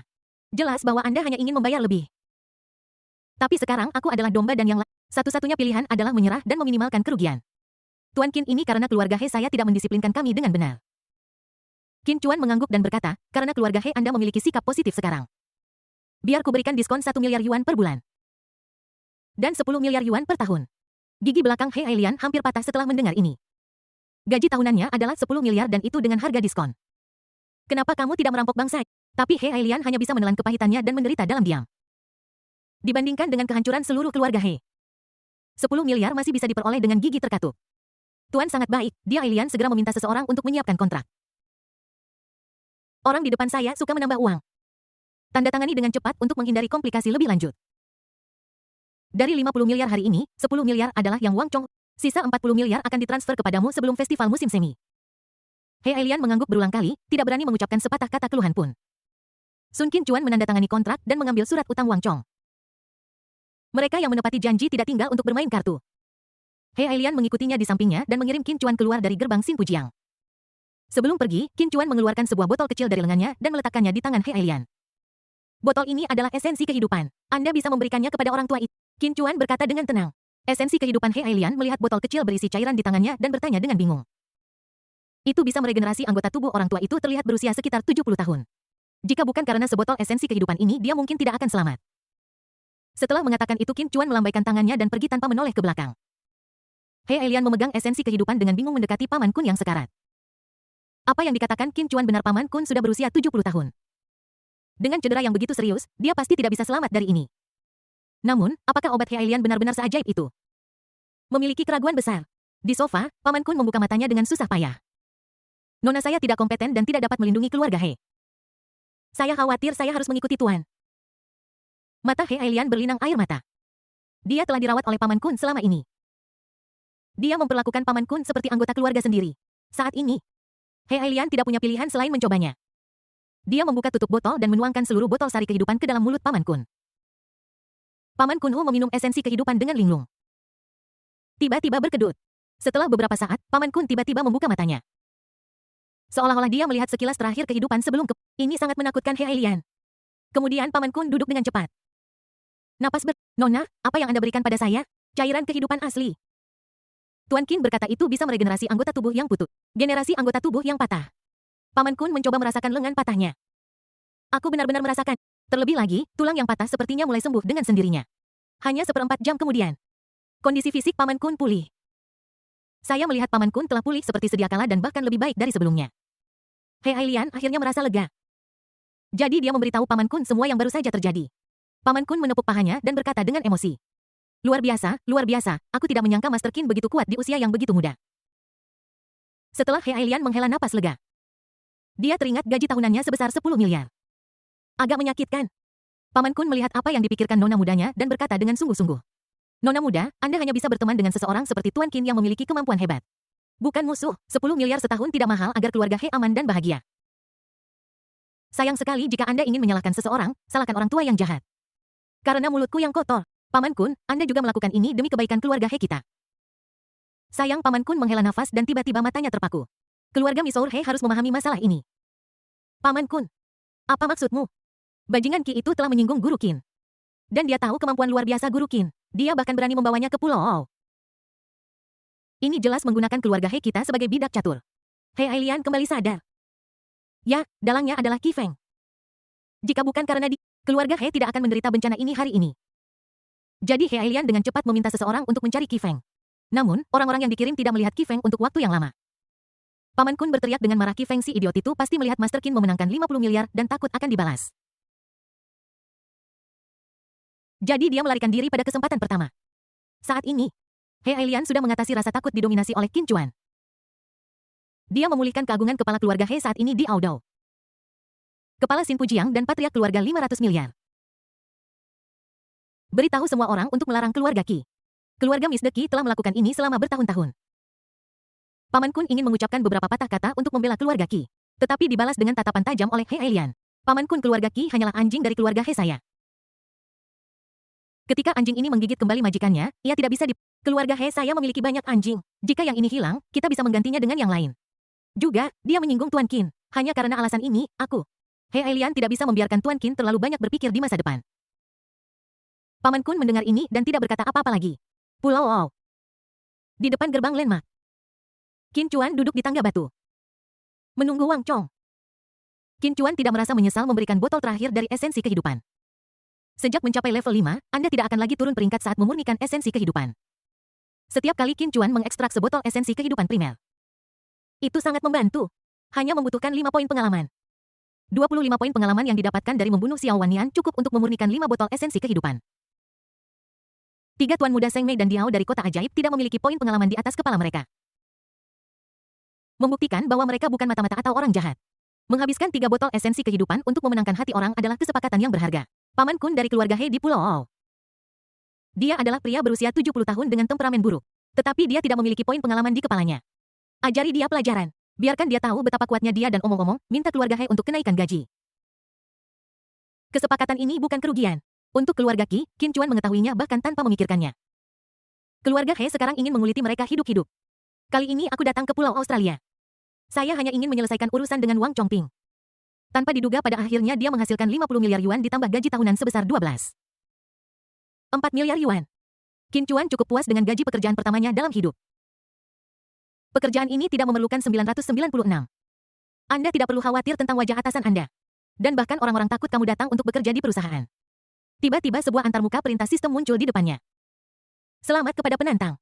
Jelas bahwa Anda hanya ingin membayar lebih. Tapi sekarang aku adalah domba dan yang satu-satunya pilihan adalah menyerah dan meminimalkan kerugian. Tuan Qin ini karena keluarga He saya tidak mendisiplinkan kami dengan benar. Qin Chuan mengangguk dan berkata, karena keluarga He Anda memiliki sikap positif sekarang. Biar ku berikan diskon 1 miliar yuan per bulan. Dan 10 miliar yuan per tahun. Gigi belakang He Ailian hampir patah setelah mendengar ini. Gaji tahunannya adalah 10 miliar dan itu dengan harga diskon. Kenapa kamu tidak merampok bangsa? Tapi He Ailian hanya bisa menelan kepahitannya dan menderita dalam diam. Dibandingkan dengan kehancuran seluruh keluarga He. 10 miliar masih bisa diperoleh dengan gigi terkatup. Tuan sangat baik, dia Ailian segera meminta seseorang untuk menyiapkan kontrak. Orang di depan saya suka menambah uang. Tanda tangani dengan cepat untuk menghindari komplikasi lebih lanjut. Dari 50 miliar hari ini, 10 miliar adalah yang Wang Chong. Sisa 40 miliar akan ditransfer kepadamu sebelum festival musim semi. He Ailian mengangguk berulang kali, tidak berani mengucapkan sepatah kata keluhan pun. Sun Qin Chuan menandatangani kontrak dan mengambil surat utang Wang Chong. Mereka yang menepati janji tidak tinggal untuk bermain kartu. He Ailian mengikutinya di sampingnya dan mengirim Qin Chuan keluar dari gerbang Xin Pujiang. Sebelum pergi, Qin Chuan mengeluarkan sebuah botol kecil dari lengannya dan meletakkannya di tangan He Ailian. Botol ini adalah esensi kehidupan. Anda bisa memberikannya kepada orang tua itu. Qin Chuan berkata dengan tenang. Esensi kehidupan He Ailian melihat botol kecil berisi cairan di tangannya dan bertanya dengan bingung. Itu bisa meregenerasi anggota tubuh orang tua itu terlihat berusia sekitar 70 tahun. Jika bukan karena sebotol esensi kehidupan ini, dia mungkin tidak akan selamat. Setelah mengatakan itu, Qin Chuan melambaikan tangannya dan pergi tanpa menoleh ke belakang. He Ailian memegang esensi kehidupan dengan bingung mendekati Paman Kun yang sekarat. Apa yang dikatakan Qin Chuan benar, Paman Kun sudah berusia 70 tahun. Dengan cedera yang begitu serius, dia pasti tidak bisa selamat dari ini. Namun, apakah obat He Ailian benar-benar seajaib itu? Memiliki keraguan besar. Di sofa, Paman Kun membuka matanya dengan susah payah. Nona saya tidak kompeten dan tidak dapat melindungi keluarga He. Saya khawatir saya harus mengikuti Tuan. Mata He Ailian berlinang air mata. Dia telah dirawat oleh Paman Kun selama ini. Dia memperlakukan Paman Kun seperti anggota keluarga sendiri. Saat ini, He Ailian tidak punya pilihan selain mencobanya. Dia membuka tutup botol dan menuangkan seluruh botol sari kehidupan ke dalam mulut Paman Kun. Paman Kunhu meminum esensi kehidupan dengan linglung. Tiba-tiba berkedut. Setelah beberapa saat, Paman Kun tiba-tiba membuka matanya. Seolah-olah dia melihat sekilas terakhir kehidupan sebelum Ini sangat menakutkan He Ailian. Kemudian Paman Kun duduk dengan cepat. Nona, apa yang Anda berikan pada saya? Cairan kehidupan asli. Tuan Qin berkata itu bisa meregenerasi anggota tubuh yang putus. Generasi anggota tubuh yang patah. Paman Kun mencoba merasakan lengan patahnya. Aku benar-benar merasakan. Terlebih lagi, tulang yang patah sepertinya mulai sembuh dengan sendirinya. Hanya 1/4 jam kemudian. Kondisi fisik Paman Kun pulih. Saya melihat Paman Kun telah pulih seperti sedia kala dan bahkan lebih baik dari sebelumnya. He Ailian akhirnya merasa lega. Jadi dia memberitahu Paman Kun semua yang baru saja terjadi. Paman Kun menepuk pahanya dan berkata dengan emosi. Luar biasa, aku tidak menyangka Master Qin begitu kuat di usia yang begitu muda. Setelah He Ailian menghela napas lega. Dia teringat gaji tahunannya sebesar 10 miliar. Agak menyakitkan. Paman Kun melihat apa yang dipikirkan nona mudanya dan berkata dengan sungguh-sungguh. Nona muda, Anda hanya bisa berteman dengan seseorang seperti Tuan Qin yang memiliki kemampuan hebat. Bukan musuh, 10 miliar setahun tidak mahal agar keluarga He aman dan bahagia. Sayang sekali jika Anda ingin menyalahkan seseorang, salahkan orang tua yang jahat. Karena mulutku yang kotor. Paman Kun, Anda juga melakukan ini demi kebaikan keluarga He kita. Sayang, Paman Kun menghela nafas dan tiba-tiba matanya terpaku. Keluarga Misour He harus memahami masalah ini. Paman Kun, apa maksudmu? Bajingan Qi itu telah menyinggung Guru Qin. Dan dia tahu kemampuan luar biasa Guru Qin. Dia bahkan berani membawanya ke pulau. Ini jelas menggunakan keluarga He kita sebagai bidak catur. He Ailian kembali sadar. Ya, dalangnya adalah Qi Feng. Jika bukan karena keluarga He tidak akan menderita bencana ini hari ini. Jadi He Ailian dengan cepat meminta seseorang untuk mencari Qi Feng. Namun, orang-orang yang dikirim tidak melihat Qi Feng untuk waktu yang lama. Paman Kun berteriak dengan marah, Qi Feng si idiot itu pasti melihat Master Qin memenangkan 50 miliar dan takut akan dibalas. Jadi dia melarikan diri pada kesempatan pertama. Saat ini, He Ailian sudah mengatasi rasa takut didominasi oleh Qin Chuan. Dia memulihkan keagungan kepala keluarga He saat ini di Aodou. Kepala Xin Pujiang dan patriark keluarga 500 miliar. Beritahu semua orang untuk melarang keluarga Qi. Keluarga Miss De Qi telah melakukan ini selama bertahun-tahun. Paman Kun ingin mengucapkan beberapa patah kata untuk membela keluarga Qi. Tetapi dibalas dengan tatapan tajam oleh He Ailian. Paman Kun, keluarga Qi hanyalah anjing dari keluarga He saya. Ketika anjing ini menggigit kembali majikannya, ia tidak bisa Keluarga He saya memiliki banyak anjing. Jika yang ini hilang, kita bisa menggantinya dengan yang lain. Juga, dia menyinggung Tuan Qin. Hanya karena alasan ini, He Ailian tidak bisa membiarkan Tuan Qin terlalu banyak berpikir di masa depan. Paman Kun mendengar ini dan tidak berkata apa-apa lagi. Pulau Ou. Di depan gerbang landmark. Qin Chuan duduk di tangga batu. Menunggu Wang Chong. Qin Chuan tidak merasa menyesal memberikan botol terakhir dari esensi kehidupan. Sejak mencapai level 5, Anda tidak akan lagi turun peringkat saat memurnikan esensi kehidupan. Setiap kali Qin Chuan mengekstrak sebotol esensi kehidupan primer. Itu sangat membantu. Hanya membutuhkan 5 poin pengalaman. 25 poin pengalaman yang didapatkan dari membunuh Xiao Wannian cukup untuk memurnikan 5 botol esensi kehidupan. 3 tuan muda Seng Mei dan Diao dari kota ajaib tidak memiliki poin pengalaman di atas kepala mereka. Membuktikan bahwa mereka bukan mata-mata atau orang jahat. Menghabiskan 3 botol esensi kehidupan untuk memenangkan hati orang adalah kesepakatan yang berharga. Paman Kun dari keluarga He di Pulau Ou. Dia adalah pria berusia 70 tahun dengan temperamen buruk. Tetapi dia tidak memiliki poin pengalaman di kepalanya. Ajari dia pelajaran. Biarkan dia tahu betapa kuatnya dia dan omong-omong, minta keluarga He untuk kenaikan gaji. Kesepakatan ini bukan kerugian. Untuk keluarga Qi, Qin Chuan mengetahuinya bahkan tanpa memikirkannya. Keluarga He sekarang ingin menguliti mereka hidup-hidup. Kali ini aku datang ke Pulau Australia. Saya hanya ingin menyelesaikan urusan dengan Wang Chongping. Tanpa diduga pada akhirnya dia menghasilkan 50 miliar yuan ditambah gaji tahunan sebesar 4 miliar yuan. Qin Chuan cukup puas dengan gaji pekerjaan pertamanya dalam hidup. Pekerjaan ini tidak memerlukan 996. Anda tidak perlu khawatir tentang wajah atasan Anda. Dan bahkan orang-orang takut kamu datang untuk bekerja di perusahaan. Tiba-tiba sebuah antarmuka perintah sistem muncul di depannya. Selamat kepada penantang.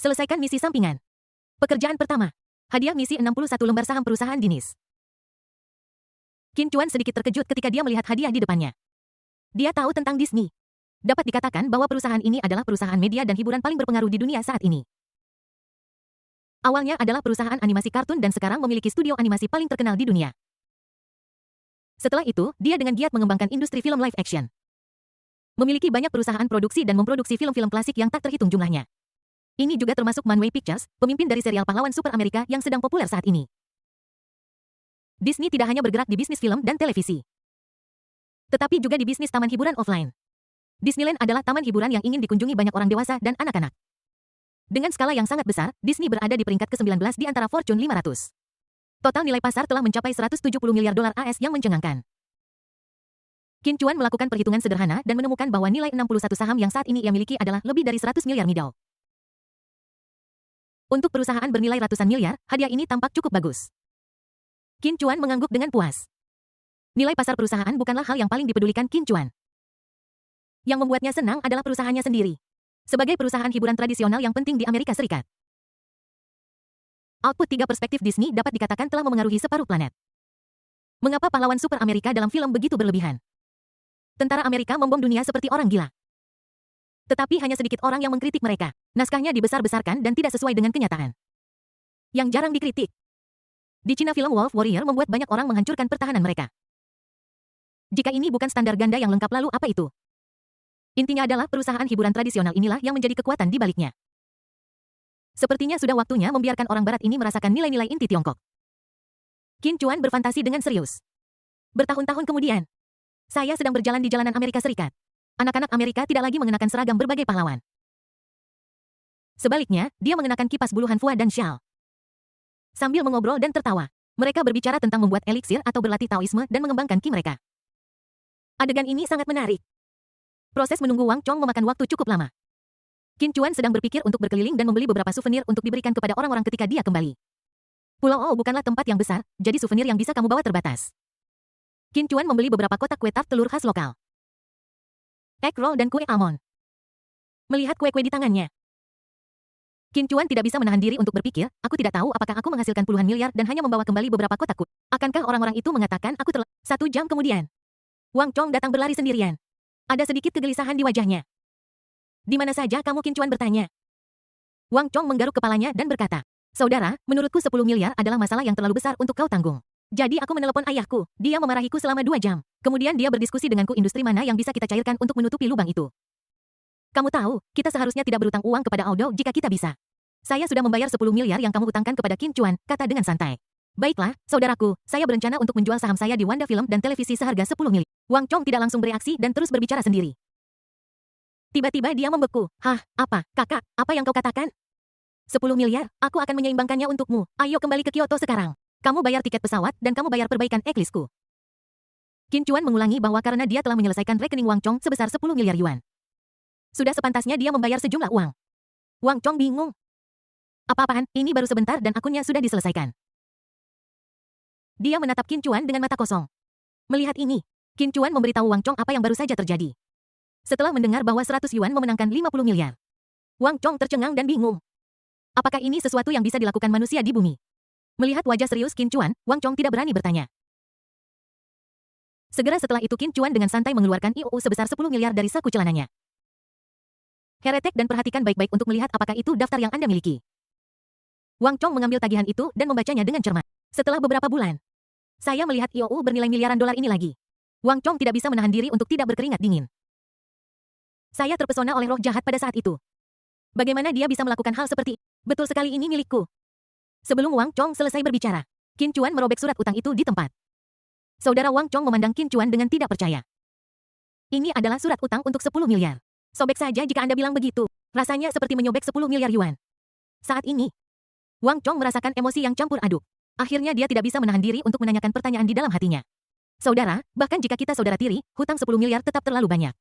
Selesaikan misi sampingan. Pekerjaan pertama. Hadiah misi 61 lembar saham perusahaan Dinis. Qin Chuan sedikit terkejut ketika dia melihat hadiah di depannya. Dia tahu tentang Disney. Dapat dikatakan bahwa perusahaan ini adalah perusahaan media dan hiburan paling berpengaruh di dunia saat ini. Awalnya adalah perusahaan animasi kartun dan sekarang memiliki studio animasi paling terkenal di dunia. Setelah itu, dia dengan giat mengembangkan industri film live action. Memiliki banyak perusahaan produksi dan memproduksi film-film klasik yang tak terhitung jumlahnya. Ini juga termasuk Manway Pictures, pemimpin dari serial pahlawan super Amerika yang sedang populer saat ini. Disney tidak hanya bergerak di bisnis film dan televisi, tetapi juga di bisnis taman hiburan offline. Disneyland adalah taman hiburan yang ingin dikunjungi banyak orang dewasa dan anak-anak. Dengan skala yang sangat besar, Disney berada di peringkat ke-19 di antara Fortune 500. Total nilai pasar telah mencapai 170 miliar dolar AS yang mencengangkan. Qin Chuan melakukan perhitungan sederhana dan menemukan bahwa nilai 61 saham yang saat ini ia miliki adalah lebih dari 100 miliar midal. Untuk perusahaan bernilai ratusan miliar, hadiah ini tampak cukup bagus. Qin Chuan mengangguk dengan puas. Nilai pasar perusahaan bukanlah hal yang paling dipedulikan Qin Chuan. Yang membuatnya senang adalah perusahaannya sendiri. Sebagai perusahaan hiburan tradisional yang penting di Amerika Serikat. Output 3 perspektif Disney dapat dikatakan telah memengaruhi separuh planet. Mengapa pahlawan super Amerika dalam film begitu berlebihan? Tentara Amerika membom dunia seperti orang gila. Tetapi hanya sedikit orang yang mengkritik mereka. Naskahnya dibesar-besarkan dan tidak sesuai dengan kenyataan. Yang jarang dikritik. Di Cina film Wolf Warrior membuat banyak orang menghancurkan pertahanan mereka. Jika ini bukan standar ganda yang lengkap lalu apa itu? Intinya adalah perusahaan hiburan tradisional inilah yang menjadi kekuatan di baliknya. Sepertinya sudah waktunya membiarkan orang barat ini merasakan nilai-nilai inti Tiongkok. Qin Chuan berfantasi dengan serius. Bertahun-tahun kemudian, saya sedang berjalan di jalanan Amerika Serikat. Anak-anak Amerika tidak lagi mengenakan seragam berbagai pahlawan. Sebaliknya, dia mengenakan kipas buluhan Fua dan syal. Sambil mengobrol dan tertawa, mereka berbicara tentang membuat eliksir atau berlatih Taoisme dan mengembangkan ki mereka. Adegan ini sangat menarik. Proses menunggu Wang Chong memakan waktu cukup lama. Qin Chuan sedang berpikir untuk berkeliling dan membeli beberapa souvenir untuk diberikan kepada orang-orang ketika dia kembali. Pulau Ou bukanlah tempat yang besar, jadi souvenir yang bisa kamu bawa terbatas. Qin Chuan membeli beberapa kotak kue tart telur khas lokal. Egg roll dan kue almond. Melihat kue-kue di tangannya, Qin Chuan tidak bisa menahan diri untuk berpikir, aku tidak tahu apakah aku menghasilkan puluhan miliar dan hanya membawa kembali beberapa kotak kue. Akankah orang-orang itu mengatakan aku telah... 1 jam kemudian, Wang Chong datang berlari sendirian. Ada sedikit kegelisahan di wajahnya. Di mana saja kamu? Qin Chuan bertanya. Wang Chong menggaruk kepalanya dan berkata, saudara, menurutku 10 miliar adalah masalah yang terlalu besar untuk kau tanggung. Jadi aku menelepon ayahku, dia memarahiku selama 2 jam. Kemudian dia berdiskusi denganku industri mana yang bisa kita cairkan untuk menutupi lubang itu. Kamu tahu, kita seharusnya tidak berutang uang kepada Aldo jika kita bisa. Saya sudah membayar 10 miliar yang kamu utangkan kepada Qin Chuan, kata dengan santai. Baiklah, saudaraku, saya berencana untuk menjual saham saya di Wanda Film dan Televisi seharga 10 miliar. Wang Chong tidak langsung bereaksi dan terus berbicara sendiri. Tiba-tiba dia membeku. Hah, apa, kakak, apa yang kau katakan? 10 miliar, aku akan menyeimbangkannya untukmu. Ayo kembali ke Kyoto sekarang. Kamu bayar tiket pesawat dan kamu bayar perbaikan eklisku. Qin Chuan mengulangi bahwa karena dia telah menyelesaikan rekening Wang Chong sebesar 10 miliar yuan. Sudah sepantasnya dia membayar sejumlah uang. Wang Chong bingung. Apa-apaan, ini baru sebentar dan akunnya sudah diselesaikan. Dia menatap Qin Chuan dengan mata kosong. Melihat ini, Qin Chuan memberitahu Wang Chong apa yang baru saja terjadi. Setelah mendengar bahwa 100 yuan memenangkan 50 miliar. Wang Chong tercengang dan bingung. Apakah ini sesuatu yang bisa dilakukan manusia di bumi? Melihat wajah serius Qin Chuan, Wang Chong tidak berani bertanya. Segera setelah itu Qin Chuan dengan santai mengeluarkan IOU sebesar 10 miliar dari saku celananya. Heretek dan perhatikan baik-baik untuk melihat apakah itu daftar yang Anda miliki. Wang Chong mengambil tagihan itu dan membacanya dengan cermat. Setelah beberapa bulan, saya melihat IOU bernilai miliaran dolar ini lagi. Wang Chong tidak bisa menahan diri untuk tidak berkeringat dingin. Saya terpesona oleh roh jahat pada saat itu. Bagaimana dia bisa melakukan hal seperti, betul sekali ini milikku. Sebelum Wang Chong selesai berbicara, Qin Chuan merobek surat utang itu di tempat. Saudara Wang Chong memandang Qin Chuan dengan tidak percaya. Ini adalah surat utang untuk 10 miliar. Sobek saja jika Anda bilang begitu. Rasanya seperti menyobek 10 miliar yuan. Saat ini, Wang Chong merasakan emosi yang campur aduk. Akhirnya dia tidak bisa menahan diri untuk menanyakan pertanyaan di dalam hatinya. Saudara, bahkan jika kita saudara tiri, hutang 10 miliar tetap terlalu banyak.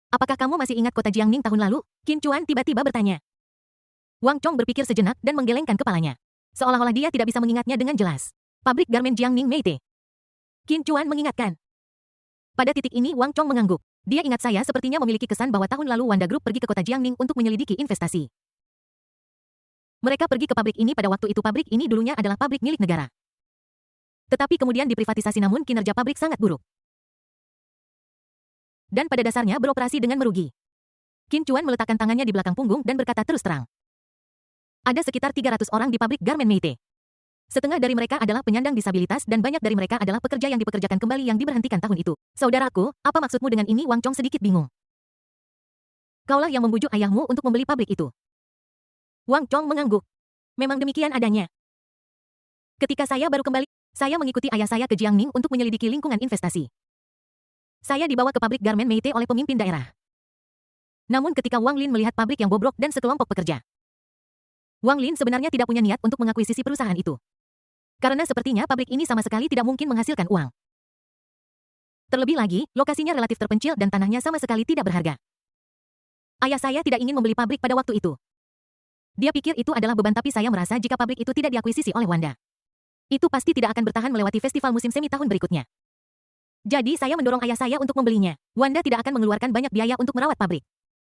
Apakah kamu masih ingat kota Jiangning tahun lalu? Qin Chuan tiba-tiba bertanya. Wang Chong berpikir sejenak dan menggelengkan kepalanya. Seolah-olah dia tidak bisa mengingatnya dengan jelas. Pabrik garmen Jiangning Meite. Qin Chuan mengingatkan. Pada titik ini Wang Chong mengangguk. Dia ingat saya sepertinya memiliki kesan bahwa tahun lalu Wanda Group pergi ke kota Jiangning untuk menyelidiki investasi. Mereka pergi ke pabrik ini pada waktu itu pabrik ini dulunya adalah pabrik milik negara. Tetapi kemudian diprivatisasi namun kinerja pabrik sangat buruk. Dan pada dasarnya beroperasi dengan merugi. Qin Chuan meletakkan tangannya di belakang punggung dan berkata terus terang. Ada sekitar 300 orang di pabrik garmen Meite. Setengah dari mereka adalah penyandang disabilitas dan banyak dari mereka adalah pekerja yang dipekerjakan kembali yang diberhentikan tahun itu. Saudaraku, apa maksudmu dengan ini? Wang Chong sedikit bingung. Kaulah yang membujuk ayahmu untuk membeli pabrik itu. Wang Chong mengangguk. Memang demikian adanya. Ketika saya baru kembali, saya mengikuti ayah saya ke Jiangning untuk menyelidiki lingkungan investasi. Saya dibawa ke pabrik garmen Meite oleh pemimpin daerah. Namun ketika Wang Lin melihat pabrik yang bobrok dan sekelompok pekerja, Wang Lin sebenarnya tidak punya niat untuk mengakuisisi perusahaan itu. Karena sepertinya pabrik ini sama sekali tidak mungkin menghasilkan uang. Terlebih lagi, lokasinya relatif terpencil dan tanahnya sama sekali tidak berharga. Ayah saya tidak ingin membeli pabrik pada waktu itu. Dia pikir itu adalah beban tapi saya merasa jika pabrik itu tidak diakuisisi oleh Wanda, itu pasti tidak akan bertahan melewati festival musim semi tahun berikutnya. Jadi saya mendorong ayah saya untuk membelinya. Wanda tidak akan mengeluarkan banyak biaya untuk merawat pabrik.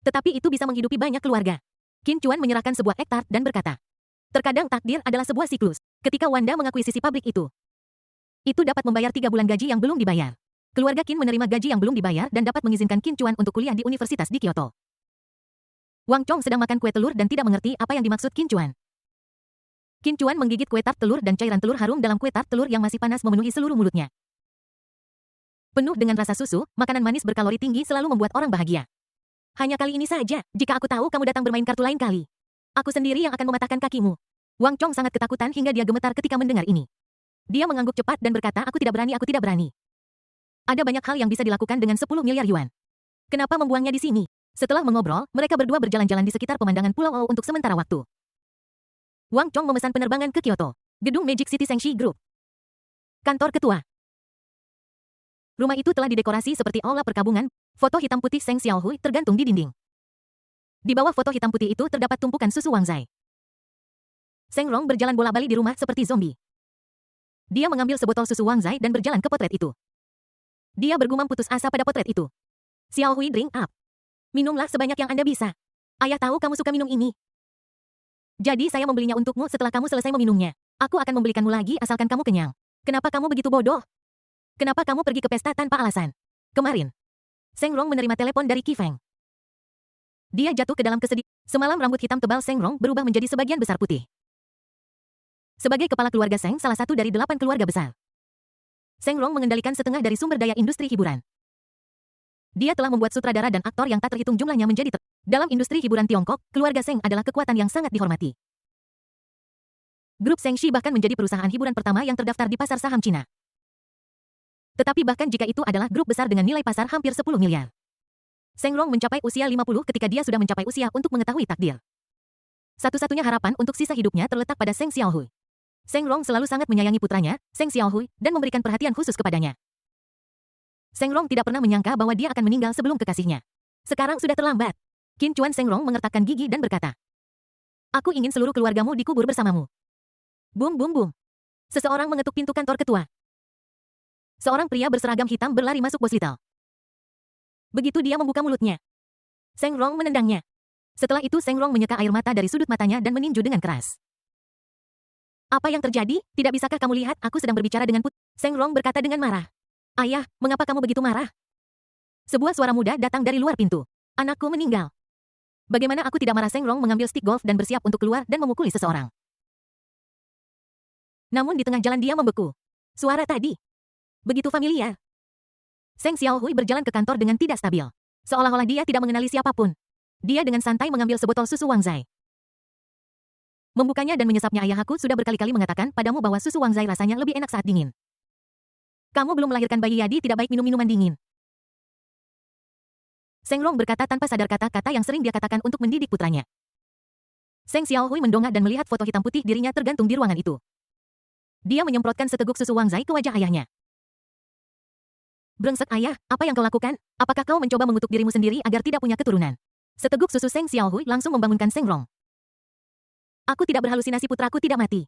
Tetapi itu bisa menghidupi banyak keluarga. Qin Chuan menyerahkan sebuah hektar dan berkata, terkadang takdir adalah sebuah siklus. Ketika Wanda mengakuisisi pabrik itu dapat membayar 3 bulan gaji yang belum dibayar. Keluarga Qin menerima gaji yang belum dibayar dan dapat mengizinkan Qin Chuan untuk kuliah di universitas di Kyoto. Wang Chong sedang makan kue telur dan tidak mengerti apa yang dimaksud Qin Chuan. Qin Chuan menggigit kue tart telur dan cairan telur harum dalam kue tart telur yang masih panas memenuhi seluruh mulutnya. Penuh dengan rasa susu, makanan manis berkalori tinggi selalu membuat orang bahagia. Hanya kali ini saja, jika aku tahu kamu datang bermain kartu lain kali, aku sendiri yang akan mematahkan kakimu. Wang Chong sangat ketakutan hingga dia gemetar ketika mendengar ini. Dia mengangguk cepat dan berkata, aku tidak berani, aku tidak berani. Ada banyak hal yang bisa dilakukan dengan 10 miliar yuan. Kenapa membuangnya di sini? Setelah mengobrol, mereka berdua berjalan-jalan di sekitar pemandangan Pulau Ao untuk sementara waktu. Wang Chong memesan penerbangan ke Kyoto. Gedung Magic City Sengshi Group. Kantor ketua. Rumah itu telah didekorasi seperti aula perkabungan. Foto hitam putih Seng Xiaohui tergantung di dinding. Di bawah foto hitam putih itu terdapat tumpukan susu Wang Zai. Seng Rong berjalan bola-balik di rumah seperti zombie. Dia mengambil sebotol susu Wang Zai dan berjalan ke potret itu. Dia bergumam putus asa pada potret itu. Xiaohui, drink up. Minumlah sebanyak yang Anda bisa. Ayah tahu kamu suka minum ini. Jadi saya membelinya untukmu setelah kamu selesai meminumnya. Aku akan membelikanmu lagi asalkan kamu kenyang. Kenapa kamu begitu bodoh? Kenapa kamu pergi ke pesta tanpa alasan? Kemarin, Seng Rong menerima telepon dari Qi Feng. Dia jatuh ke dalam kesedihan. Semalam rambut hitam tebal Seng Rong berubah menjadi sebagian besar putih. Sebagai kepala keluarga Seng, salah satu dari 8 keluarga besar, Seng Rong mengendalikan setengah dari sumber daya industri hiburan. Dia telah membuat sutradara dan aktor yang tak terhitung jumlahnya menjadi dalam industri hiburan Tiongkok, keluarga Seng adalah kekuatan yang sangat dihormati. Grup Sengshi bahkan menjadi perusahaan hiburan pertama yang terdaftar di pasar saham Cina. Tetapi bahkan jika itu adalah grup besar dengan nilai pasar hampir 10 miliar. Seng Rong mencapai usia 50 ketika dia sudah mencapai usia untuk mengetahui takdir. Satu-satunya harapan untuk sisa hidupnya terletak pada Seng Xiaohui. Seng Rong selalu sangat menyayangi putranya, Seng Xiaohui, dan memberikan perhatian khusus kepadanya. Seng Rong tidak pernah menyangka bahwa dia akan meninggal sebelum kekasihnya. Sekarang sudah terlambat. Qin Chuan Seng Rong mengertakkan gigi dan berkata, "Aku ingin seluruh keluargamu dikubur bersamamu." Bum bum bum. Seseorang mengetuk pintu kantor ketua. Seorang pria berseragam hitam berlari masuk bos Little. Begitu dia membuka mulutnya, Seng Rong menendangnya. Setelah itu Seng Rong menyeka air mata dari sudut matanya dan meninju dengan keras. "Apa yang terjadi? Tidak bisakah kamu lihat aku sedang berbicara dengan Put?" Seng Rong berkata dengan marah. "Ayah, mengapa kamu begitu marah?" Sebuah suara muda datang dari luar pintu. "Anakku meninggal." Bagaimana aku tidak marah? Seng Rong mengambil stik golf dan bersiap untuk keluar dan memukuli seseorang. Namun di tengah jalan dia membeku. Suara tadi begitu familiar. Seng Xiaohui berjalan ke kantor dengan tidak stabil. Seolah-olah dia tidak mengenali siapapun. Dia dengan santai mengambil sebotol susu Wang Zai. Membukanya dan menyesapnya. "Ayahku sudah berkali-kali mengatakan padamu bahwa susu Wang Zai rasanya lebih enak saat dingin. Kamu belum melahirkan bayi, jadi tidak baik minum minuman dingin." Seng Rong berkata tanpa sadar kata-kata yang sering dia katakan untuk mendidik putranya. Seng Xiaohui mendongak dan melihat foto hitam putih dirinya tergantung di ruangan itu. Dia menyemprotkan seteguk susu Wang Zai ke wajah ayahnya. "Brengsek ayah, apa yang kau lakukan? Apakah kau mencoba mengutuk dirimu sendiri agar tidak punya keturunan?" Seteguk susu Seng Xiaohui langsung membangunkan Seng Rong. "Aku tidak berhalusinasi, putraku tidak mati."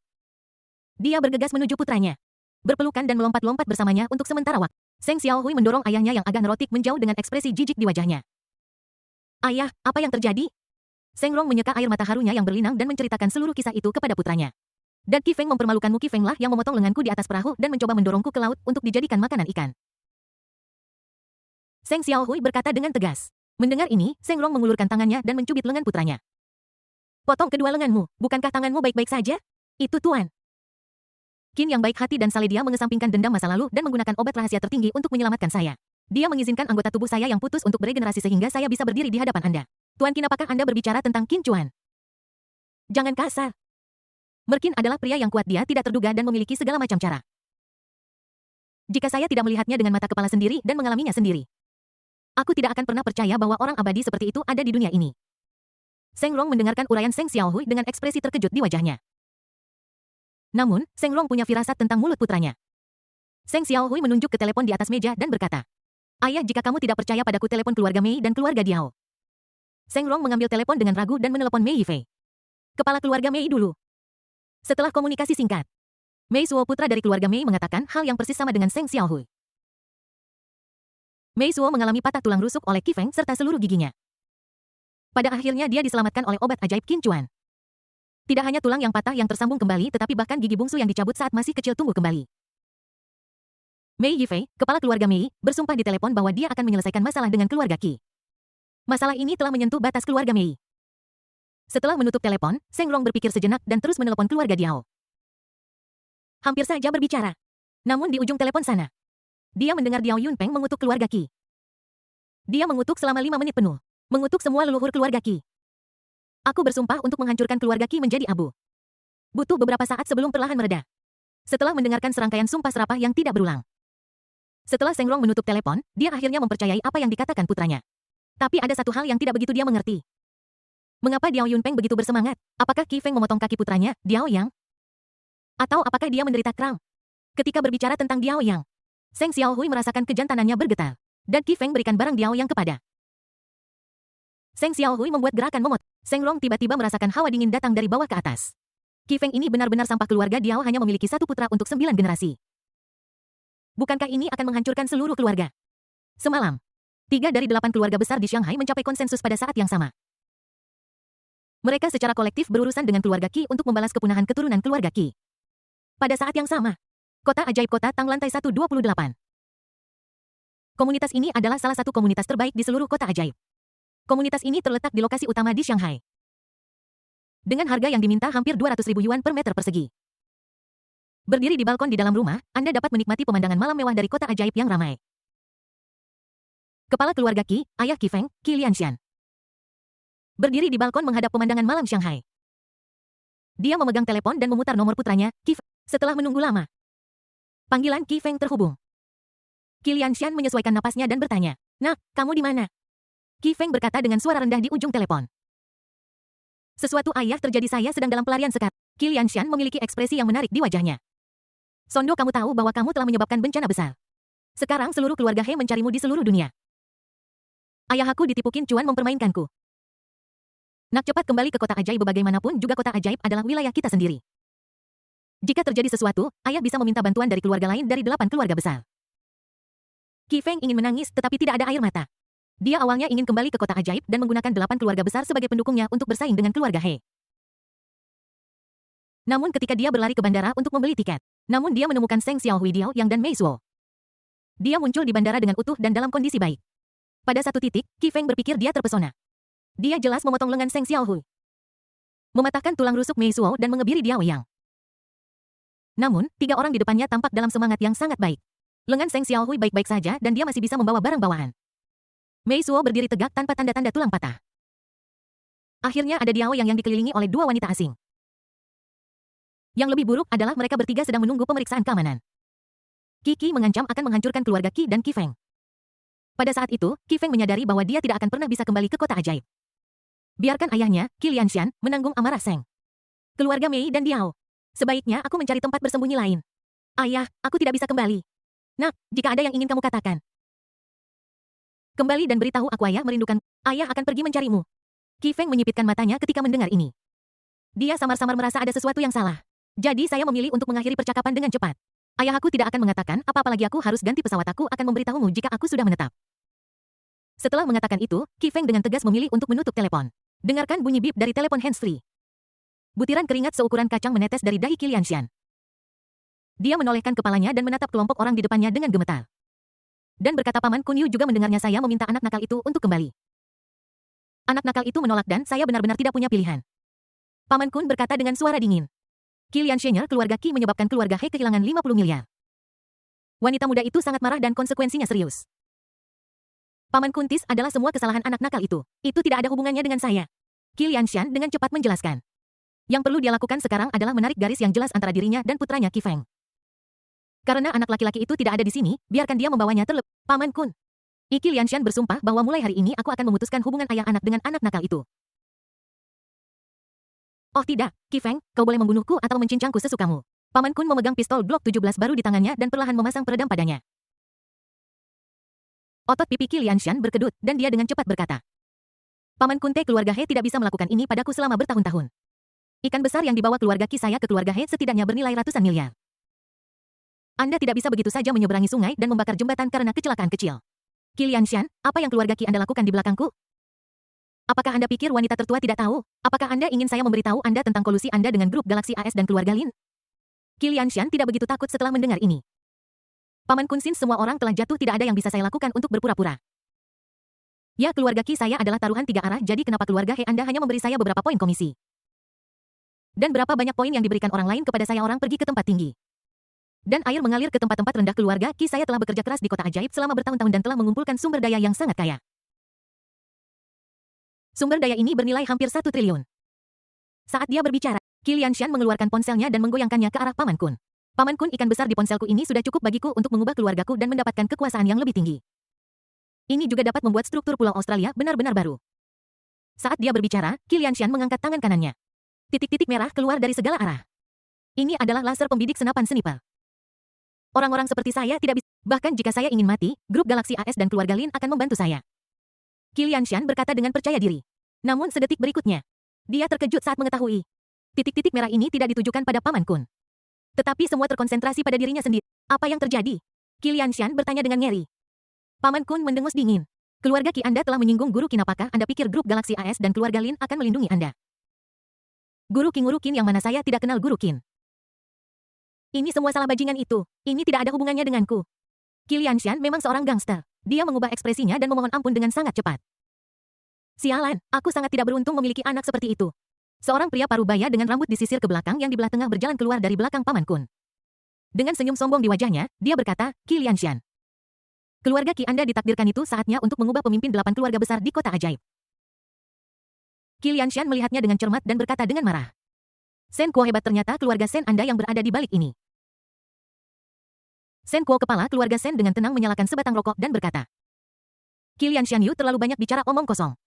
Dia bergegas menuju putranya. Berpelukan dan melompat-lompat bersamanya untuk sementara waktu. Seng Xiaohui mendorong ayahnya yang agak neurotik menjauh dengan ekspresi jijik di wajahnya. "Ayah, apa yang terjadi?" Seng Rong menyeka air mata harunya yang berlinang dan menceritakan seluruh kisah itu kepada putranya. "Dan Qi Feng mempermalukanmu. Qi Feng lah yang memotong lenganku di atas perahu dan mencoba mendorongku ke laut untuk dijadikan makanan ikan." Seng Xiaohui berkata dengan tegas. Mendengar ini, Seng Rong mengulurkan tangannya dan mencubit lengan putranya. "Potong kedua lenganmu, bukankah tanganmu baik-baik saja? Itu Tuan." Qin yang baik hati dan Saledia mengesampingkan dendam masa lalu dan menggunakan obat rahasia tertinggi untuk menyelamatkan saya. Dia mengizinkan anggota tubuh saya yang putus untuk beregenerasi sehingga saya bisa berdiri di hadapan Anda. Tuan Qin, apakah Anda berbicara tentang Qin Chuan? Jangan kasar. Merkin adalah pria yang kuat, dia tidak terduga dan memiliki segala macam cara. Jika saya tidak melihatnya dengan mata kepala sendiri dan mengalaminya sendiri, aku tidak akan pernah percaya bahwa orang abadi seperti itu ada di dunia ini. Seng Rong mendengarkan uraian Seng Xiaohui dengan ekspresi terkejut di wajahnya. Namun, Seng Rong punya firasat tentang mulut putranya. Seng Xiaohui menunjuk ke telepon di atas meja dan berkata, "Ayah, jika kamu tidak percaya padaku, telepon keluarga Mei dan keluarga Diao." Seng Rong mengambil telepon dengan ragu dan menelepon Mei Yifei. "Kepala keluarga Mei dulu." Setelah komunikasi singkat, Mei Suo, putra dari keluarga Mei, mengatakan hal yang persis sama dengan Seng Xiaohui. Mei Suo mengalami patah tulang rusuk oleh Qi Feng serta seluruh giginya. Pada akhirnya dia diselamatkan oleh obat ajaib Qin Chuan. Tidak hanya tulang yang patah yang tersambung kembali, tetapi bahkan gigi bungsu yang dicabut saat masih kecil tumbuh kembali. Mei Yifei, kepala keluarga Mei, bersumpah di telepon bahwa dia akan menyelesaikan masalah dengan keluarga Qi. Masalah ini telah menyentuh batas keluarga Mei. Setelah menutup telepon, Seng Rong berpikir sejenak dan terus menelepon keluarga Diao. Hampir saja berbicara. Namun di ujung telepon sana, dia mendengar Diao Yunpeng mengutuk keluarga Qi. Dia mengutuk selama 5 menit penuh. Mengutuk semua leluhur keluarga Qi. "Aku bersumpah untuk menghancurkan keluarga Qi menjadi abu." Butuh beberapa saat sebelum perlahan mereda. Setelah mendengarkan serangkaian sumpah serapah yang tidak berulang. Setelah Seng Rong menutup telepon, dia akhirnya mempercayai apa yang dikatakan putranya. Tapi ada satu hal yang tidak begitu dia mengerti. Mengapa Diao Yunpeng begitu bersemangat? Apakah Qi Feng memotong kaki putranya, Diao Yang? Atau apakah dia menderita kram? Ketika berbicara tentang Diao Yang, Seng Xiaohui merasakan kejantanannya bergetar. Dan Qi Feng berikan barang Diao Yang kepada Seng Xiaohui membuat gerakan memot. Seng Rong tiba-tiba merasakan hawa dingin datang dari bawah ke atas. Qi Feng ini benar-benar sampah. Keluarga Diao hanya memiliki satu putra untuk 9 generasi. Bukankah ini akan menghancurkan seluruh keluarga? Semalam, 3 dari 8 keluarga besar di Shanghai mencapai konsensus pada saat yang sama. Mereka secara kolektif berurusan dengan keluarga Qi untuk membalas kepunahan keturunan keluarga Qi. Pada saat yang sama, Kota Ajaib Kota Tang lantai 128. Komunitas ini adalah salah satu komunitas terbaik di seluruh Kota Ajaib. Komunitas ini terletak di lokasi utama di Shanghai. Dengan harga yang diminta hampir 200.000 yuan per meter persegi. Berdiri di balkon di dalam rumah, Anda dapat menikmati pemandangan malam mewah dari Kota Ajaib yang ramai. Kepala keluarga Qi, ayah Qi Feng, Qi Lianshan, berdiri di balkon menghadap pemandangan malam Shanghai. Dia memegang telepon dan memutar nomor putranya, Qi Feng. Setelah menunggu lama, panggilan Qi Feng terhubung. Qi Lianshan menyesuaikan napasnya dan bertanya, "Nak, kamu di mana?" Qi Feng berkata dengan suara rendah di ujung telepon. Sesuatu ayah terjadi, saya sedang dalam pelarian sekarang. Qi Lianshan memiliki ekspresi yang menarik di wajahnya. Sondo, kamu tahu bahwa kamu telah menyebabkan bencana besar. Sekarang seluruh keluarga He mencarimu di seluruh dunia. Ayah aku ditipu, Qin Chuan mempermainkanku. Nak cepat kembali ke kota ajaib, bagaimanapun juga kota ajaib adalah wilayah kita sendiri. Jika terjadi sesuatu, ayah bisa meminta bantuan dari keluarga lain dari 8 keluarga besar. Qi Feng ingin menangis tetapi tidak ada air mata. Dia awalnya ingin kembali ke kota ajaib dan menggunakan 8 keluarga besar sebagai pendukungnya untuk bersaing dengan keluarga He. Namun ketika dia berlari ke bandara untuk membeli tiket, namun dia menemukan Seng Xiao Huidiao Yang dan Mei Suo. Dia muncul di bandara dengan utuh dan dalam kondisi baik. Pada satu titik, Qi Feng berpikir dia terpesona. Dia jelas memotong lengan Seng Xiao Hui, mematahkan tulang rusuk Mei Suo dan mengebiri Diao Yang. Namun, 3 orang di depannya tampak dalam semangat yang sangat baik. Lengan Seng Xiao Hui baik-baik saja dan dia masih bisa membawa barang bawaan. Mei Suo berdiri tegak tanpa tanda-tanda tulang patah. Akhirnya ada Diao yang dikelilingi oleh 2 wanita asing. Yang lebih buruk adalah mereka bertiga sedang menunggu pemeriksaan keamanan. Qi mengancam akan menghancurkan keluarga Qi dan Qi Feng. Pada saat itu, Qi Feng menyadari bahwa dia tidak akan pernah bisa kembali ke kota ajaib. Biarkan ayahnya, Qi Lianshan, menanggung amarah Seng. Keluarga Mei dan Diao. Sebaiknya aku mencari tempat bersembunyi lain. Ayah, aku tidak bisa kembali. Nak, jika ada yang ingin kamu katakan, kembali dan beritahu aku, ayah merindukan. Ayah akan pergi mencarimu. Qi Feng menyipitkan matanya ketika mendengar ini. Dia samar-samar merasa ada sesuatu yang salah. Jadi saya memilih untuk mengakhiri percakapan dengan cepat. Ayah aku tidak akan mengatakan apa-apa lagi, aku harus ganti pesawat, aku akan memberitahumu jika aku sudah menetap. Setelah mengatakan itu, Qi Feng dengan tegas memilih untuk menutup telepon. Dengarkan bunyi bip dari telepon handsfree. Butiran keringat seukuran kacang menetes dari dahi Qi Lianshan. Dia menolehkan kepalanya dan menatap kelompok orang di depannya dengan gemetar. Dan berkata, Paman Kun Yu juga mendengarnya, saya meminta anak nakal itu untuk kembali. Anak nakal itu menolak dan saya benar-benar tidak punya pilihan. Paman Kun berkata dengan suara dingin. Qi Lianshan, keluarga Qi menyebabkan keluarga He kehilangan 50 miliar. Wanita muda itu sangat marah dan konsekuensinya serius. Paman Kuntis adalah semua kesalahan anak nakal itu. Itu tidak ada hubungannya dengan saya. Qi Lianshan dengan cepat menjelaskan. Yang perlu dia lakukan sekarang adalah menarik garis yang jelas antara dirinya dan putranya Qi Feng. Karena anak laki-laki itu tidak ada di sini, biarkan dia membawanya terlebih. Paman Kun. Qi Lianshan bersumpah bahwa mulai hari ini aku akan memutuskan hubungan ayah anak dengan anak nakal itu. Oh tidak, Qi Feng, kau boleh membunuhku atau mencincangku sesukamu. Paman Kun memegang pistol Glock 17 baru di tangannya dan perlahan memasang peredam padanya. Otot pipi Qi Lianshan berkedut dan dia dengan cepat berkata. Paman Kun, keluarga He tidak bisa melakukan ini padaku selama bertahun-tahun. Ikan besar yang dibawa keluarga Qi saya ke keluarga He setidaknya bernilai ratusan miliar. Anda tidak bisa begitu saja menyeberangi sungai dan membakar jembatan karena kecelakaan kecil. Qi Lianshan, apa yang keluarga Qi Anda lakukan di belakangku? Apakah Anda pikir wanita tertua tidak tahu? Apakah Anda ingin saya memberitahu Anda tentang kolusi Anda dengan grup Galaksi AS dan keluarga Lin? Qi Lianshan tidak begitu takut setelah mendengar ini. Paman Kun, semua orang telah jatuh, tidak ada yang bisa saya lakukan untuk berpura-pura. Ya, keluarga Qi saya adalah taruhan 3 arah, jadi kenapa keluarga He Anda hanya memberi saya beberapa poin komisi? Dan berapa banyak poin yang diberikan orang lain kepada saya? Orang pergi ke tempat tinggi. Dan air mengalir ke tempat-tempat rendah. Keluarga Qi saya telah bekerja keras di kota ajaib selama bertahun-tahun dan telah mengumpulkan sumber daya yang sangat kaya. Sumber daya ini bernilai hampir 1 triliun. Saat dia berbicara, Qi Lianshan mengeluarkan ponselnya dan menggoyangkannya ke arah Paman Kun. Paman Kun, ikan besar di ponselku ini sudah cukup bagiku untuk mengubah keluargaku dan mendapatkan kekuasaan yang lebih tinggi. Ini juga dapat membuat struktur Pulau Australia benar-benar baru. Saat dia berbicara, Qi Lianshan mengangkat tangan kanannya. Titik-titik merah keluar dari segala arah. Ini adalah laser pembidik senapan sniper. Orang-orang seperti saya tidak bisa. Bahkan jika saya ingin mati, grup Galaksi AS dan keluarga Lin akan membantu saya. Qi Lianshan berkata dengan percaya diri. Namun sedetik berikutnya, dia terkejut saat mengetahui. Titik-titik merah ini tidak ditujukan pada Paman Kun. Tetapi semua terkonsentrasi pada dirinya sendiri. Apa yang terjadi? Qi Lianshan bertanya dengan ngeri. Paman Kun mendengus dingin. Keluarga Qi Anda telah menyinggung Guru Qin. Apakah Anda pikir grup Galaksi AS dan keluarga Lin akan melindungi Anda? Guru Qin yang mana? Saya tidak kenal Guru Qin. Ini semua salah bajingan itu. Ini tidak ada hubungannya denganku. Qi Lianshan memang seorang gangster. Dia mengubah ekspresinya dan memohon ampun dengan sangat cepat. Sialan, aku sangat tidak beruntung memiliki anak seperti itu. Seorang pria parubaya dengan rambut disisir ke belakang yang di belah tengah berjalan keluar dari belakang Paman Kun. Dengan senyum sombong di wajahnya, dia berkata, Qi Lianshan. Keluarga Qi Anda ditakdirkan itu saatnya untuk mengubah pemimpin 8 keluarga besar di kota ajaib. Qi Lianshan melihatnya dengan cermat dan berkata dengan marah. Sen Kuo, hebat ternyata keluarga Sen Anda yang berada di balik ini. Sen Kuo, kepala keluarga Sen dengan tenang menyalakan sebatang rokok dan berkata. Qilian Xianyu terlalu banyak bicara omong kosong.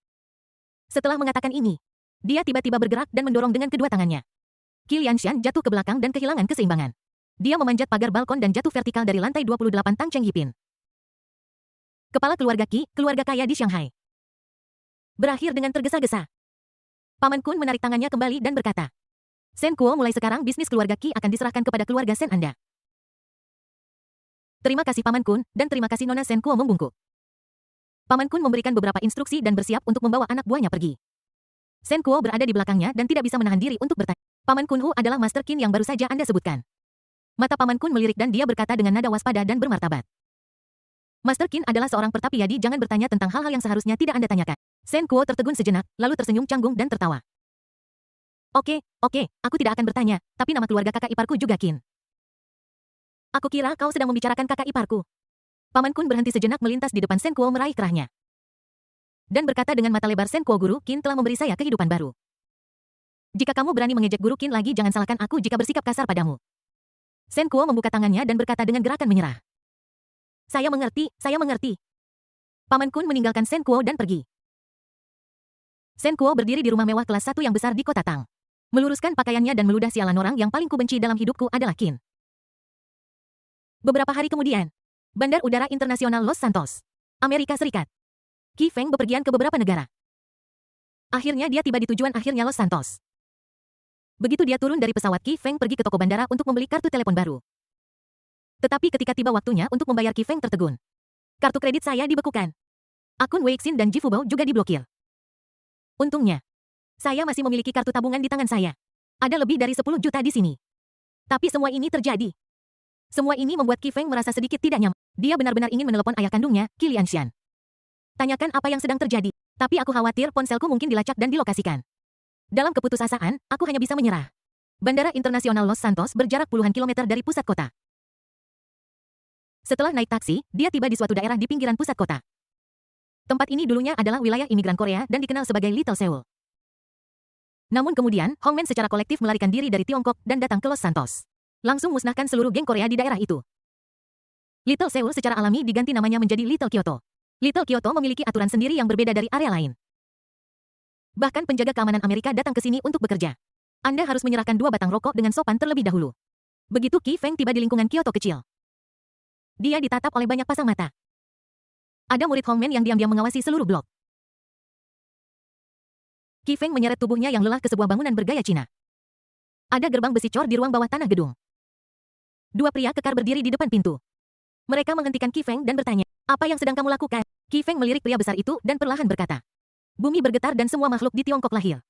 Setelah mengatakan ini, dia tiba-tiba bergerak dan mendorong dengan kedua tangannya. Qilian Xian jatuh ke belakang dan kehilangan keseimbangan. Dia memanjat pagar balkon dan jatuh vertikal dari lantai 28 Tang Cheng Yipin. Kepala keluarga Qi, keluarga kaya di Shanghai. Berakhir dengan tergesa-gesa. Paman Kun menarik tangannya kembali dan berkata, Sen Kuo, mulai sekarang bisnis keluarga Qi akan diserahkan kepada keluarga Sen Anda. Terima kasih Paman Kun, dan terima kasih Nona Sen Kuo membungkuk. Paman Kun memberikan beberapa instruksi dan bersiap untuk membawa anak buahnya pergi. Sen Kuo berada di belakangnya dan tidak bisa menahan diri untuk bertanya. Paman Kun Hu adalah Master Qin yang baru saja Anda sebutkan. Mata Paman Kun melirik dan dia berkata dengan nada waspada dan bermartabat. Master Qin adalah seorang pertapi, jadi jangan bertanya tentang hal-hal yang seharusnya tidak Anda tanyakan. Sen Kuo tertegun sejenak, lalu tersenyum canggung dan tertawa. Oke, aku tidak akan bertanya, tapi nama keluarga kakak iparku juga Qin. Aku kira kau sedang membicarakan kakak iparku. Paman Kun berhenti sejenak melintas di depan Sen Kuo meraih kerahnya. Dan berkata dengan mata lebar, Sen Kuo, guru Qin telah memberi saya kehidupan baru. Jika kamu berani mengejek guru Qin lagi, jangan salahkan aku jika bersikap kasar padamu. Sen Kuo membuka tangannya dan berkata dengan gerakan menyerah. Saya mengerti, saya mengerti. Paman Kun meninggalkan Sen Kuo dan pergi. Sen Kuo berdiri di rumah mewah kelas 1 yang besar di kota Tang. Meluruskan pakaiannya dan meludah, sialan, orang yang paling kubenci dalam hidupku adalah Qin. Beberapa hari kemudian, Bandar Udara Internasional Los Santos, Amerika Serikat. Qi Feng bepergian ke beberapa negara. Akhirnya dia tiba di tujuan akhirnya, Los Santos. Begitu dia turun dari pesawat, Qi Feng pergi ke toko bandara untuk membeli kartu telepon baru. Tetapi ketika tiba waktunya untuk membayar, Qi Feng tertegun. Kartu kredit saya dibekukan. Akun Weixin dan Ji Fubao juga diblokir. Untungnya, saya masih memiliki kartu tabungan di tangan saya. Ada lebih dari 10 juta di sini. Tapi semua ini terjadi. Semua ini membuat Qi Feng merasa sedikit tidak nyaman. Dia benar-benar ingin menelepon ayah kandungnya, Qilian Xian. Tanyakan apa yang sedang terjadi. Tapi aku khawatir ponselku mungkin dilacak dan dilokasikan. Dalam keputusasaan, aku hanya bisa menyerah. Bandara Internasional Los Santos berjarak puluhan kilometer dari pusat kota. Setelah naik taksi, dia tiba di suatu daerah di pinggiran pusat kota. Tempat ini dulunya adalah wilayah imigran Korea dan dikenal sebagai Little Seoul. Namun kemudian, Hongmen secara kolektif melarikan diri dari Tiongkok dan datang ke Los Santos. Langsung musnahkan seluruh geng Korea di daerah itu. Little Seoul secara alami diganti namanya menjadi Little Kyoto. Little Kyoto memiliki aturan sendiri yang berbeda dari area lain. Bahkan penjaga keamanan Amerika datang ke sini untuk bekerja. Anda harus menyerahkan 2 batang rokok dengan sopan terlebih dahulu. Begitu Qi Feng tiba di lingkungan Kyoto kecil, dia ditatap oleh banyak pasang mata. Ada murid Hongmen yang diam-diam mengawasi seluruh blok. Qi Feng menyeret tubuhnya yang lelah ke sebuah bangunan bergaya Cina. Ada gerbang besi cor di ruang bawah tanah gedung. 2 pria kekar berdiri di depan pintu. Mereka menghentikan Qi Feng dan bertanya, apa yang sedang kamu lakukan? Qi Feng melirik pria besar itu dan perlahan berkata, bumi bergetar dan semua makhluk di Tiongkok lahir.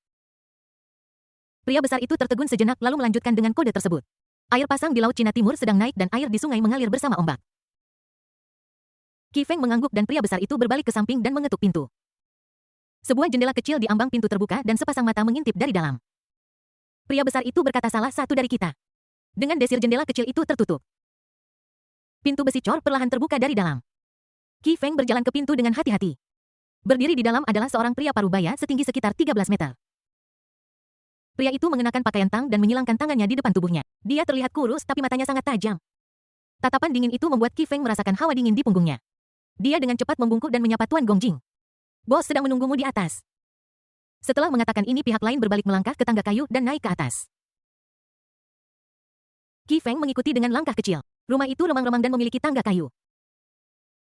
Pria besar itu tertegun sejenak lalu melanjutkan dengan kode tersebut. Air pasang di Laut Cina Timur sedang naik dan air di sungai mengalir bersama ombak. Qi Feng mengangguk dan pria besar itu berbalik ke samping dan mengetuk pintu. Sebuah jendela kecil di ambang pintu terbuka dan sepasang mata mengintip dari dalam. Pria besar itu berkata, salah satu dari kita. Dengan desir jendela kecil itu tertutup. Pintu besi cor perlahan terbuka dari dalam. Qi Feng berjalan ke pintu dengan hati-hati. Berdiri di dalam adalah seorang pria parubaya setinggi sekitar 13 meter. Pria itu mengenakan pakaian tang dan menyilangkan tangannya di depan tubuhnya. Dia terlihat kurus tapi matanya sangat tajam. Tatapan dingin itu membuat Qi Feng merasakan hawa dingin di punggungnya. Dia dengan cepat membungkuk dan menyapa Tuan Gongjing. Bos sedang menunggumu di atas. Setelah mengatakan ini, pihak lain berbalik melangkah ke tangga kayu dan naik ke atas. Qi Feng mengikuti dengan langkah kecil. Rumah itu remang-remang dan memiliki tangga kayu.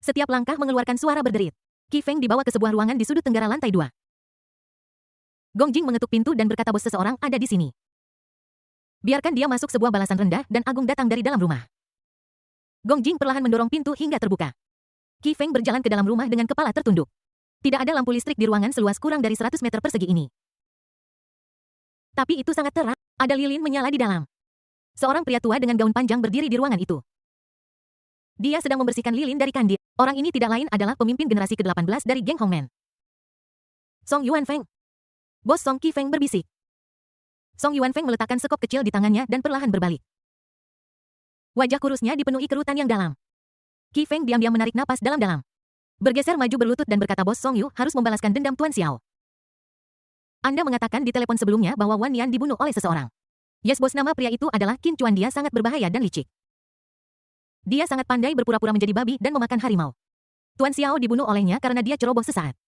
Setiap langkah mengeluarkan suara berderit. Qi Feng dibawa ke sebuah ruangan di sudut tenggara lantai 2. Gongjing mengetuk pintu dan berkata, bos, seseorang ada di sini. Biarkan dia masuk, sebuah balasan rendah dan agung datang dari dalam rumah. Gongjing perlahan mendorong pintu hingga terbuka. Qi Feng berjalan ke dalam rumah dengan kepala tertunduk. Tidak ada lampu listrik di ruangan seluas kurang dari 100 meter persegi ini. Tapi itu sangat terang, ada lilin menyala di dalam. Seorang pria tua dengan gaun panjang berdiri di ruangan itu. Dia sedang membersihkan lilin dari kandil. Orang ini tidak lain adalah pemimpin generasi ke-18 dari geng Hongmen. Song Yuanfeng. Bos, Song, Qi Feng berbisik. Song Yuanfeng meletakkan sekop kecil di tangannya dan perlahan berbalik. Wajah kurusnya dipenuhi kerutan yang dalam. Qi Feng diam-diam menarik napas dalam-dalam. Bergeser maju berlutut dan berkata, bos, Song Yu harus membalaskan dendam Tuan Xiao. Anda mengatakan di telepon sebelumnya bahwa Wan Nian dibunuh oleh seseorang. Yes, bos, nama pria itu adalah Qin Chuan. Dia sangat berbahaya dan licik. Dia sangat pandai berpura-pura menjadi babi dan memakan harimau. Tuan Xiao dibunuh olehnya karena dia ceroboh sesaat.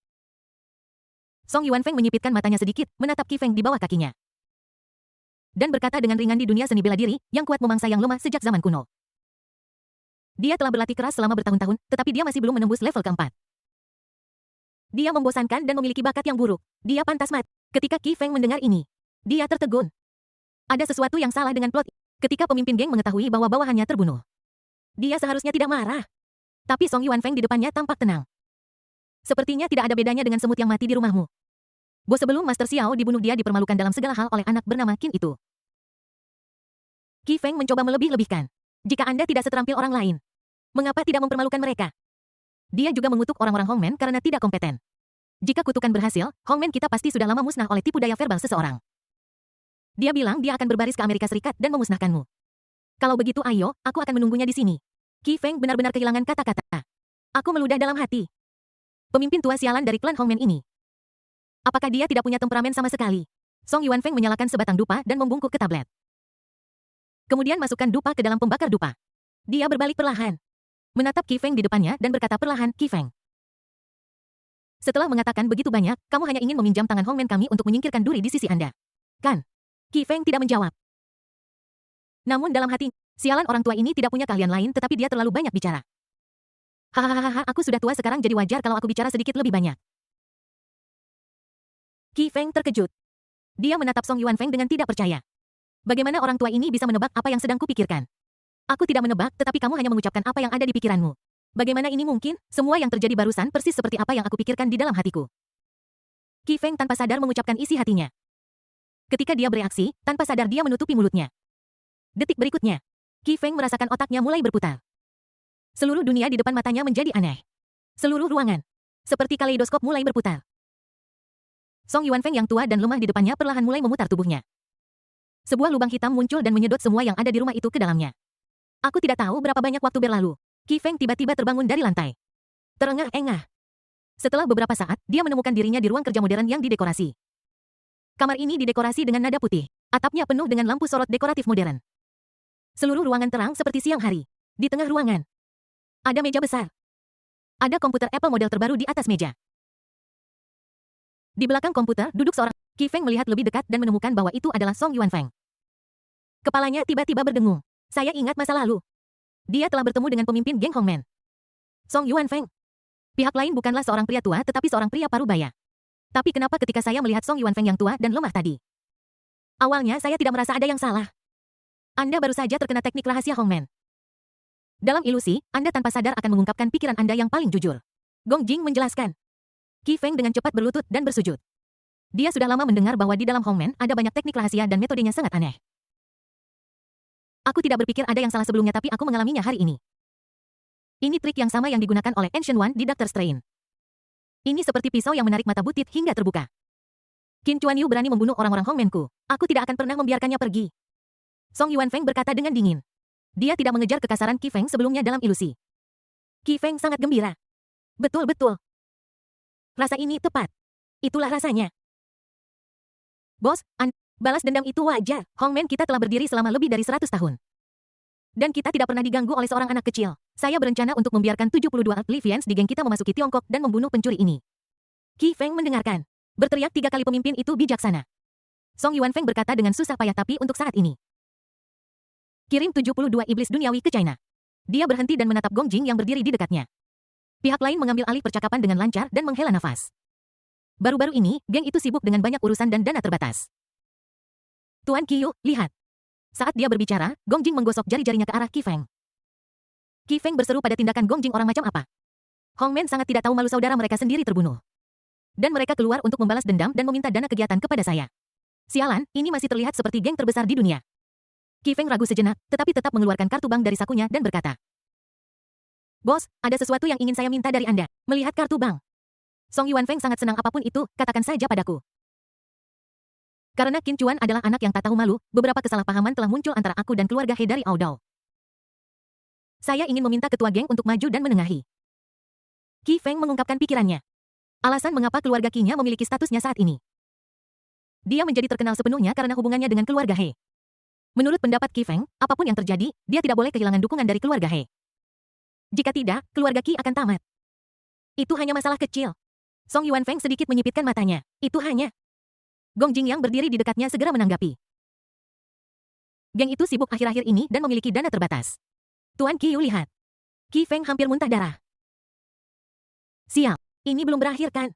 Song Yuanfeng menyipitkan matanya sedikit, menatap Qi Feng di bawah kakinya. Dan berkata dengan ringan, di dunia seni bela diri, yang kuat memangsa yang lemah sejak zaman kuno. Dia telah berlatih keras selama bertahun-tahun, tetapi dia masih belum menembus level keempat. Dia membosankan dan memiliki bakat yang buruk. Dia pantas mati. Ketika Qi Feng mendengar ini, dia tertegun. Ada sesuatu yang salah dengan plot. Ketika pemimpin geng mengetahui bahwa bawahannya terbunuh, dia seharusnya tidak marah. Tapi Song Yuanfeng di depannya tampak tenang. Sepertinya tidak ada bedanya dengan semut yang mati di rumahmu. Bos sebelum Master Xiao dibunuh, dia dipermalukan dalam segala hal oleh anak bernama Qin itu. Qi Feng mencoba melebih-lebihkan. Jika Anda tidak seterampil orang lain, mengapa tidak mempermalukan mereka? Dia juga mengutuk orang-orang Hongmen karena tidak kompeten. Jika kutukan berhasil, Hongmen kita pasti sudah lama musnah oleh tipu daya verbal seseorang. Dia bilang dia akan berbaris ke Amerika Serikat dan memusnahkanmu. Kalau begitu ayo, aku akan menunggunya di sini. Qi Feng benar-benar kehilangan kata-kata. Aku meludah dalam hati. Pemimpin tua sialan dari klan Hongmen ini. Apakah dia tidak punya temperamen sama sekali? Song Yuanfeng menyalakan sebatang dupa dan membungkuk ke tablet. Kemudian masukkan dupa ke dalam pembakar dupa. Dia berbalik perlahan. Menatap Qi Feng di depannya dan berkata perlahan, Qi Feng. Setelah mengatakan begitu banyak, kamu hanya ingin meminjam tangan Hongmen kami untuk menyingkirkan duri di sisi Anda. Kan? Qi Feng tidak menjawab. Namun dalam hati, sialan orang tua ini tidak punya keahlian lain, tetapi dia terlalu banyak bicara. Hahaha, aku sudah tua sekarang, jadi wajar kalau aku bicara sedikit lebih banyak. Qi Feng terkejut. Dia menatap Song Yuanfeng dengan tidak percaya. Bagaimana orang tua ini bisa menebak apa yang sedang kupikirkan? Aku tidak menebak, tetapi kamu hanya mengucapkan apa yang ada di pikiranmu. Bagaimana ini mungkin? Semua yang terjadi barusan persis seperti apa yang aku pikirkan di dalam hatiku. Qi Feng tanpa sadar mengucapkan isi hatinya. Ketika dia bereaksi, tanpa sadar dia menutupi mulutnya. Detik berikutnya, Qi Feng merasakan otaknya mulai berputar. Seluruh dunia di depan matanya menjadi aneh. Seluruh ruangan, seperti kaleidoskop, mulai berputar. Song Yuanfeng yang tua dan lemah di depannya perlahan mulai memutar tubuhnya. Sebuah lubang hitam muncul dan menyedot semua yang ada di rumah itu ke dalamnya. Aku tidak tahu berapa banyak waktu berlalu. Qi Feng tiba-tiba terbangun dari lantai. Terengah-engah. Setelah beberapa saat, dia menemukan dirinya di ruang kerja modern yang didekorasi. Kamar ini didekorasi dengan nada putih. Atapnya penuh dengan lampu sorot dekoratif modern. Seluruh ruangan terang seperti siang hari. Di tengah ruangan, ada meja besar. Ada komputer Apple model terbaru di atas meja. Di belakang komputer duduk seorang. Qi Feng melihat lebih dekat dan menemukan bahwa itu adalah Song Yuanfeng. Kepalanya tiba-tiba berdengung. Saya ingat masa lalu. Dia telah bertemu dengan pemimpin geng Hongmen. Song Yuanfeng. Pihak lain bukanlah seorang pria tua tetapi seorang pria parubaya. Tapi kenapa ketika saya melihat Song Yuanfeng yang tua dan lemah tadi? Awalnya saya tidak merasa ada yang salah. Anda baru saja terkena teknik rahasia Hongmen. Dalam ilusi, Anda tanpa sadar akan mengungkapkan pikiran Anda yang paling jujur. Gong Jing menjelaskan. Qi Feng dengan cepat berlutut dan bersujud. Dia sudah lama mendengar bahwa di dalam Hongmen ada banyak teknik rahasia dan metodenya sangat aneh. Aku tidak berpikir ada yang salah sebelumnya, tapi aku mengalaminya hari ini. Ini trik yang sama yang digunakan oleh Ancient One di Dr. Strain. Ini seperti pisau yang menarik mata butit hingga terbuka. Qin Chuan Yu berani membunuh orang-orang Hongmenku. Aku tidak akan pernah membiarkannya pergi. Song Yuanfeng berkata dengan dingin. Dia tidak mengejar kekasaran Qi Feng sebelumnya dalam ilusi. Qi Feng sangat gembira. Betul-betul. Rasa ini tepat. Itulah rasanya. Bos, balas dendam itu wajar. Hongmen kita telah berdiri selama lebih dari 100 tahun. Dan kita tidak pernah diganggu oleh seorang anak kecil. Saya berencana untuk membiarkan 72 Livians di geng kita memasuki Tiongkok dan membunuh pencuri ini. Qi Feng mendengarkan. Berteriak 3 kali, pemimpin itu bijaksana. Song Yuanfeng berkata dengan susah payah, tapi untuk saat ini. Kirim 72 iblis duniawi ke China. Dia berhenti dan menatap Gong Jing yang berdiri di dekatnya. Pihak lain mengambil alih percakapan dengan lancar dan menghela nafas. Baru-baru ini, geng itu sibuk dengan banyak urusan dan dana terbatas. Tuan Qiu, lihat. Saat dia berbicara, Gong Jing menggosok jari-jarinya ke arah Qi Feng. Qi Feng berseru pada tindakan Gong Jing, orang macam apa? Hongmen sangat tidak tahu malu, saudara mereka sendiri terbunuh. Dan mereka keluar untuk membalas dendam dan meminta dana kegiatan kepada saya. Sialan, ini masih terlihat seperti geng terbesar di dunia. Qi Feng ragu sejenak, tetapi tetap mengeluarkan kartu bank dari sakunya dan berkata. Bos, ada sesuatu yang ingin saya minta dari Anda. Melihat kartu bank. Song Yuanfeng sangat senang, apapun itu, katakan saja padaku. Karena Qin Chuan adalah anak yang tak tahu malu, beberapa kesalahpahaman telah muncul antara aku dan keluarga He dari Aodao. Saya ingin meminta ketua geng untuk maju dan menengahi. Qi Feng mengungkapkan pikirannya. Alasan mengapa keluarga Qi-nya memiliki statusnya saat ini. Dia menjadi terkenal sepenuhnya karena hubungannya dengan keluarga He. Menurut pendapat Qi Feng, apapun yang terjadi, dia tidak boleh kehilangan dukungan dari keluarga He. Jika tidak, keluarga Qi akan tamat. Itu hanya masalah kecil. Song Yuanfeng sedikit menyipitkan matanya. Itu hanya. Gong Jing yang berdiri di dekatnya segera menanggapi. Geng itu sibuk akhir-akhir ini dan memiliki dana terbatas. Tuan Qiu lihat. Qi Feng hampir muntah darah. Sial, ini belum berakhir kan?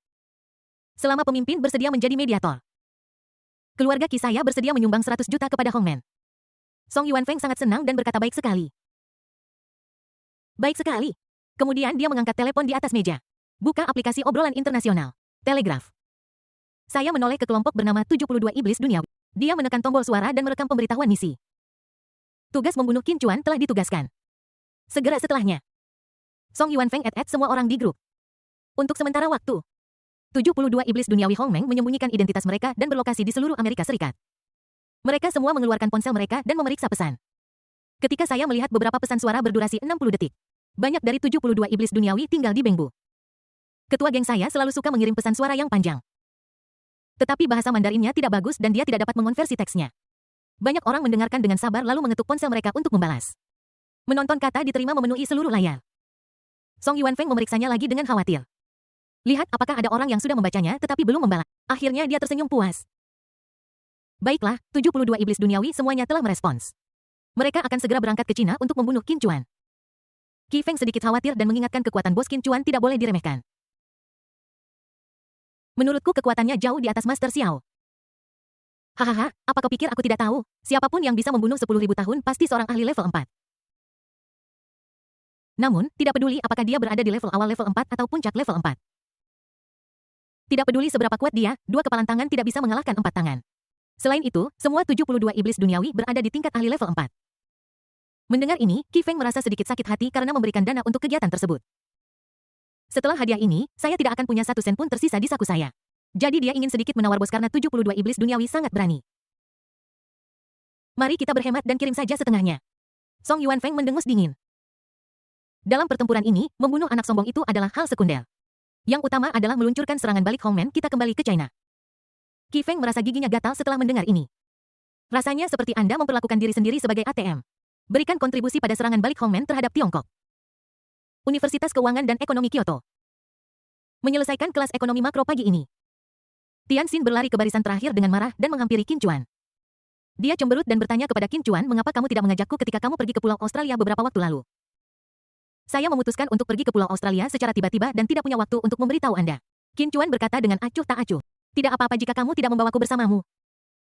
Selama pemimpin bersedia menjadi mediator. Keluarga Qi saya bersedia menyumbang 100 juta kepada Hongmen. Song Yuanfeng sangat senang dan berkata baik sekali. Baik sekali. Kemudian dia mengangkat telepon di atas meja. Buka aplikasi obrolan internasional. Telegraf. Saya menoleh ke kelompok bernama 72 Iblis Duniawi. Dia menekan tombol suara dan merekam pemberitahuan misi. Tugas membunuh Qin Chuan telah ditugaskan. Segera setelahnya. Song Yuanfeng add semua orang di grup. Untuk sementara waktu. 72 Iblis Duniawi Hongmeng menyembunyikan identitas mereka dan berlokasi di seluruh Amerika Serikat. Mereka semua mengeluarkan ponsel mereka dan memeriksa pesan. Ketika saya melihat beberapa pesan suara berdurasi 60 detik. Banyak dari 72 Iblis Duniawi tinggal di Bengbu. Ketua geng saya selalu suka mengirim pesan suara yang panjang. Tetapi bahasa Mandarinnya tidak bagus dan dia tidak dapat mengonversi teksnya. Banyak orang mendengarkan dengan sabar lalu mengetuk ponsel mereka untuk membalas. Menonton kata diterima memenuhi seluruh layar. Song Yuanfeng memeriksanya lagi dengan khawatir. Lihat apakah ada orang yang sudah membacanya tetapi belum membalas. Akhirnya dia tersenyum puas. Baiklah, 72 Iblis Duniawi semuanya telah merespons. Mereka akan segera berangkat ke Cina untuk membunuh Qin Chuan. Qi Feng sedikit khawatir dan mengingatkan kekuatan bos Qin Chuan tidak boleh diremehkan. Menurutku kekuatannya jauh di atas Master Xiao. Hahaha, apa kau pikir aku tidak tahu? Siapapun yang bisa membunuh 10.000 tahun pasti seorang ahli level 4. Namun, tidak peduli apakah dia berada di level awal level 4 atau puncak level 4. Tidak peduli seberapa kuat dia, 2 kepalan tangan tidak bisa mengalahkan 4 tangan. Selain itu, semua 72 iblis duniawi berada di tingkat ahli level 4. Mendengar ini, Qi Feng merasa sedikit sakit hati karena memberikan dana untuk kegiatan tersebut. Setelah hadiah ini, saya tidak akan punya 1 sen pun tersisa di saku saya. Jadi dia ingin sedikit menawar bos karena 72 iblis duniawi sangat berani. Mari kita berhemat dan kirim saja setengahnya. Song Yuanfeng mendengus dingin. Dalam pertempuran ini, membunuh anak sombong itu adalah hal sekunder. Yang utama adalah meluncurkan serangan balik Hongmen kita kembali ke China. Qi Feng merasa giginya gatal setelah mendengar ini. Rasanya seperti Anda memperlakukan diri sendiri sebagai ATM. Berikan kontribusi pada serangan balik Hongmen terhadap Tiongkok. Universitas Keuangan dan Ekonomi Kyoto. Menyelesaikan kelas ekonomi makro pagi ini. Tianxin berlari ke barisan terakhir dengan marah dan menghampiri Qin Chuan. Dia cemberut dan bertanya kepada Qin Chuan, mengapa kamu tidak mengajakku ketika kamu pergi ke Pulau Australia beberapa waktu lalu? Saya memutuskan untuk pergi ke Pulau Australia secara tiba-tiba dan tidak punya waktu untuk memberitahu Anda. Qin Chuan berkata dengan acuh tak acuh. Tidak apa-apa jika kamu tidak membawaku bersamamu.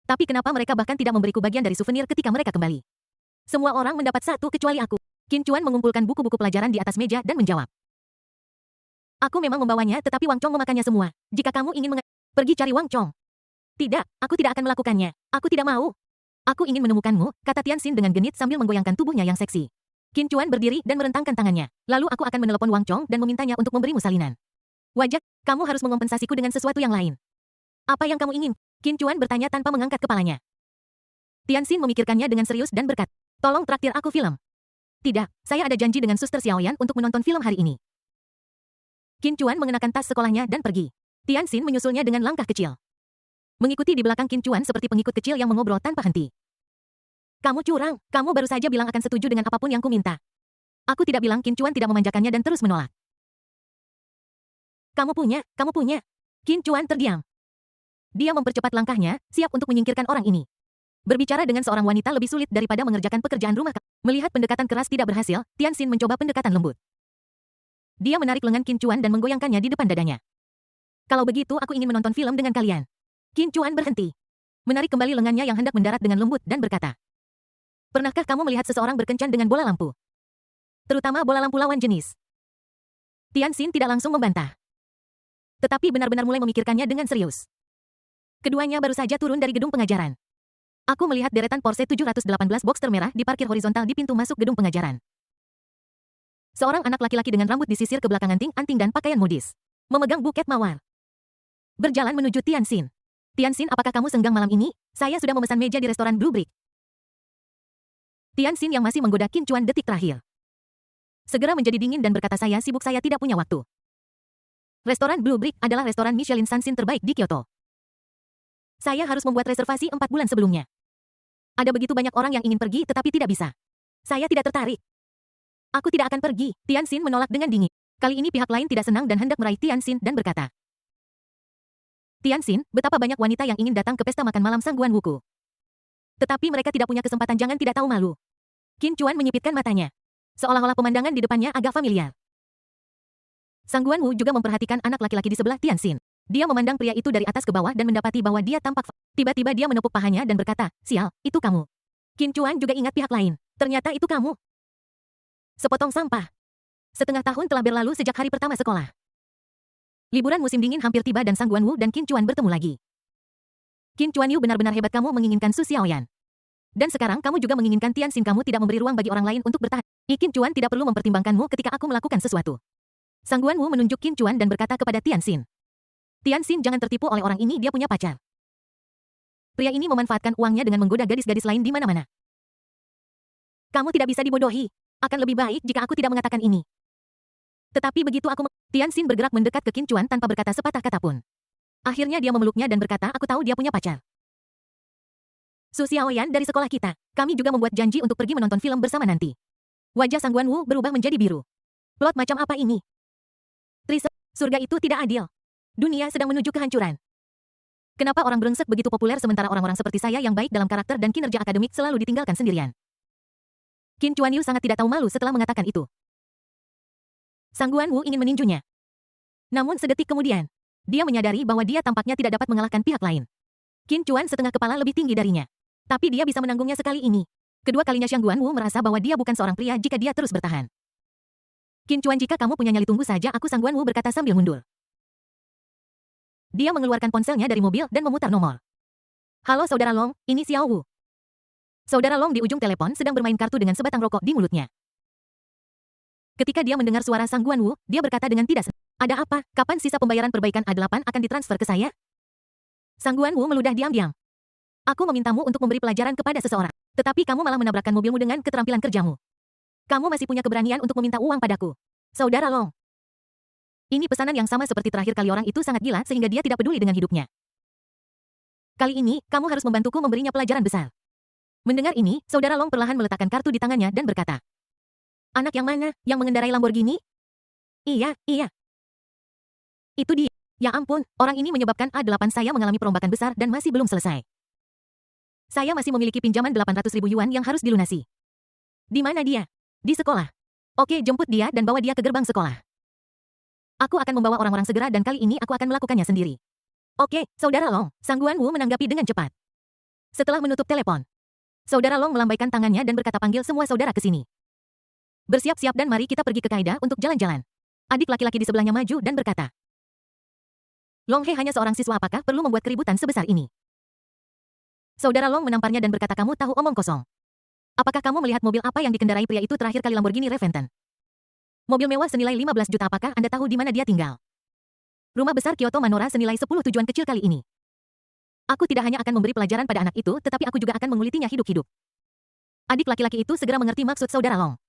Tapi kenapa mereka bahkan tidak memberiku bagian dari souvenir ketika mereka kembali? Semua orang mendapat satu kecuali aku. Qin Chuan mengumpulkan buku-buku pelajaran di atas meja dan menjawab. Aku memang membawanya tetapi Wang Chong memakannya semua. Jika kamu ingin pergi cari Wang Chong. Tidak, aku tidak akan melakukannya. Aku tidak mau. Aku ingin menemukanmu, kata Tianxin dengan genit sambil menggoyangkan tubuhnya yang seksi. Qin Chuan berdiri dan merentangkan tangannya. Lalu aku akan menelepon Wang Chong dan memintanya untuk memberimu salinan. Wajah, kamu harus mengompensasiku dengan sesuatu yang lain. Apa yang kamu ingin? Qin Chuan bertanya tanpa mengangkat kepalanya. Tianxin memikirkannya dengan serius dan berkata, tolong traktir aku film. Tidak, saya ada janji dengan Suster Xiaoyan untuk menonton film hari ini. Qin Chuan mengenakan tas sekolahnya dan pergi. Tianxin menyusulnya dengan langkah kecil. Mengikuti di belakang Qin Chuan seperti pengikut kecil yang mengobrol tanpa henti. Kamu curang, kamu baru saja bilang akan setuju dengan apapun yang kuminta. Aku tidak bilang. Qin Chuan tidak memanjakannya dan terus menolak. Kamu punya. Qin Chuan terdiam. Dia mempercepat langkahnya, siap untuk menyingkirkan orang ini. Berbicara dengan seorang wanita lebih sulit daripada mengerjakan pekerjaan rumah. Melihat pendekatan keras tidak berhasil, Tianxin mencoba pendekatan lembut. Dia menarik lengan Qin Chuan dan menggoyangkannya di depan dadanya. Kalau begitu aku ingin menonton film dengan kalian. Qin Chuan berhenti. Menarik kembali lengannya yang hendak mendarat dengan lembut dan berkata. Pernahkah kamu melihat seseorang berkencan dengan bola lampu? Terutama bola lampu lawan jenis. Tianxin tidak langsung membantah. Tetapi benar-benar mulai memikirkannya dengan serius. Keduanya baru saja turun dari gedung pengajaran. Aku melihat deretan Porsche 718 Boxster merah di parkir horizontal di pintu masuk gedung pengajaran. Seorang anak laki-laki dengan rambut disisir ke belakang anting dan pakaian modis. Memegang buket mawar. Berjalan menuju Tianxin. Tianxin, apakah kamu senggang malam ini? Saya sudah memesan meja di restoran Blue Brick. Tianxin yang masih menggoda Qin Chuan detik terakhir. Segera menjadi dingin dan berkata saya sibuk, saya tidak punya waktu. Restoran Blue Brick adalah restoran Michelin Sansin terbaik di Kyoto. Saya harus membuat reservasi 4 bulan sebelumnya. Ada begitu banyak orang yang ingin pergi tetapi tidak bisa. Saya tidak tertarik. Aku tidak akan pergi. Tianxin menolak dengan dingin. Kali ini pihak lain tidak senang dan hendak meraih Tianxin dan berkata, Tianxin, betapa banyak wanita yang ingin datang ke pesta makan malam Sang Guan Wuku. Tetapi mereka tidak punya kesempatan, jangan tidak tahu malu. Qin Chuan menyipitkan matanya. Seolah-olah pemandangan di depannya agak familiar. Sang Guan Wu juga memperhatikan anak laki-laki di sebelah Tianxin. Dia memandang pria itu dari atas ke bawah dan mendapati bahwa dia tampak. Tiba-tiba dia menepuk pahanya dan berkata, sial, itu kamu. Qin Chuan juga ingat pihak lain. Ternyata itu kamu. Sepotong sampah. Setengah tahun telah berlalu sejak hari pertama sekolah. Liburan musim dingin hampir tiba dan Sang Guan Wu dan Qin Chuan bertemu lagi. Qin Chuan Yu, benar-benar hebat, kamu menginginkan Su Xiaoyan. Dan sekarang kamu juga menginginkan Tianxin, kamu tidak memberi ruang bagi orang lain untuk bertahan. Qin Chuan tidak perlu mempertimbangkanmu ketika aku melakukan sesuatu. Sang Guan Wu menunjuk Qin Chuan dan berkata kepada Tianxin. Tianxin, jangan tertipu oleh orang ini, dia punya pacar. Pria ini memanfaatkan uangnya dengan menggoda gadis-gadis lain di mana-mana. Kamu tidak bisa dibodohi. Akan lebih baik jika aku tidak mengatakan ini. Tetapi begitu Tianxin bergerak mendekat ke Qin Chuan tanpa berkata sepatah kata pun. Akhirnya dia memeluknya dan berkata, aku tahu dia punya pacar. Su Xiaoyan dari sekolah kita. Kami juga membuat janji untuk pergi menonton film bersama nanti. Wajah Sang Guan Wu berubah menjadi biru. Plot macam apa ini? Surga itu tidak adil. Dunia sedang menuju kehancuran. Kenapa orang brengsek begitu populer sementara orang-orang seperti saya yang baik dalam karakter dan kinerja akademik selalu ditinggalkan sendirian? Qin Chuan Yu sangat tidak tahu malu setelah mengatakan itu. Sang Guan Wu ingin meninjunya. Namun sedetik kemudian, dia menyadari bahwa dia tampaknya tidak dapat mengalahkan pihak lain. Qin Chuan setengah kepala lebih tinggi darinya. Tapi dia bisa menanggungnya sekali ini. Kedua kalinya Sang Guan Wu merasa bahwa dia bukan seorang pria jika dia terus bertahan. Qin Chuan, jika kamu punya nyali tunggu saja aku, Sang Guan Wu berkata sambil mundur. Dia mengeluarkan ponselnya dari mobil dan memutar nomor. Halo Saudara Long, ini Xiao Wu. Saudara Long di ujung telepon sedang bermain kartu dengan sebatang rokok di mulutnya. Ketika dia mendengar suara Sang Guan Wu, dia berkata dengan tidak senang. Ada apa? Kapan sisa pembayaran perbaikan A8 akan ditransfer ke saya? Sang Guan Wu meludah diam-diam. Aku memintamu untuk memberi pelajaran kepada seseorang. Tetapi kamu malah menabrakkan mobilmu dengan keterampilan kerjamu. Kamu masih punya keberanian untuk meminta uang padaku. Saudara Long. Ini pesanan yang sama seperti terakhir kali, orang itu sangat gila sehingga dia tidak peduli dengan hidupnya. Kali ini, kamu harus membantuku memberinya pelajaran besar. Mendengar ini, Saudara Long perlahan meletakkan kartu di tangannya dan berkata, anak yang mana? Yang mengendarai Lamborghini? Iya. Itu dia. Ya ampun, orang ini menyebabkan A8 saya mengalami perombakan besar dan masih belum selesai. Saya masih memiliki pinjaman 800.000 yuan yang harus dilunasi. Di mana dia? Di sekolah. Oke, jemput dia dan bawa dia ke gerbang sekolah. Aku akan membawa orang-orang segera dan kali ini aku akan melakukannya sendiri. Oke, Saudara Long, Sang Guan Wu menanggapi dengan cepat. Setelah menutup telepon, Saudara Long melambaikan tangannya dan berkata, panggil semua saudara ke sini. Bersiap-siap dan mari kita pergi ke Kaida untuk jalan-jalan. Adik laki-laki di sebelahnya maju dan berkata, Long He hanya seorang siswa, apakah perlu membuat keributan sebesar ini? Saudara Long menamparnya dan berkata, kamu tahu omong kosong. Apakah kamu melihat mobil apa yang dikendarai pria itu terakhir kali? Lamborghini Reventon. Mobil mewah senilai 15 juta, apakah Anda tahu di mana dia tinggal? Rumah besar Kyoto Manora senilai 10 tujuan kecil kali ini. Aku tidak hanya akan memberi pelajaran pada anak itu, tetapi aku juga akan mengulitinya hidup-hidup. Adik laki-laki itu segera mengerti maksud Saudara Long.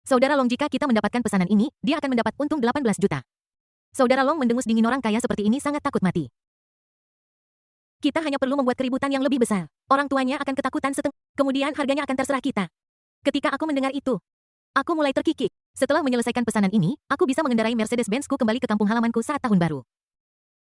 Saudara Long, jika kita mendapatkan pesanan ini, dia akan mendapat untung 18 juta. Saudara Long mendengus dingin, orang kaya seperti ini sangat takut mati. Kita hanya perlu membuat keributan yang lebih besar. Orang tuanya akan ketakutan kemudian harganya akan terserah kita. Ketika aku mendengar itu, aku mulai terkikik. Setelah menyelesaikan pesanan ini, aku bisa mengendarai Mercedes-Benz-ku kembali ke kampung halamanku saat tahun baru.